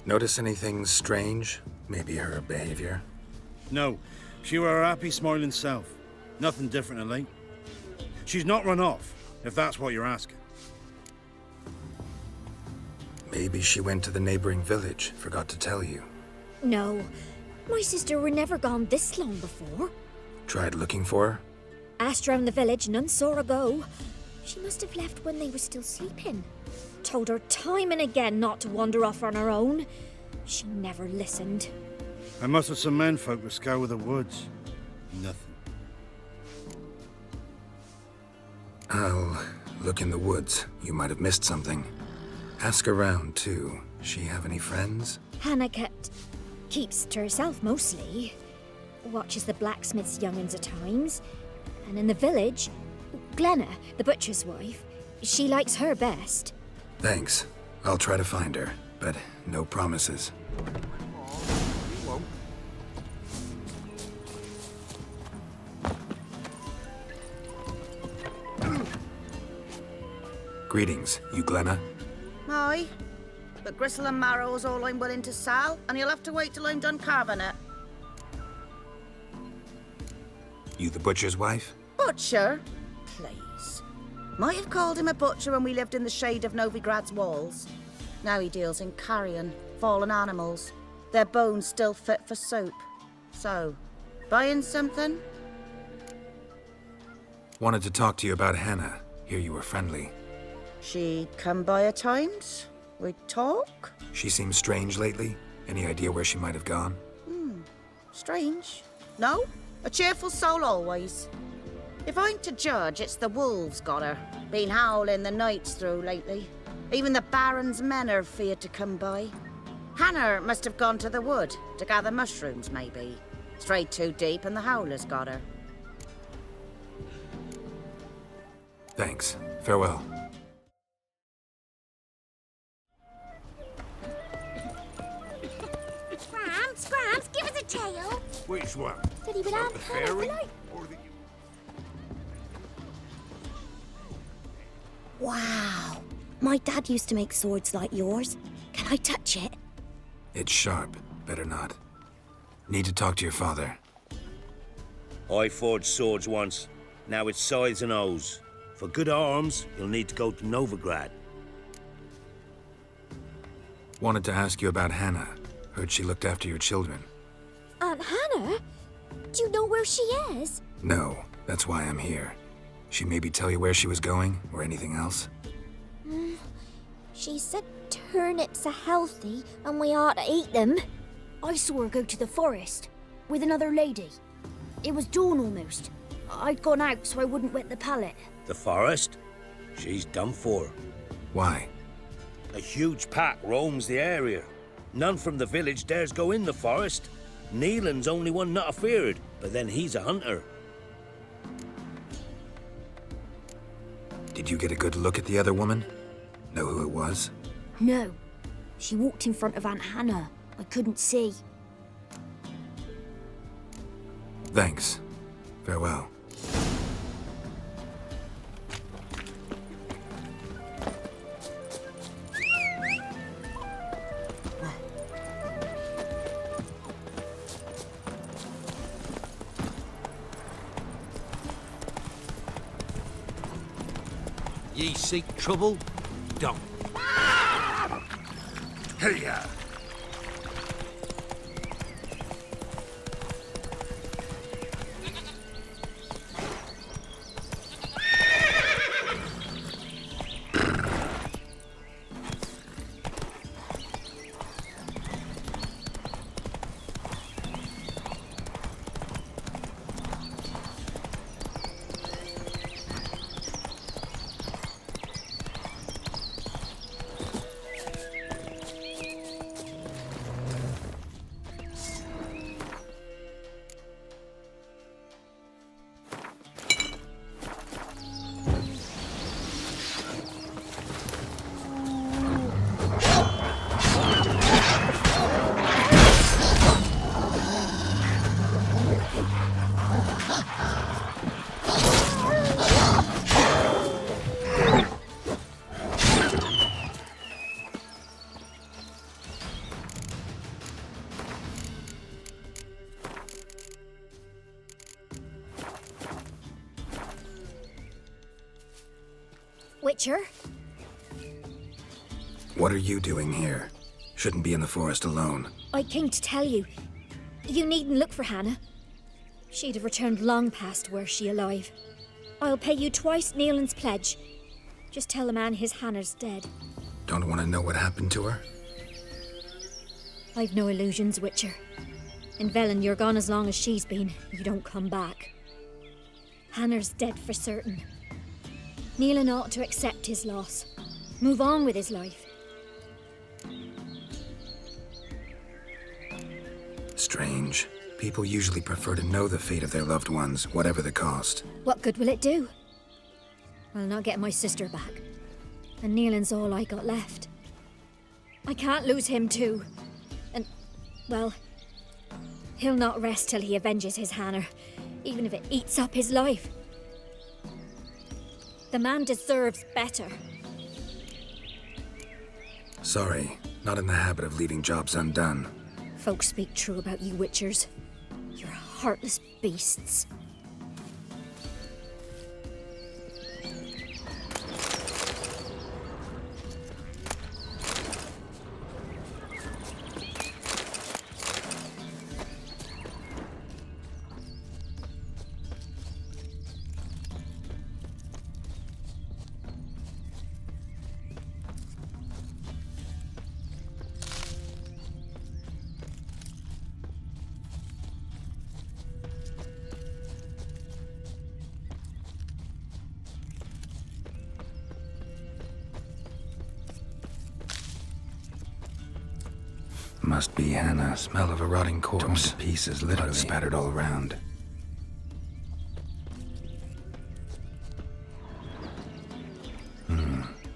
Notice anything strange? Maybe her behavior? No, she were her happy, smiling self. Nothing different than late. She's not run off, if that's what you're asking. Maybe she went to the neighboring village, forgot to tell you. No, my sister were never gone this long before. Tried looking for her? Asked round the village, none saw her go. She must have left when they were still sleeping. Told her time and again not to wander off on her own. She never listened. I must have some menfolk to scour the woods. Nothing. I'll look in the woods. You might have missed something. Ask around, too. She have any friends? Hannah keeps to herself mostly. Watches the blacksmith's young'uns at times. And in the village, Glenna, the butcher's wife, she likes her best. Thanks. I'll try to find her, but no promises. Greetings, you Glenna? Aye, but gristle and marrow's all I'm willing to sell, and you'll have to wait till I'm done carving it. You the butcher's wife? Butcher? Please. Might have called him a butcher when we lived in the shade of Novigrad's walls. Now he deals in carrion, fallen animals. Their bones still fit for soup. So, buying something? Wanted to talk to you about Hannah. Hear you were friendly. She come by at times? We talk? She seems strange lately. Any idea where she might have gone? Strange. No? A cheerful soul always. If I'm to judge, it's the wolves got her. Been howling the nights through lately. Even the Baron's men are feared to come by. Hannah must have gone to the wood to gather mushrooms, maybe. Strayed too deep and the howlers got her. Thanks. Farewell. Scrams, give us a tale. Which one? Said he would About have the Hannah fairy? for life. Or the... Wow. My dad used to make swords like yours. Can I touch it? It's sharp. Better not. Need to talk to your father. I forged swords once. Now it's scythes and hoes. For good arms, you'll need to go to Novigrad. Wanted to ask you about Hannah. Heard she looked after your children. Aunt Hannah? Do you know where she is? No, that's why I'm here. She maybe tell you where she was going, or anything else? She said turnips are healthy and we ought to eat them. I saw her go to the forest with another lady. It was dawn almost. I'd gone out so I wouldn't wet the pallet. The forest? She's done for. Why? A huge pack roams the area. None from the village dares go in the forest. Neelan's only one not afeared, but then he's a hunter. Did you get a good look at the other woman? Know who it was? No. She walked in front of Aunt Hannah. I couldn't see. Thanks. Farewell. Ye seek trouble? Don't. Hey-ya! Witcher? What are you doing here? Shouldn't be in the forest alone. I came to tell you. You needn't look for Hannah. She'd have returned long past were she alive. I'll pay you twice Nealon's pledge. Just tell the man his Hannah's dead. Don't want to know what happened to her? I've no illusions, Witcher. In Velen, you're gone as long as she's been. You don't come back. Hannah's dead for certain. Nealon ought to accept his loss. Move on with his life. Strange. People usually prefer to know the fate of their loved ones, whatever the cost. What good will it do? I'll not get my sister back. And Nealon's all I got left. I can't lose him too. And, well, he'll not rest till he avenges his Hannah, even if it eats up his life. The man deserves better. Sorry, not in the habit of leaving jobs undone. Folks speak true about you Witchers. You're heartless beasts. Must be Hannah. Smell of a rotting corpse. Torn to pieces, literally spattered all around.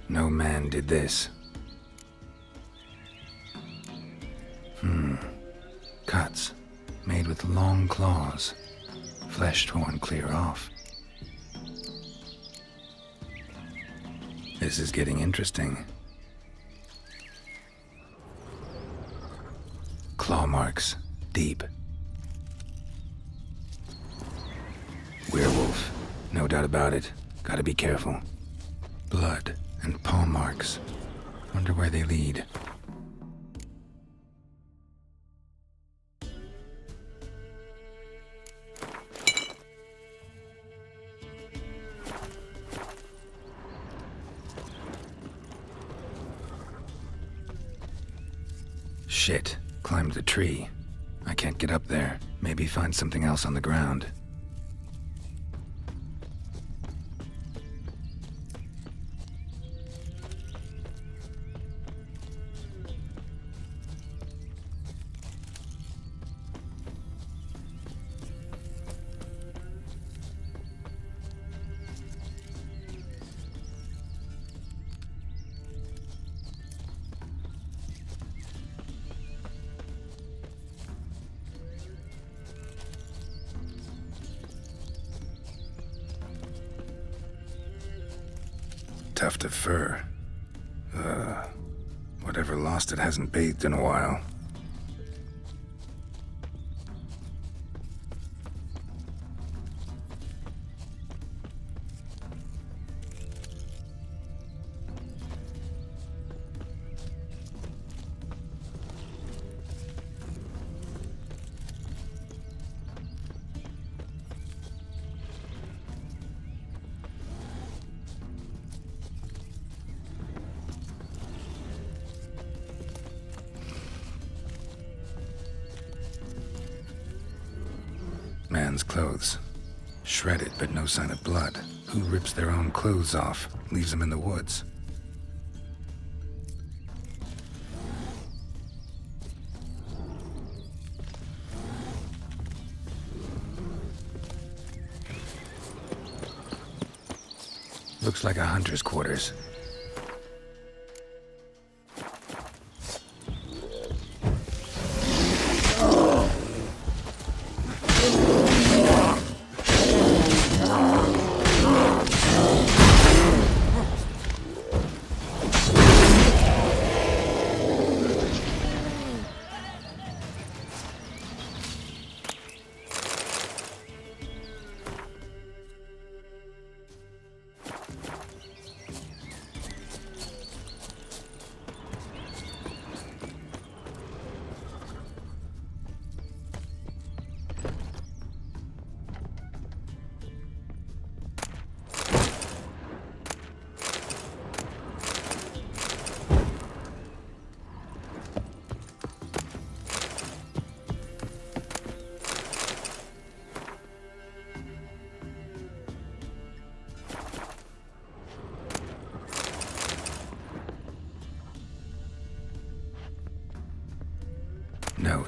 No man did this. Cuts. Made with long claws. Flesh torn clear off. This is getting interesting. Claw marks. Deep. Werewolf. No doubt about it. Gotta be careful. Blood and paw marks. Wonder where they lead. Shit. Climbed the tree. I can't get up there. Maybe find something else on the ground. Tuft of fur. Whatever lost it hasn't bathed in a while. Man's clothes. Shredded, but no sign of blood. Who rips their own clothes off, leaves them in the woods? Looks like a hunter's quarters.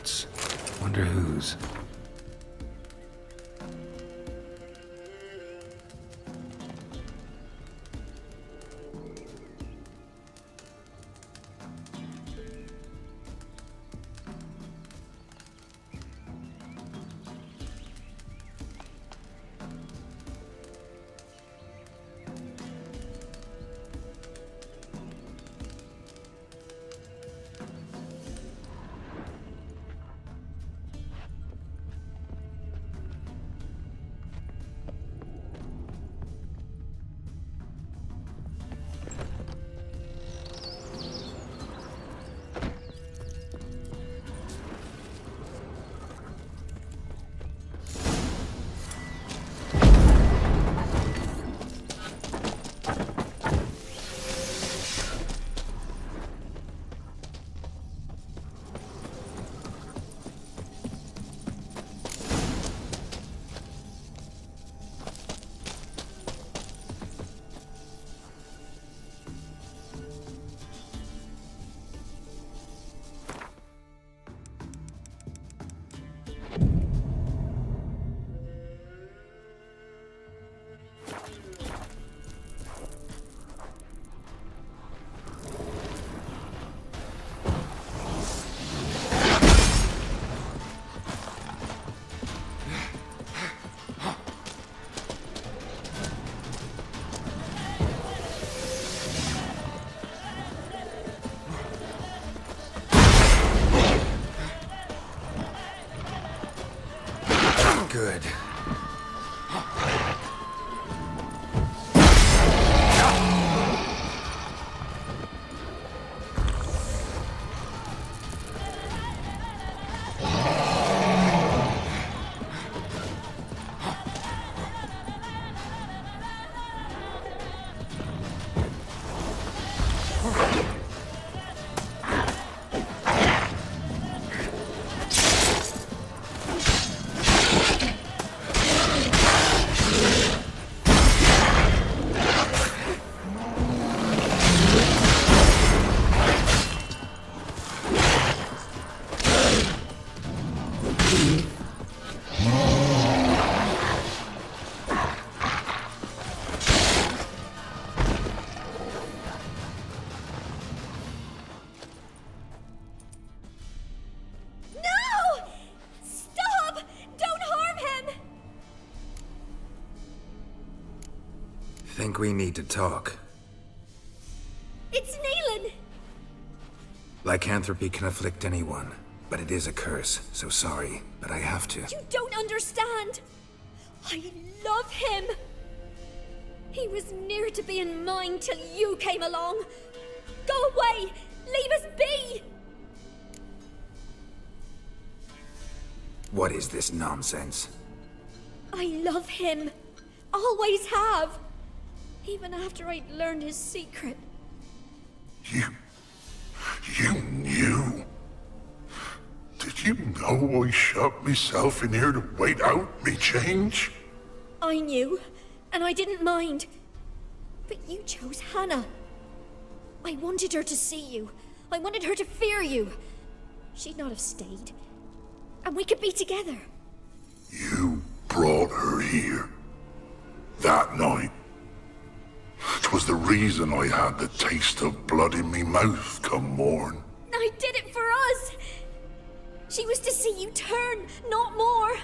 notes. Wonder whose. Good. Think we need to talk. It's Neelan! Lycanthropy can afflict anyone, but it is a curse, so sorry, but I have to. You don't understand! I love him! He was near to being mine till you came along! Go away! Leave us be! What is this nonsense? I love him. Always have. Even after I'd learned his secret. You knew? Did you know I shut myself in here to wait out me change? I knew, and I didn't mind. But you chose Hannah. I wanted her to see you. I wanted her to fear you. She'd not have stayed. And we could be together. You brought her here. That night. 'Twas the reason I had the taste of blood in me mouth come morn. I did it for us. She was to see you turn, not more.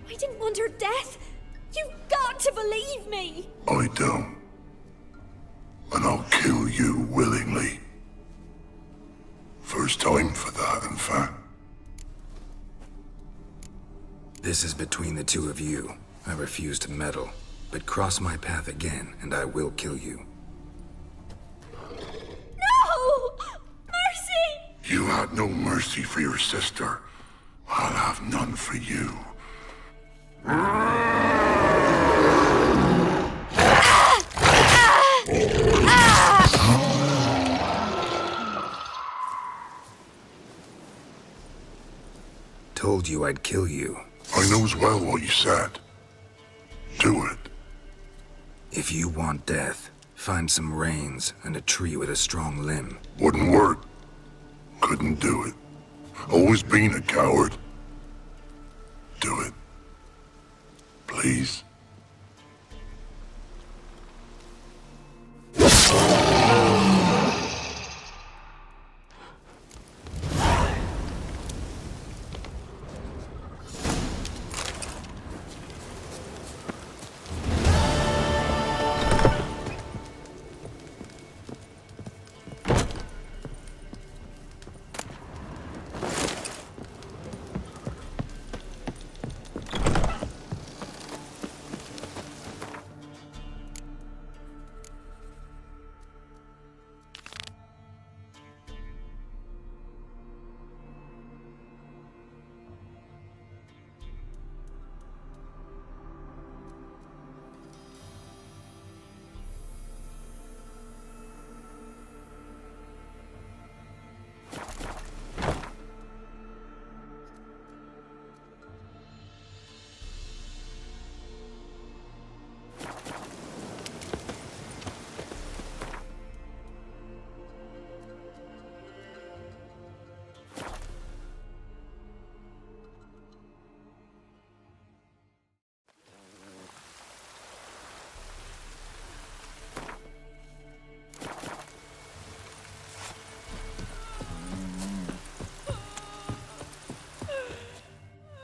I didn't want her death. You've got to believe me. I don't. And I'll kill you willingly. First time for that, in fact. This is between the two of you. I refuse to meddle, but cross my path again, and I will kill you. No! Mercy! You had no mercy for your sister. I'll have none for you. Told you I'd kill you. I knows well what you said. Do it. If you want death, find some reins and a tree with a strong limb. Wouldn't work. Couldn't do it. Always been a coward. Do it. Please.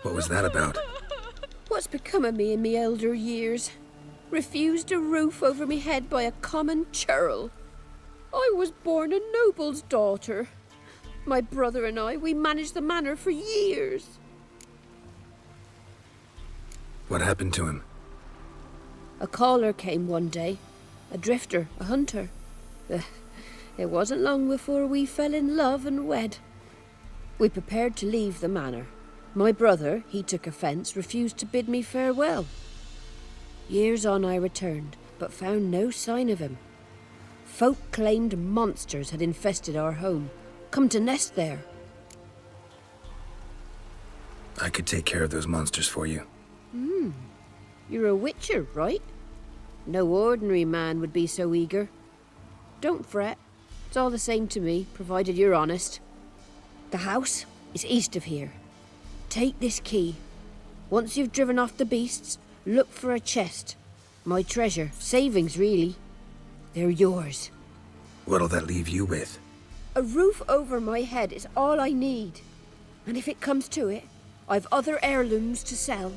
What was that about? What's become of me in me elder years? Refused a roof over me head by a common churl. I was born a noble's daughter. My brother and I, we managed the manor for years. What happened to him? A caller came one day. A drifter, a hunter. It wasn't long before we fell in love and wed. We prepared to leave the manor. My brother, he took offence, refused to bid me farewell. Years on I returned, but found no sign of him. Folk claimed monsters had infested our home, come to nest there. I could take care of those monsters for you. You're a witcher, right? No ordinary man would be so eager. Don't fret. It's all the same to me, provided you're honest. The house is east of here. Take this key. Once you've driven off the beasts, look for a chest. My treasure, savings really. They're yours. What'll that leave you with? A roof over my head is all I need. And if it comes to it, I've other heirlooms to sell.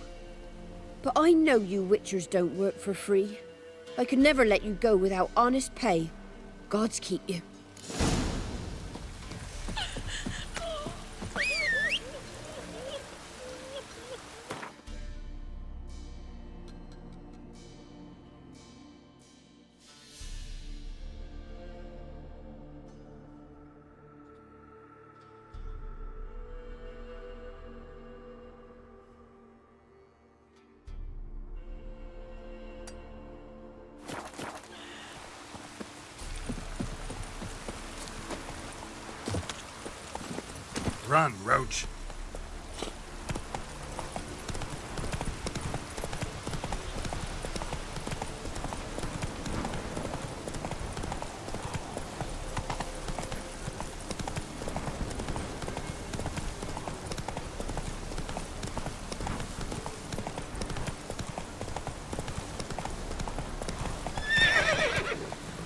But I know you witchers don't work for free. I could never let you go without honest pay. Gods keep you. Run, Roach.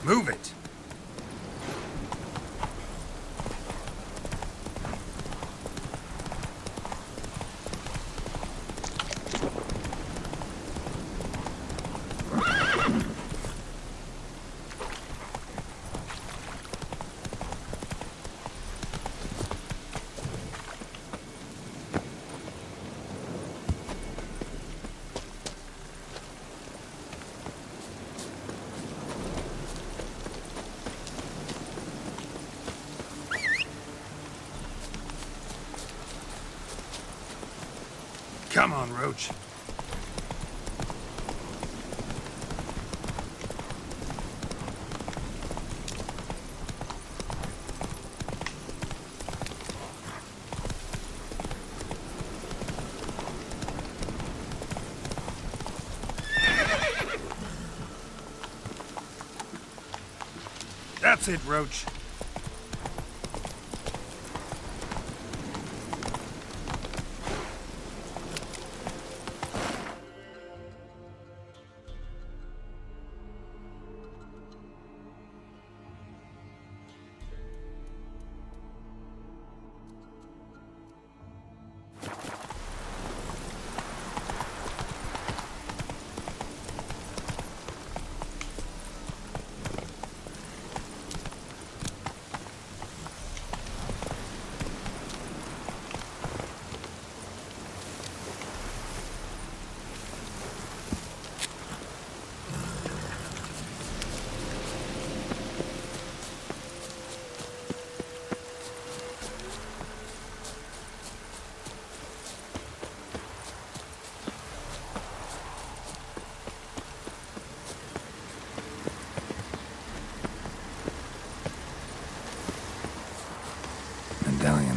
Move it. Come on, Roach. That's it, Roach.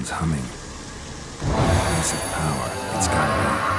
Someone's humming. Massive power. It's gotta be.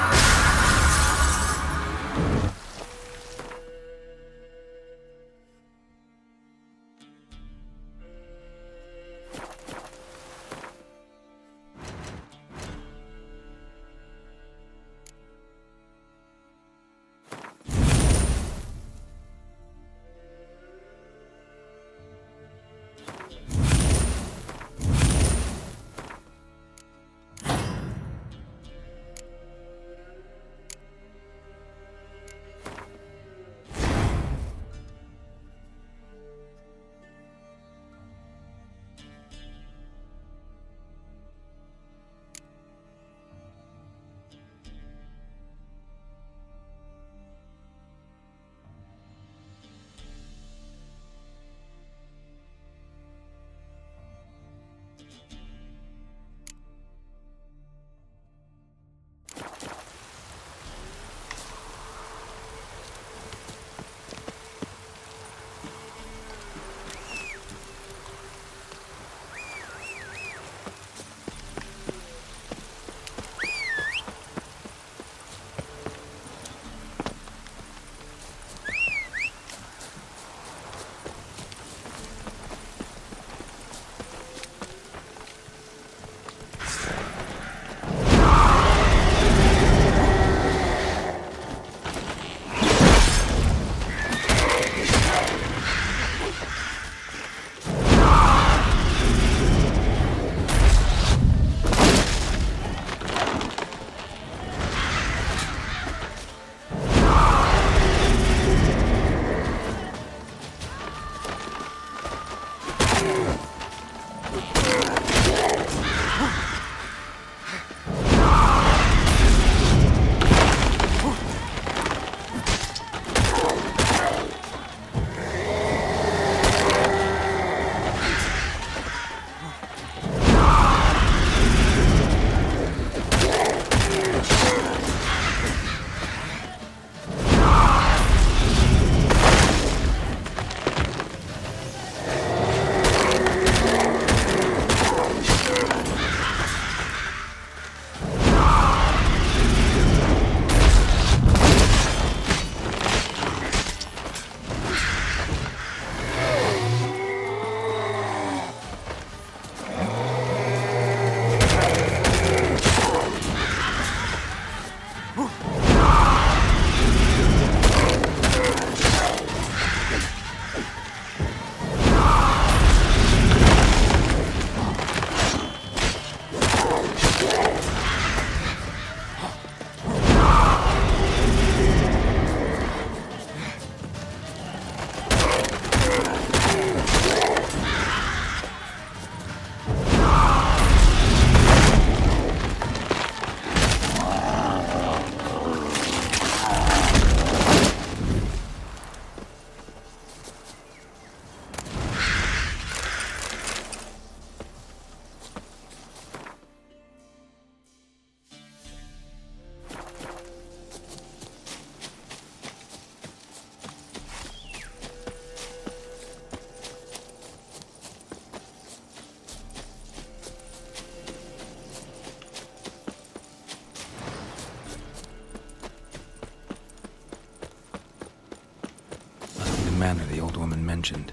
manner the old woman mentioned.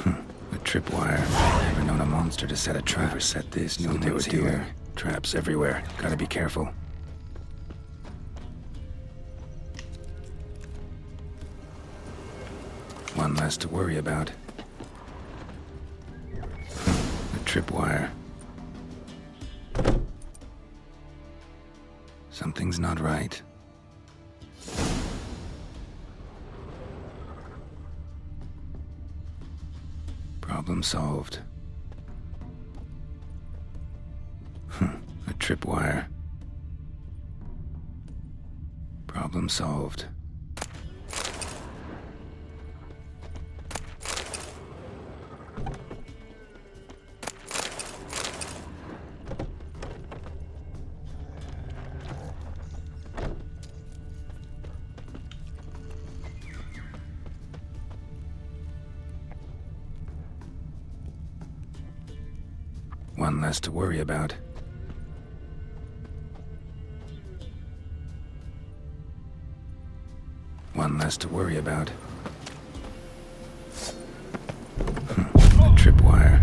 A tripwire. Never known a monster to set a trap. Whoever set this knew they were doing. Traps everywhere. Gotta be careful. One less to worry about. A tripwire. Something's not right. Problem solved. A tripwire. Problem solved. One less to worry about. One less to worry about. A tripwire.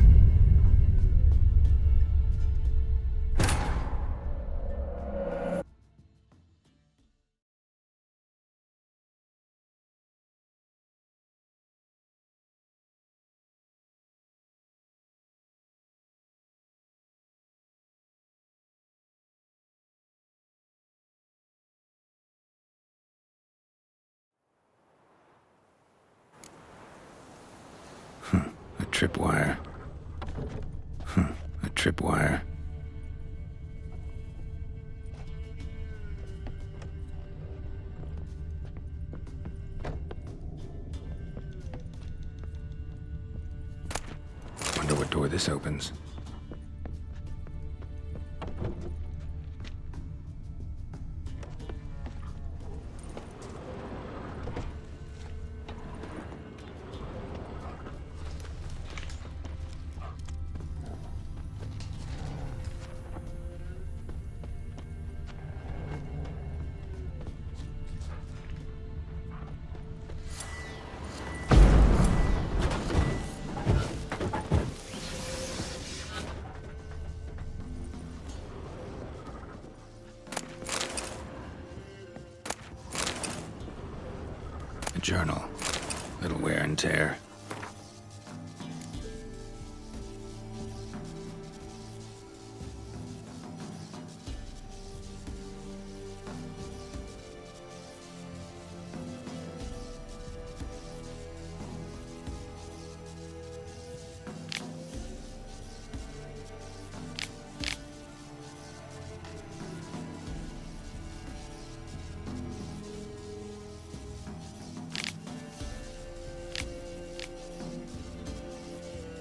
A tripwire. A tripwire. Wonder what door this opens. A journal. Little wear and tear.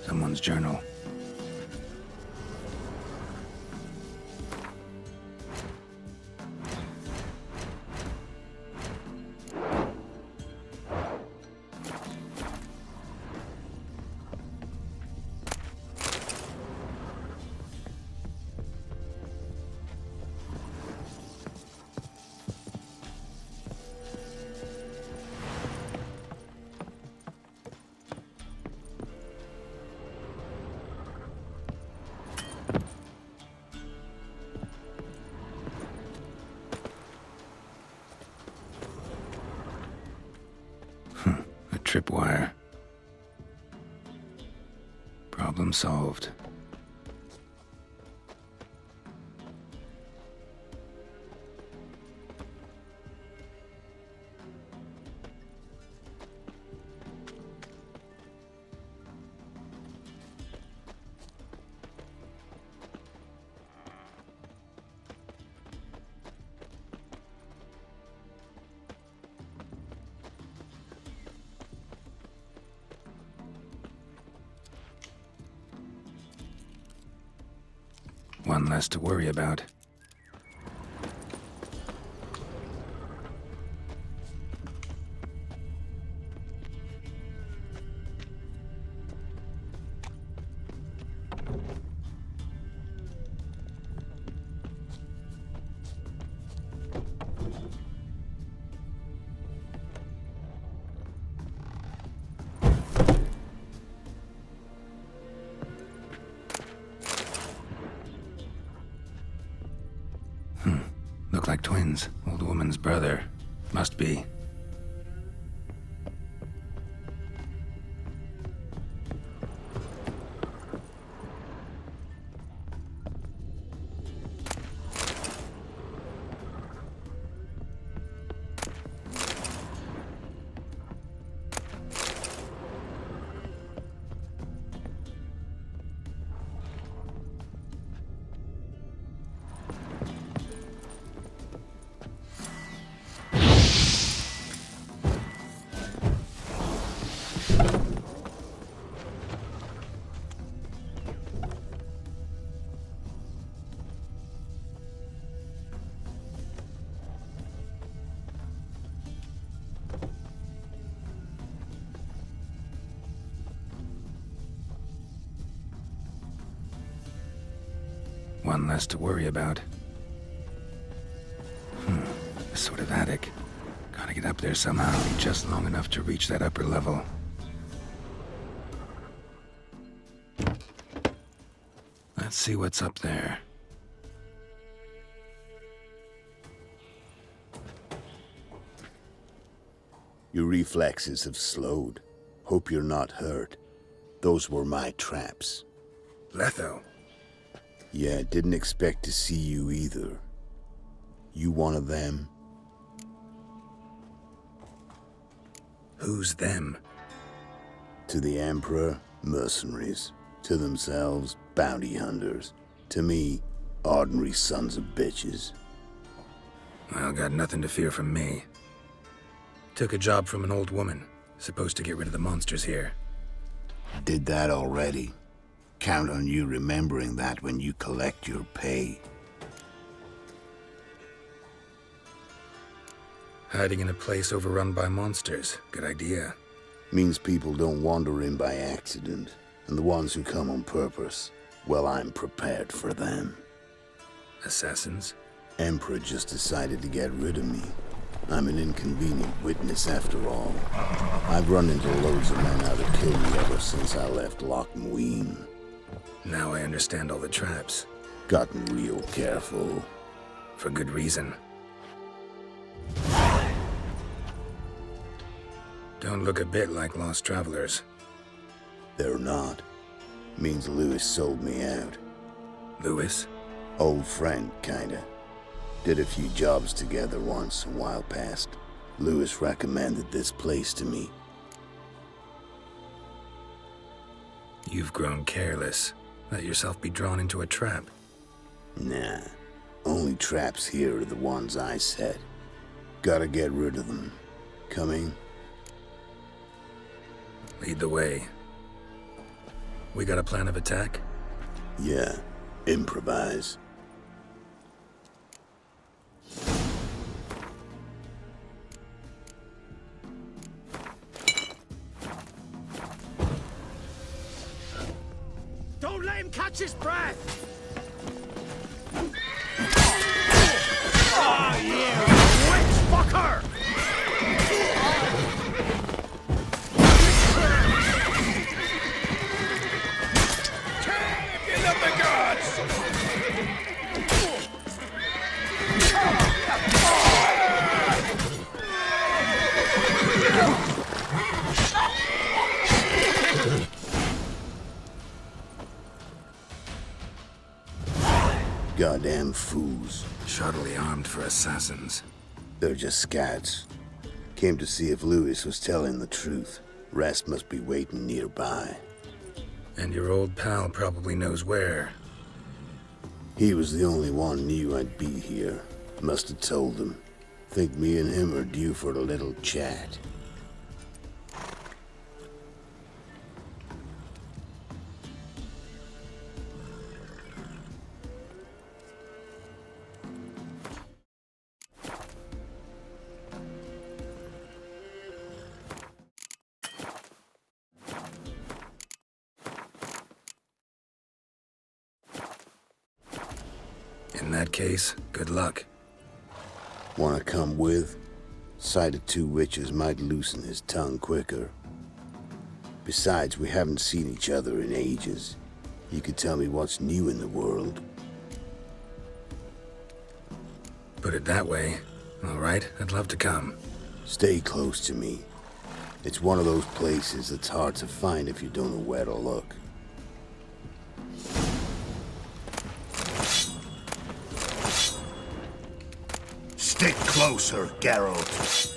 Someone's journal. A tripwire. Problem solved. One less to worry about. Look like twins. Old woman's brother. Must be. one less to worry about. A sort of attic. Gotta get up there somehow, just long enough to reach that upper level. Let's see what's up there. Your reflexes have slowed. Hope you're not hurt. Those were my traps. Letho? Yeah, didn't expect to see you either. You one of them? Who's them? To the Emperor, mercenaries. To themselves, bounty hunters. To me, ordinary sons of bitches. Well, got nothing to fear from me. Took a job from an old woman. Supposed to get rid of the monsters here. Did that already. Count on you remembering that when you collect your pay. Hiding in a place overrun by monsters. Good idea. Means people don't wander in by accident. And the ones who come on purpose, well, I'm prepared for them. Assassins? Emperor just decided to get rid of me. I'm an inconvenient witness after all. I've run into loads of men out to kill me ever since I left Loch Muin. Now I understand all the traps. Gotten real careful. For good reason. Don't look a bit like lost travelers. They're not. Means Lewis sold me out. Lewis? Old friend, kinda. Did a few jobs together once, a while past. Lewis recommended this place to me. You've grown careless. Let yourself be drawn into a trap. Nah. Only traps here are the ones I set. Gotta get rid of them. Coming? Lead the way. We got a plan of attack? Yeah. Improvise. Don't let him catch his breath! Oh, you witch fucker! Give up the gods! Goddamn fools. Shoddily armed for assassins. They're just scouts. Came to see if Lewis was telling the truth. Rest must be waiting nearby. And your old pal probably knows where. He was the only one knew I'd be here. Must have told them. Think me and him are due for a little chat. In that case, good luck. Wanna come with? Sight of two witches might loosen his tongue quicker. Besides, we haven't seen each other in ages. You could tell me what's new in the world. Put it that way. All right, I'd love to come. Stay close to me. It's one of those places that's hard to find if you don't know where to look. Stick closer, Geralt.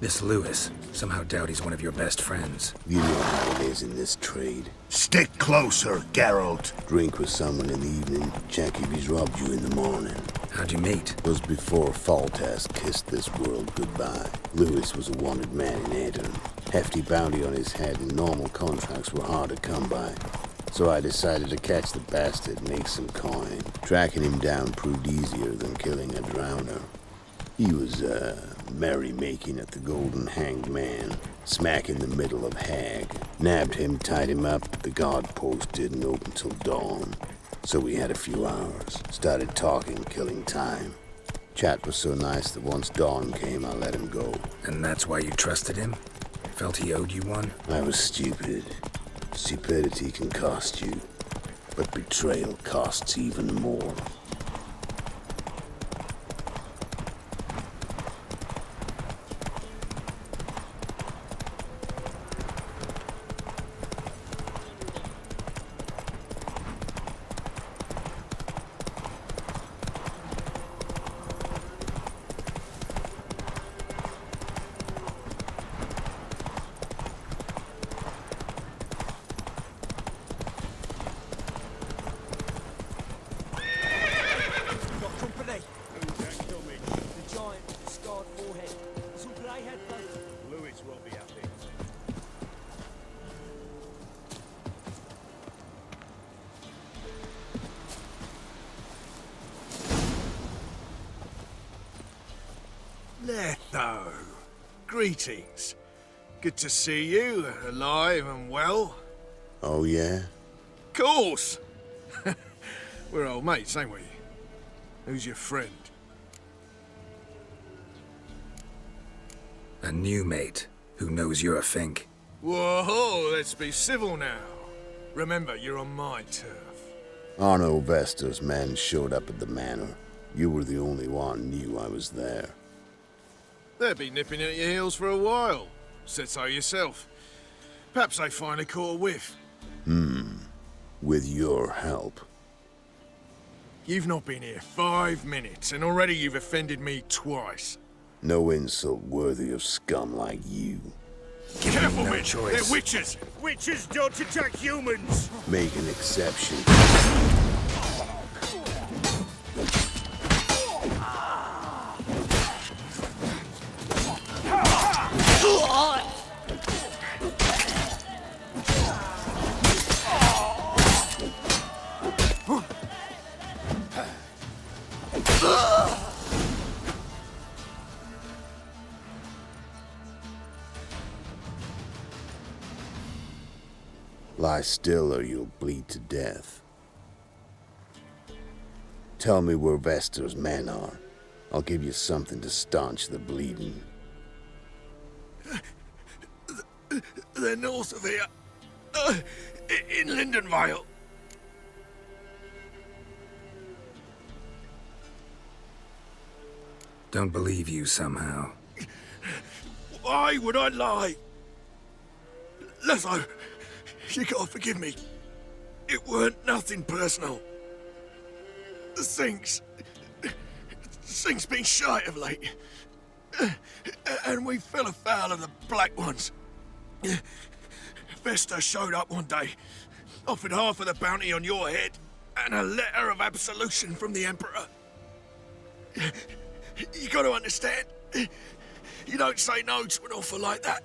This Lewis, somehow doubt he's one of your best friends. You know how it is in this trade. Stick closer, Geralt. Drink with someone in the evening, check if he's robbed you in the morning. How'd you meet? It was before Foltest kissed this world goodbye. Lewis was a wanted man in Aedirn. Hefty bounty on his head and normal contracts were hard to come by. So I decided to catch the bastard and make some coin. Tracking him down proved easier than killing a drowner. He was, merrymaking at the Golden Hanged Man, smack in the middle of Hag. Nabbed him, tied him up, the guard post didn't open till dawn. So we had a few hours. Started talking, killing time. Chat was so nice that once dawn came, I let him go. And that's why you trusted him? Felt he owed you one? I was stupid. Stupidity can cost you, but betrayal costs even more. Letho, greetings. Good to see you, alive and well. Oh, yeah? Course! We're old mates, ain't we? Who's your friend? A new mate who knows you're a Fink. Whoa, let's be civil now. Remember, you're on my turf. Arno Vester's men showed up at the manor. You were the only one knew I was there. They'll be nipping at your heels for a while. Said so yourself. Perhaps they finally caught a whiff. With your help. You've not been here 5 minutes, and already you've offended me twice. No insult worthy of scum like you. Careful, no men! choice. They're witches! Witches don't attack humans! Make an exception. Lie still or you'll bleed to death. Tell me where Vester's men are. I'll give you something to staunch the bleeding. They're north of here. In Lindenvale. Don't believe you somehow. Why would I lie? Letho, you gotta forgive me. It weren't nothing personal. Things been shy of late. And we fell afoul of the Black Ones. Vesta showed up one day, offered half of the bounty on your head, and a letter of absolution from the Emperor. You gotta understand, you don't say no to an offer like that.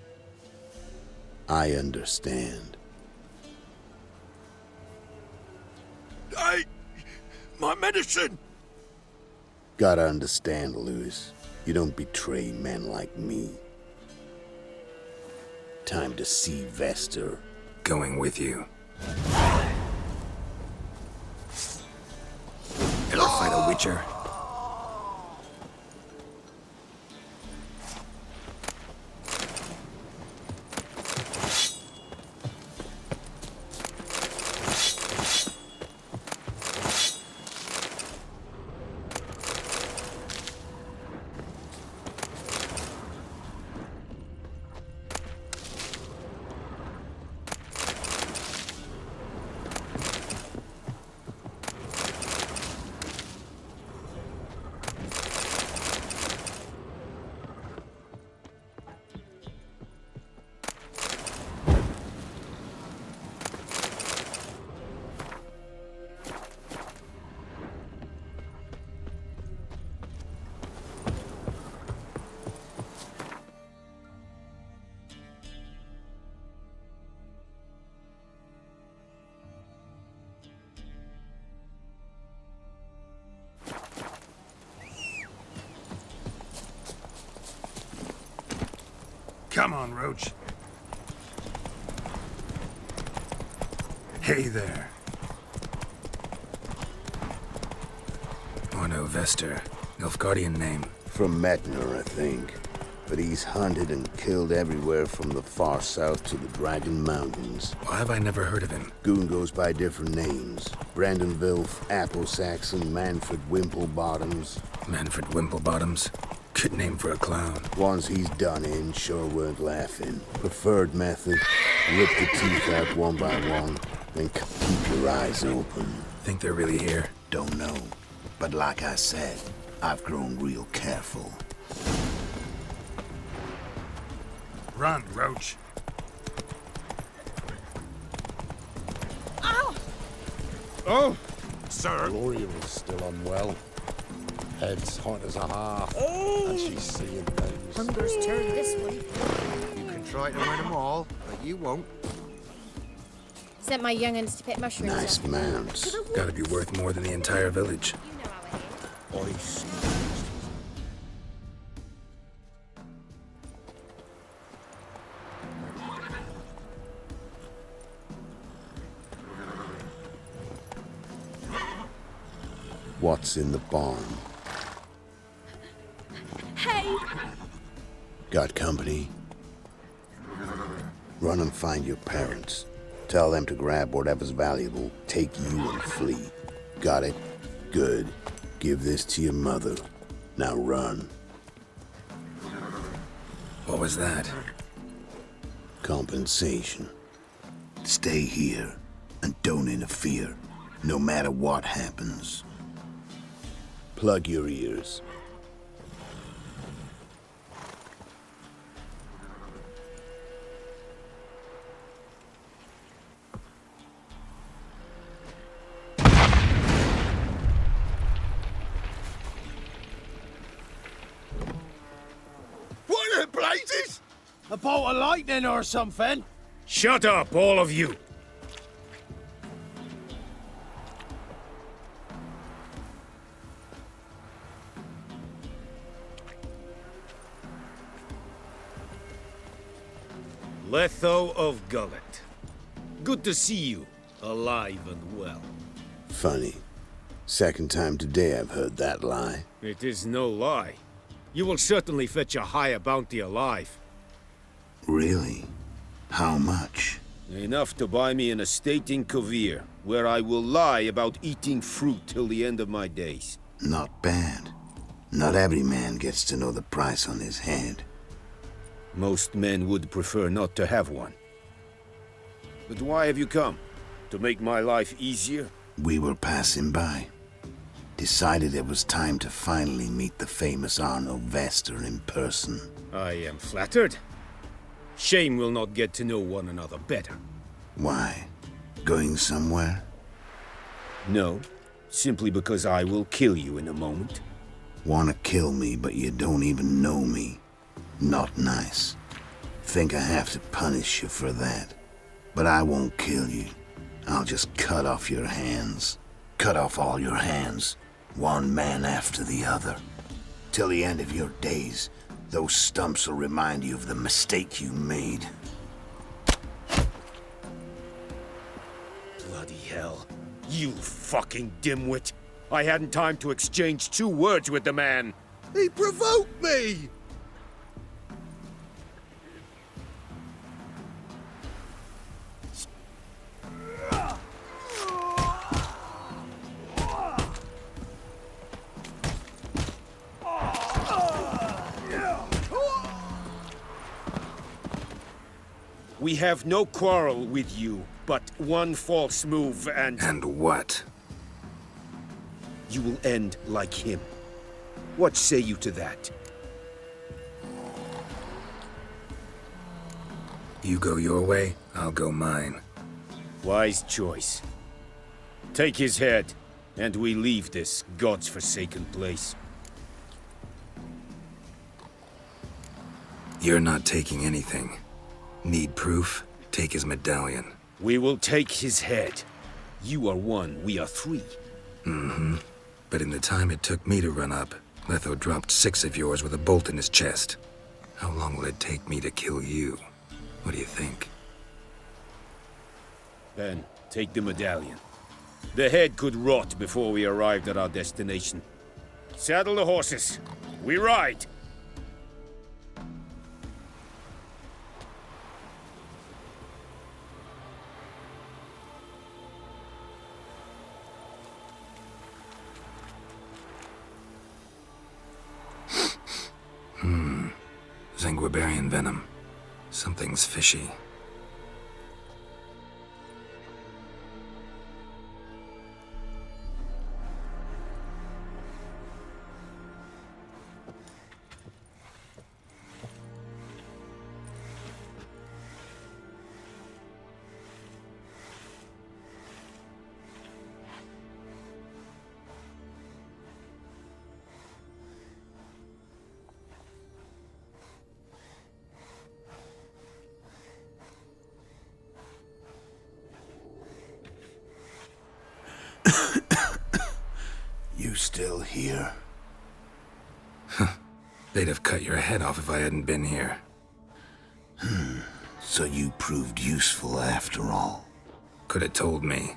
I understand. Hey, my medicine! Gotta understand, Lewis. You don't betray men like me. Time to see Vester. Going with you. Ever fight a Witcher? Come on, Roach. Hey there. Orno Vester. Nilfgaardian name. From Metner, I think. But he's hunted and killed everywhere from the far south to the Dragon Mountains. Why have I never heard of him? Goon goes by different names. Brandon Vilf, Apple Saxon, Manfred Wimplebottoms. Manfred Wimplebottoms? Good name for a clown. Ones he's done in sure weren't laughing. Preferred method, rip the teeth out one by one, then keep your eyes open. Think they're really here? Don't know. But like I said, I've grown real careful. Run, Roach. Ow! Oh, sir. Gloria is still unwell. Head's hot as a half, and she's seeing things. Hunger's turned this way. You can try to win them all, but you won't. Sent my young'uns to pick mushrooms. Nice mounts. Gotta be worth more than the entire village. I see. What's in the barn? Hey! Got company? Run and find your parents. Tell them to grab whatever's valuable, take you and flee. Got it? Good. Give this to your mother. Now run. What was that? Compensation. Stay here and don't interfere, no matter what happens. Plug your ears. What the blazes? A bolt of lightning or something? Shut up, all of you! Letho of Gullet. Good to see you, alive and well. Funny. Second time today I've heard that lie. It is no lie. You will certainly fetch a higher bounty alive. Really? How much? Enough to buy me an estate in Kovir, where I will lie about eating fruit till the end of my days. Not bad. Not every man gets to know the price on his head. Most men would prefer not to have one. But why have you come? To make my life easier? We were passing by. Decided it was time to finally meet the famous Arno Vester in person. I am flattered. Shame we'll not get to know one another better. Why? Going somewhere? No, simply because I will kill you in a moment. Wanna kill me, but you don't even know me. Not nice. Think I have to punish you for that. But I won't kill you. I'll just cut off your hands. Cut off all your hands. One man after the other. Till the end of your days, those stumps will remind you of the mistake you made. Bloody hell. You fucking dimwit. I hadn't time to exchange 2 words with the man. He provoked me! We have no quarrel with you, but one false move and... And what? You will end like him. What say you to that? You go your way, I'll go mine. Wise choice. Take his head, and we leave this god's-forsaken place. You're not taking anything. Need proof? Take his medallion. We will take his head. You are 1, we are 3. Mm-hmm. But in the time it took me to run up, Letho dropped 6 of yours with a bolt in his chest. How long will it take me to kill you? What do you think? Ben, take the medallion. The head could rot before we arrived at our destination. Saddle the horses. We ride! Zanguibarian venom. Something's fishy. You still here? They'd have cut your head off if I hadn't been here. So you proved useful after all. Could have told me.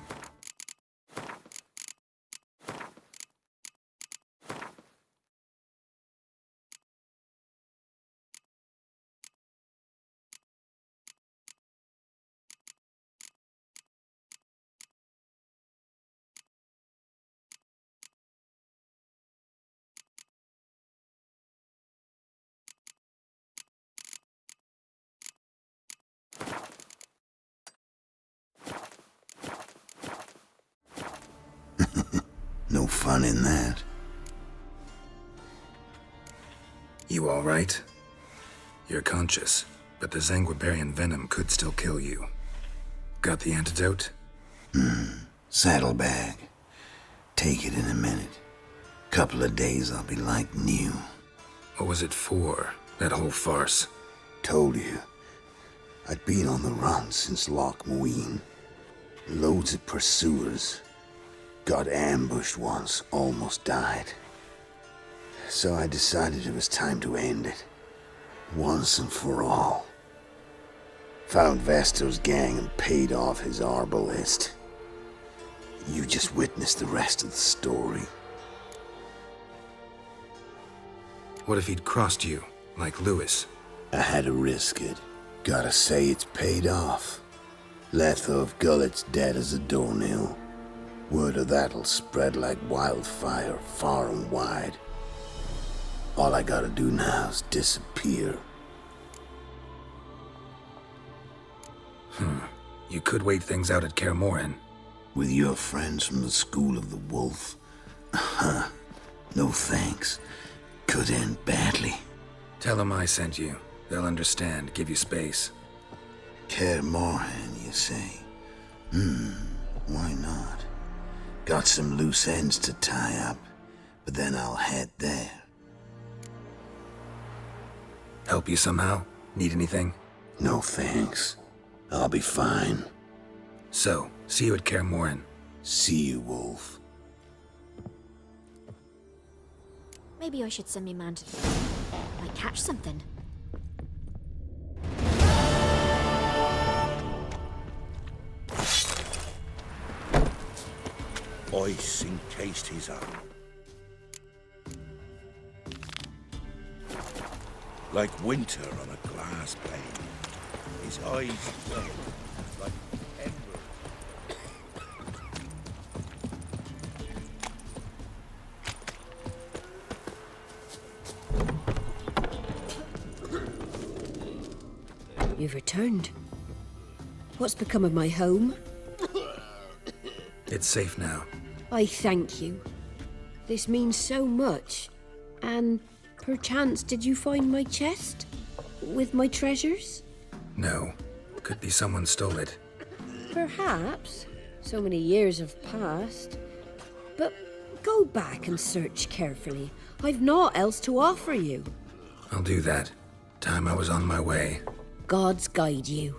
No fun in that. You all right? You're conscious, but the Zanguibarian venom could still kill you. Got the antidote? Saddlebag. Take it in a minute. Couple of days I'll be like new. What was it for, that whole farce? Told you. I'd been on the run since Loch Muin. Loads of pursuers. Got ambushed once, almost died. So I decided it was time to end it. Once and for all. Found Vestor's gang and paid off his arbalist. You just witnessed the rest of the story. What if he'd crossed you, like Lewis? I had to risk it. Gotta say it's paid off. Letho of Gullet's dead as a doornail. Word of that'll spread like wildfire far and wide. All I gotta do now is disappear. You could wait things out at Kaer Morhen. With your friends from the School of the Wolf? No thanks. Could end badly. Tell them I sent you. They'll understand, give you space. Kaer Morhen, you say? Why not? Got some loose ends to tie up, but then I'll head there. Help you somehow? Need anything? No thanks. I'll be fine. So, see you at Kaer Morhen. See you, Wolf. Maybe I should send me man to the... Might catch something. Ice encased his arm. Like winter on a glass pane. His eyes glowed like emerald. You've returned. What's become of my home? It's safe now. I thank you. This means so much. And perchance did you find my chest? With my treasures? No. Could be someone stole it. Perhaps. So many years have passed. But go back and search carefully. I've naught else to offer you. I'll do that. Time I was on my way. Gods guide you.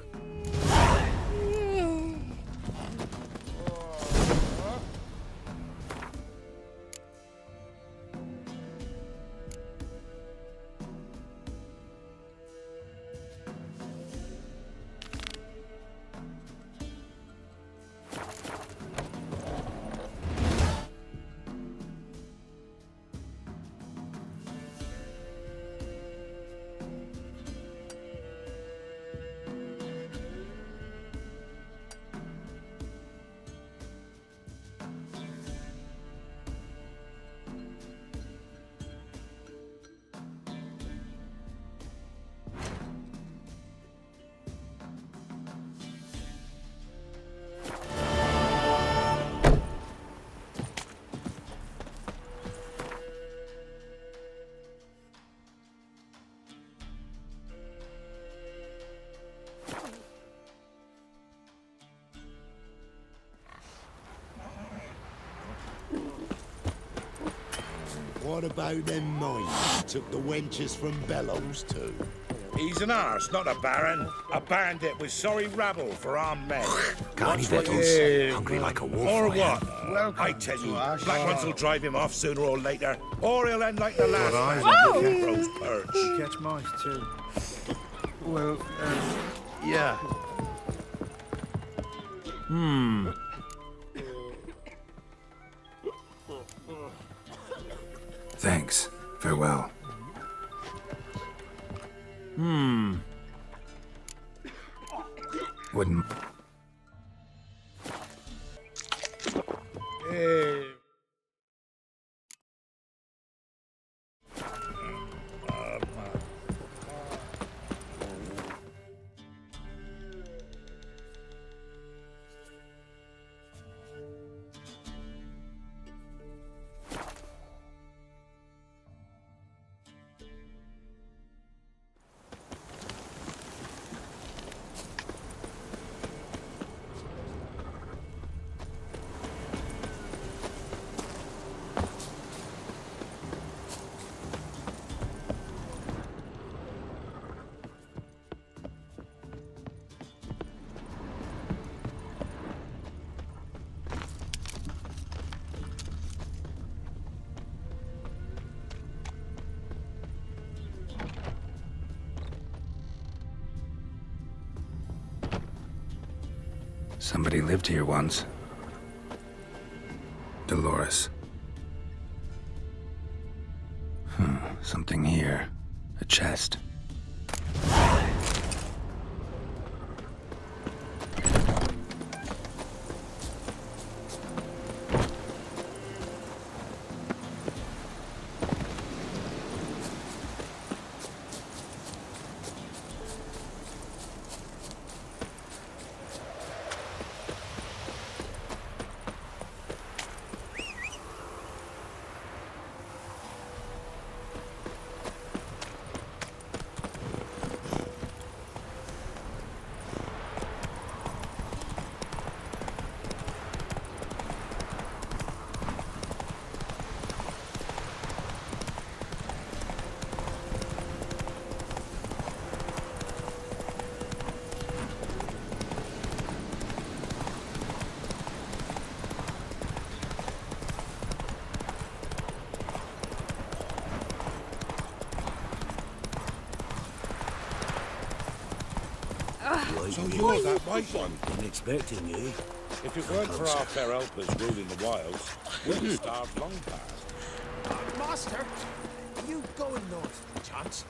What about them nine you took the wenches from Bellows to? He's an arse, not a baron. A bandit with sorry rabble for armed men. Got any Watch what you victuals? say. Hungry like a wolf, Or I am. what? I tell you, Black Ones will drive him off sooner or later. Or he'll end like the last man eyes. with Ambrose Purge. Catch mice too. Well, yeah. Thanks. Farewell. Wouldn't... Somebody lived here once. Dolores. Something here. A chest. So you're that white one. Been expecting you. If it weren't for our fair helpers ruling the wilds, we'd have starved long past. Master, are you going north, chance?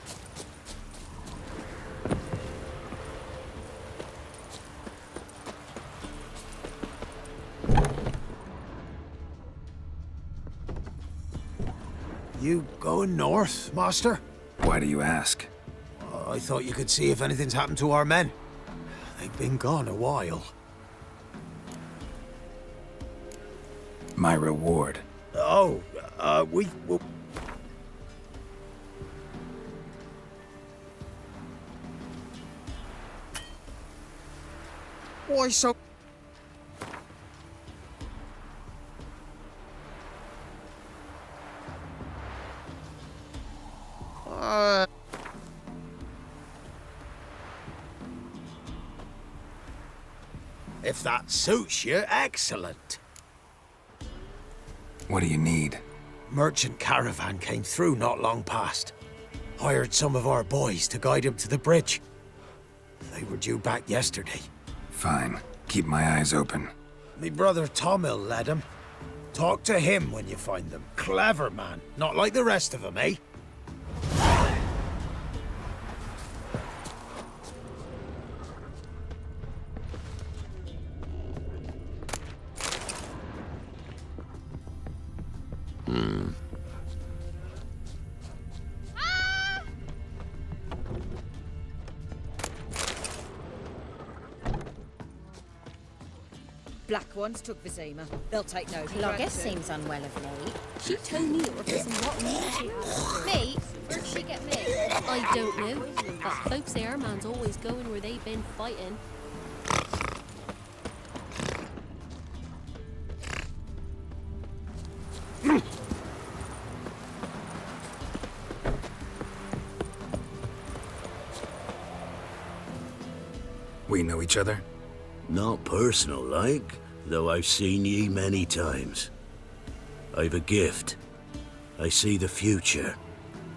You going north, Master? Why do you ask? I thought you could see if anything's happened to our men. They've been gone a while. My reward. Oh, Why so... If that suits you, excellent. What do you need? Merchant caravan came through not long past. Hired some of our boys to guide him to the bridge. They were due back yesterday. Fine. Keep my eyes open. Me brother Tomil led him. Talk to him when you find them. Clever man. Not like the rest of them, eh? Black ones took Vizima. They'll take no Cloggis seems unwell of late. She told me Orcus and what Me? Where'd she get me? I don't know. But folks say our man's always going where they've been fighting. We know each other? Not personal like, though I've seen ye many times. I've a gift. I see the future.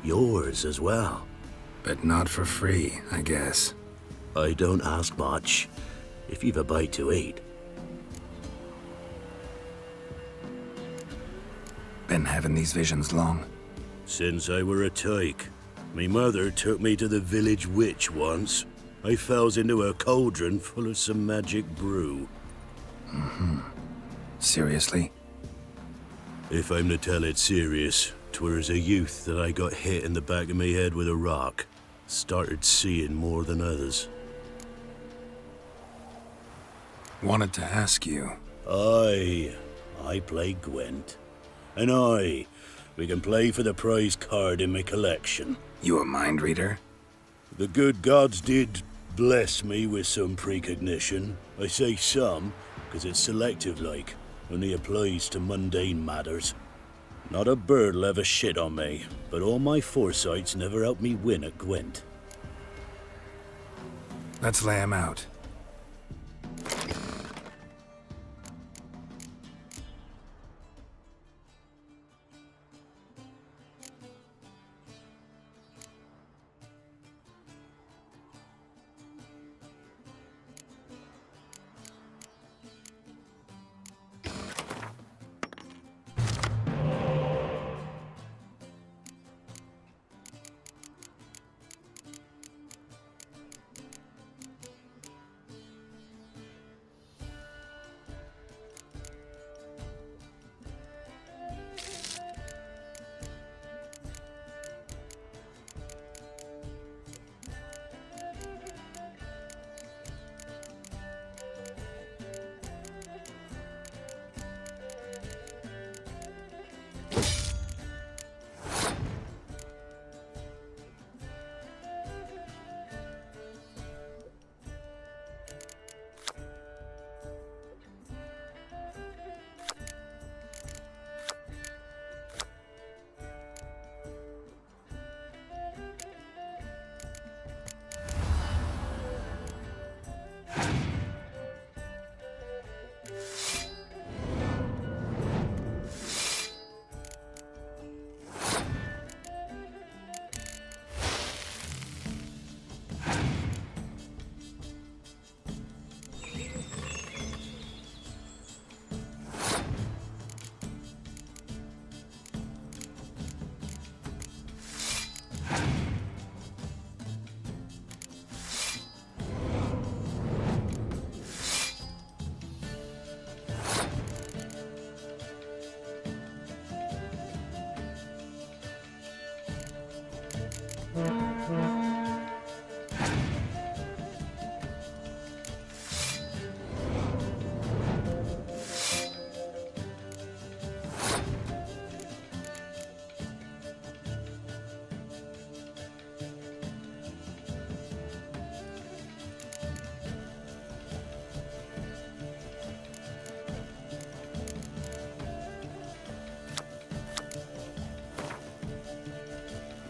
Yours as well. But not for free, I guess. I don't ask much, if you've a bite to eat. Been having these visions long? Since I were a tyke. Me mother took me to the village witch once. I fells into a cauldron full of some magic brew. Mm-hmm. Seriously? If I'm to tell it serious, 'twere as a youth that I got hit in the back of me head with a rock. Started seeing more than others. Wanted to ask you. Aye, I play Gwent. And aye, we can play for the prize card in my collection. You a mind reader? The good gods did bless me with some precognition. I say some, because it's selective like, only applies to mundane matters. Not a bird'll ever shit on me, but all my foresight's never helped me win at Gwent. Let's lay him out.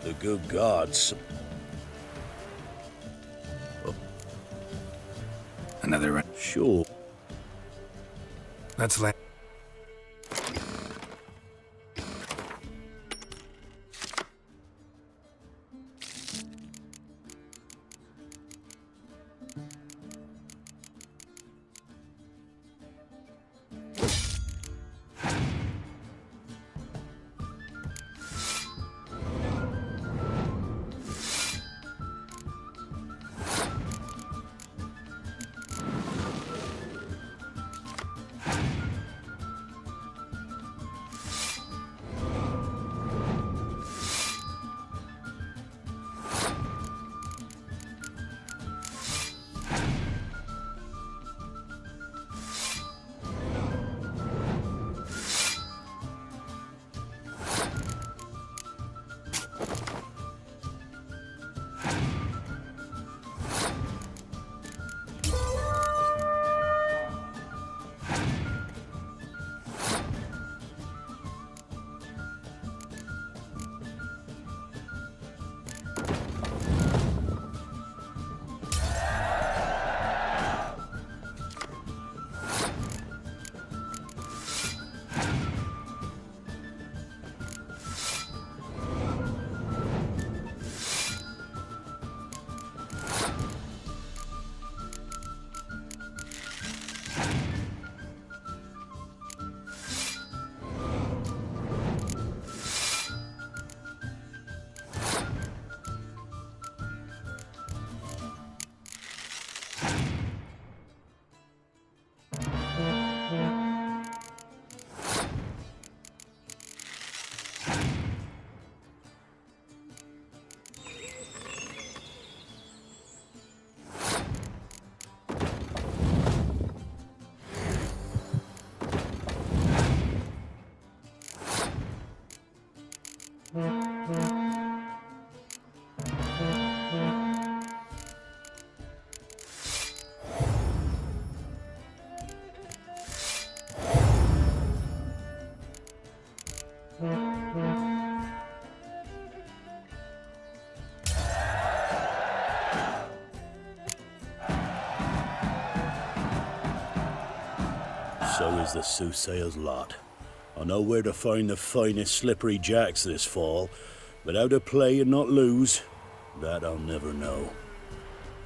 The good gods. Oh. Another run. Sure. Let's lay. So is the soothsayer's lot. I know where to find the finest slippery jacks this fall, but how to play and not lose, that I'll never know.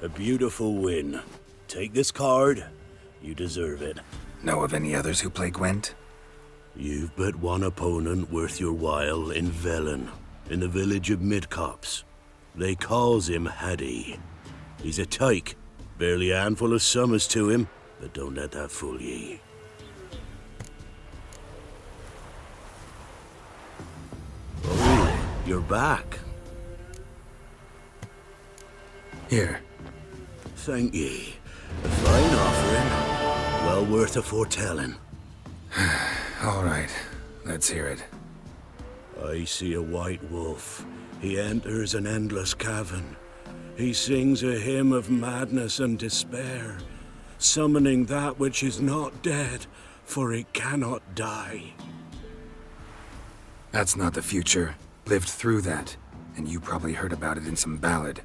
A beautiful win. Take this card. You deserve it. Know of any others who play Gwent? You've but one opponent worth your while in Velen, in the village of Midcops. They calls him Haddy. He's a tyke. Barely a handful of summers to him, but don't let that fool ye. Oh, you're back. Here. Thank ye. A fine offering. Well worth a foretelling. All right. Let's hear it. I see a white wolf. He enters an endless cavern. He sings a hymn of madness and despair, summoning that which is not dead, for it cannot die. That's not the future. Lived through that, and you probably heard about it in some ballad.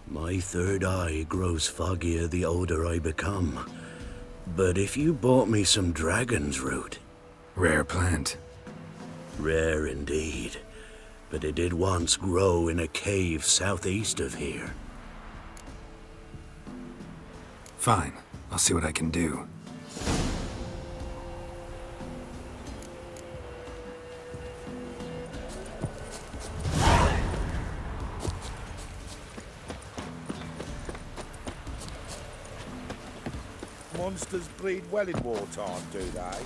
My third eye grows foggier the older I become. But if you bought me some dragon's root... Rare plant. Rare indeed. But it did once grow in a cave southeast of here. Fine. I'll see what I can do. Monsters breed well in wartime, do they?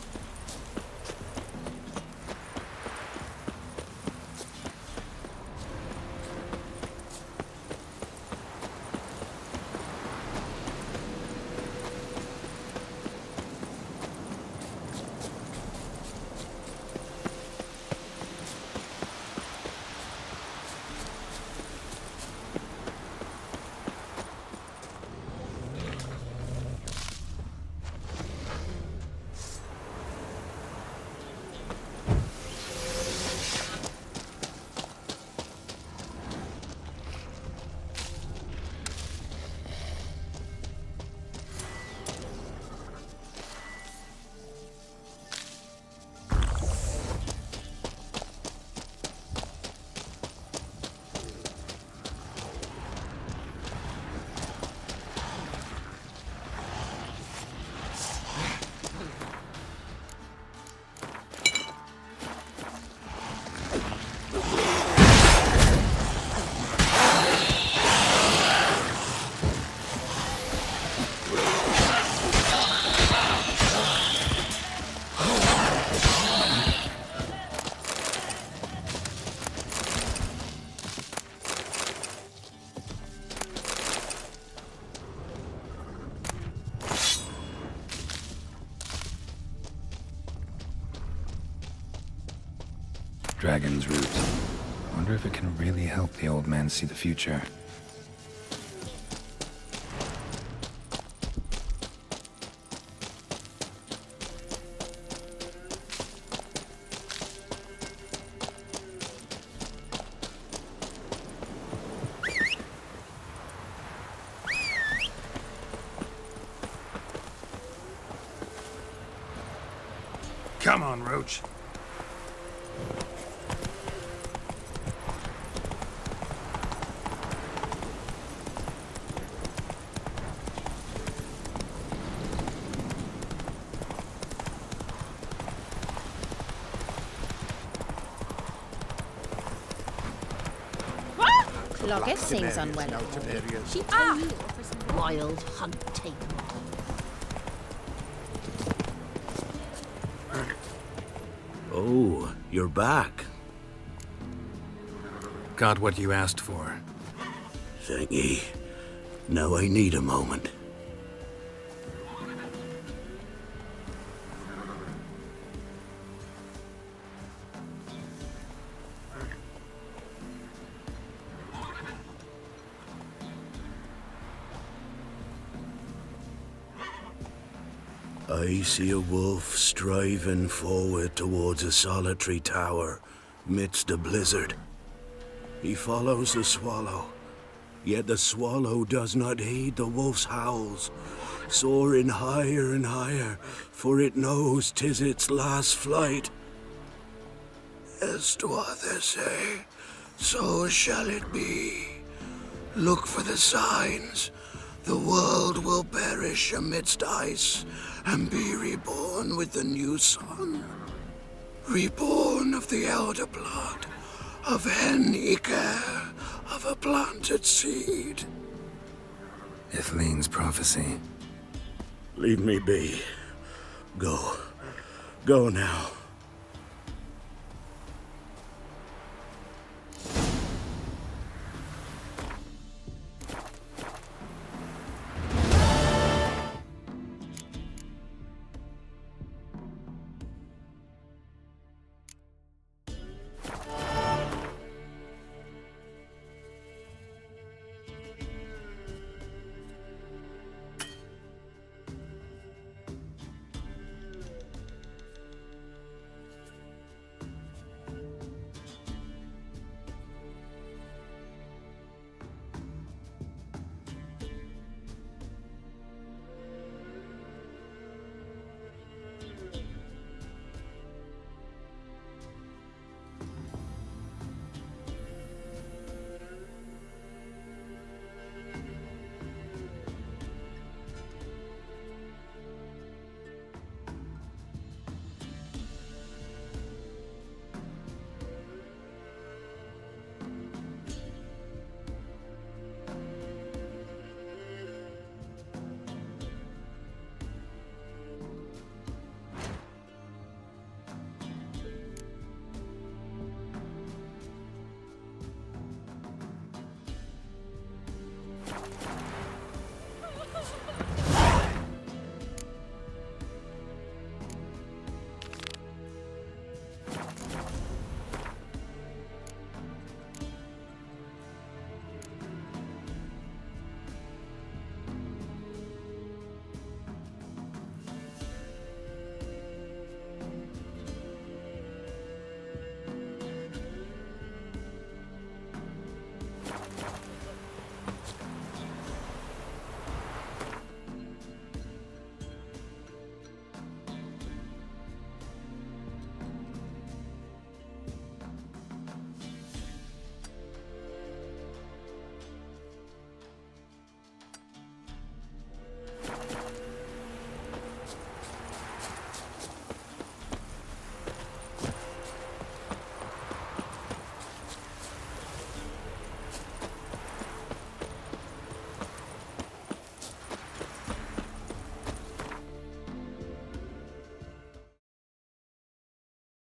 Dragon's root. Wonder if it can really help the old man see the future. Come on, Roach. Cloggett seems unwell. She told you for some wild hunting. Oh, you're back. Got what you asked for. Thank ye. Now I need a moment. I see a wolf striving forward towards a solitary tower, midst a blizzard. He follows the swallow, yet the swallow does not heed the wolf's howls. soaring higher and higher, for it knows 'tis its last flight. As to others say, so shall it be. Look for the signs. The world will perish amidst ice and be reborn with the new sun. Reborn of the elder blood, of Hen-Iker, of a planted seed. Ithleen's prophecy. Leave me be. Go. Go now.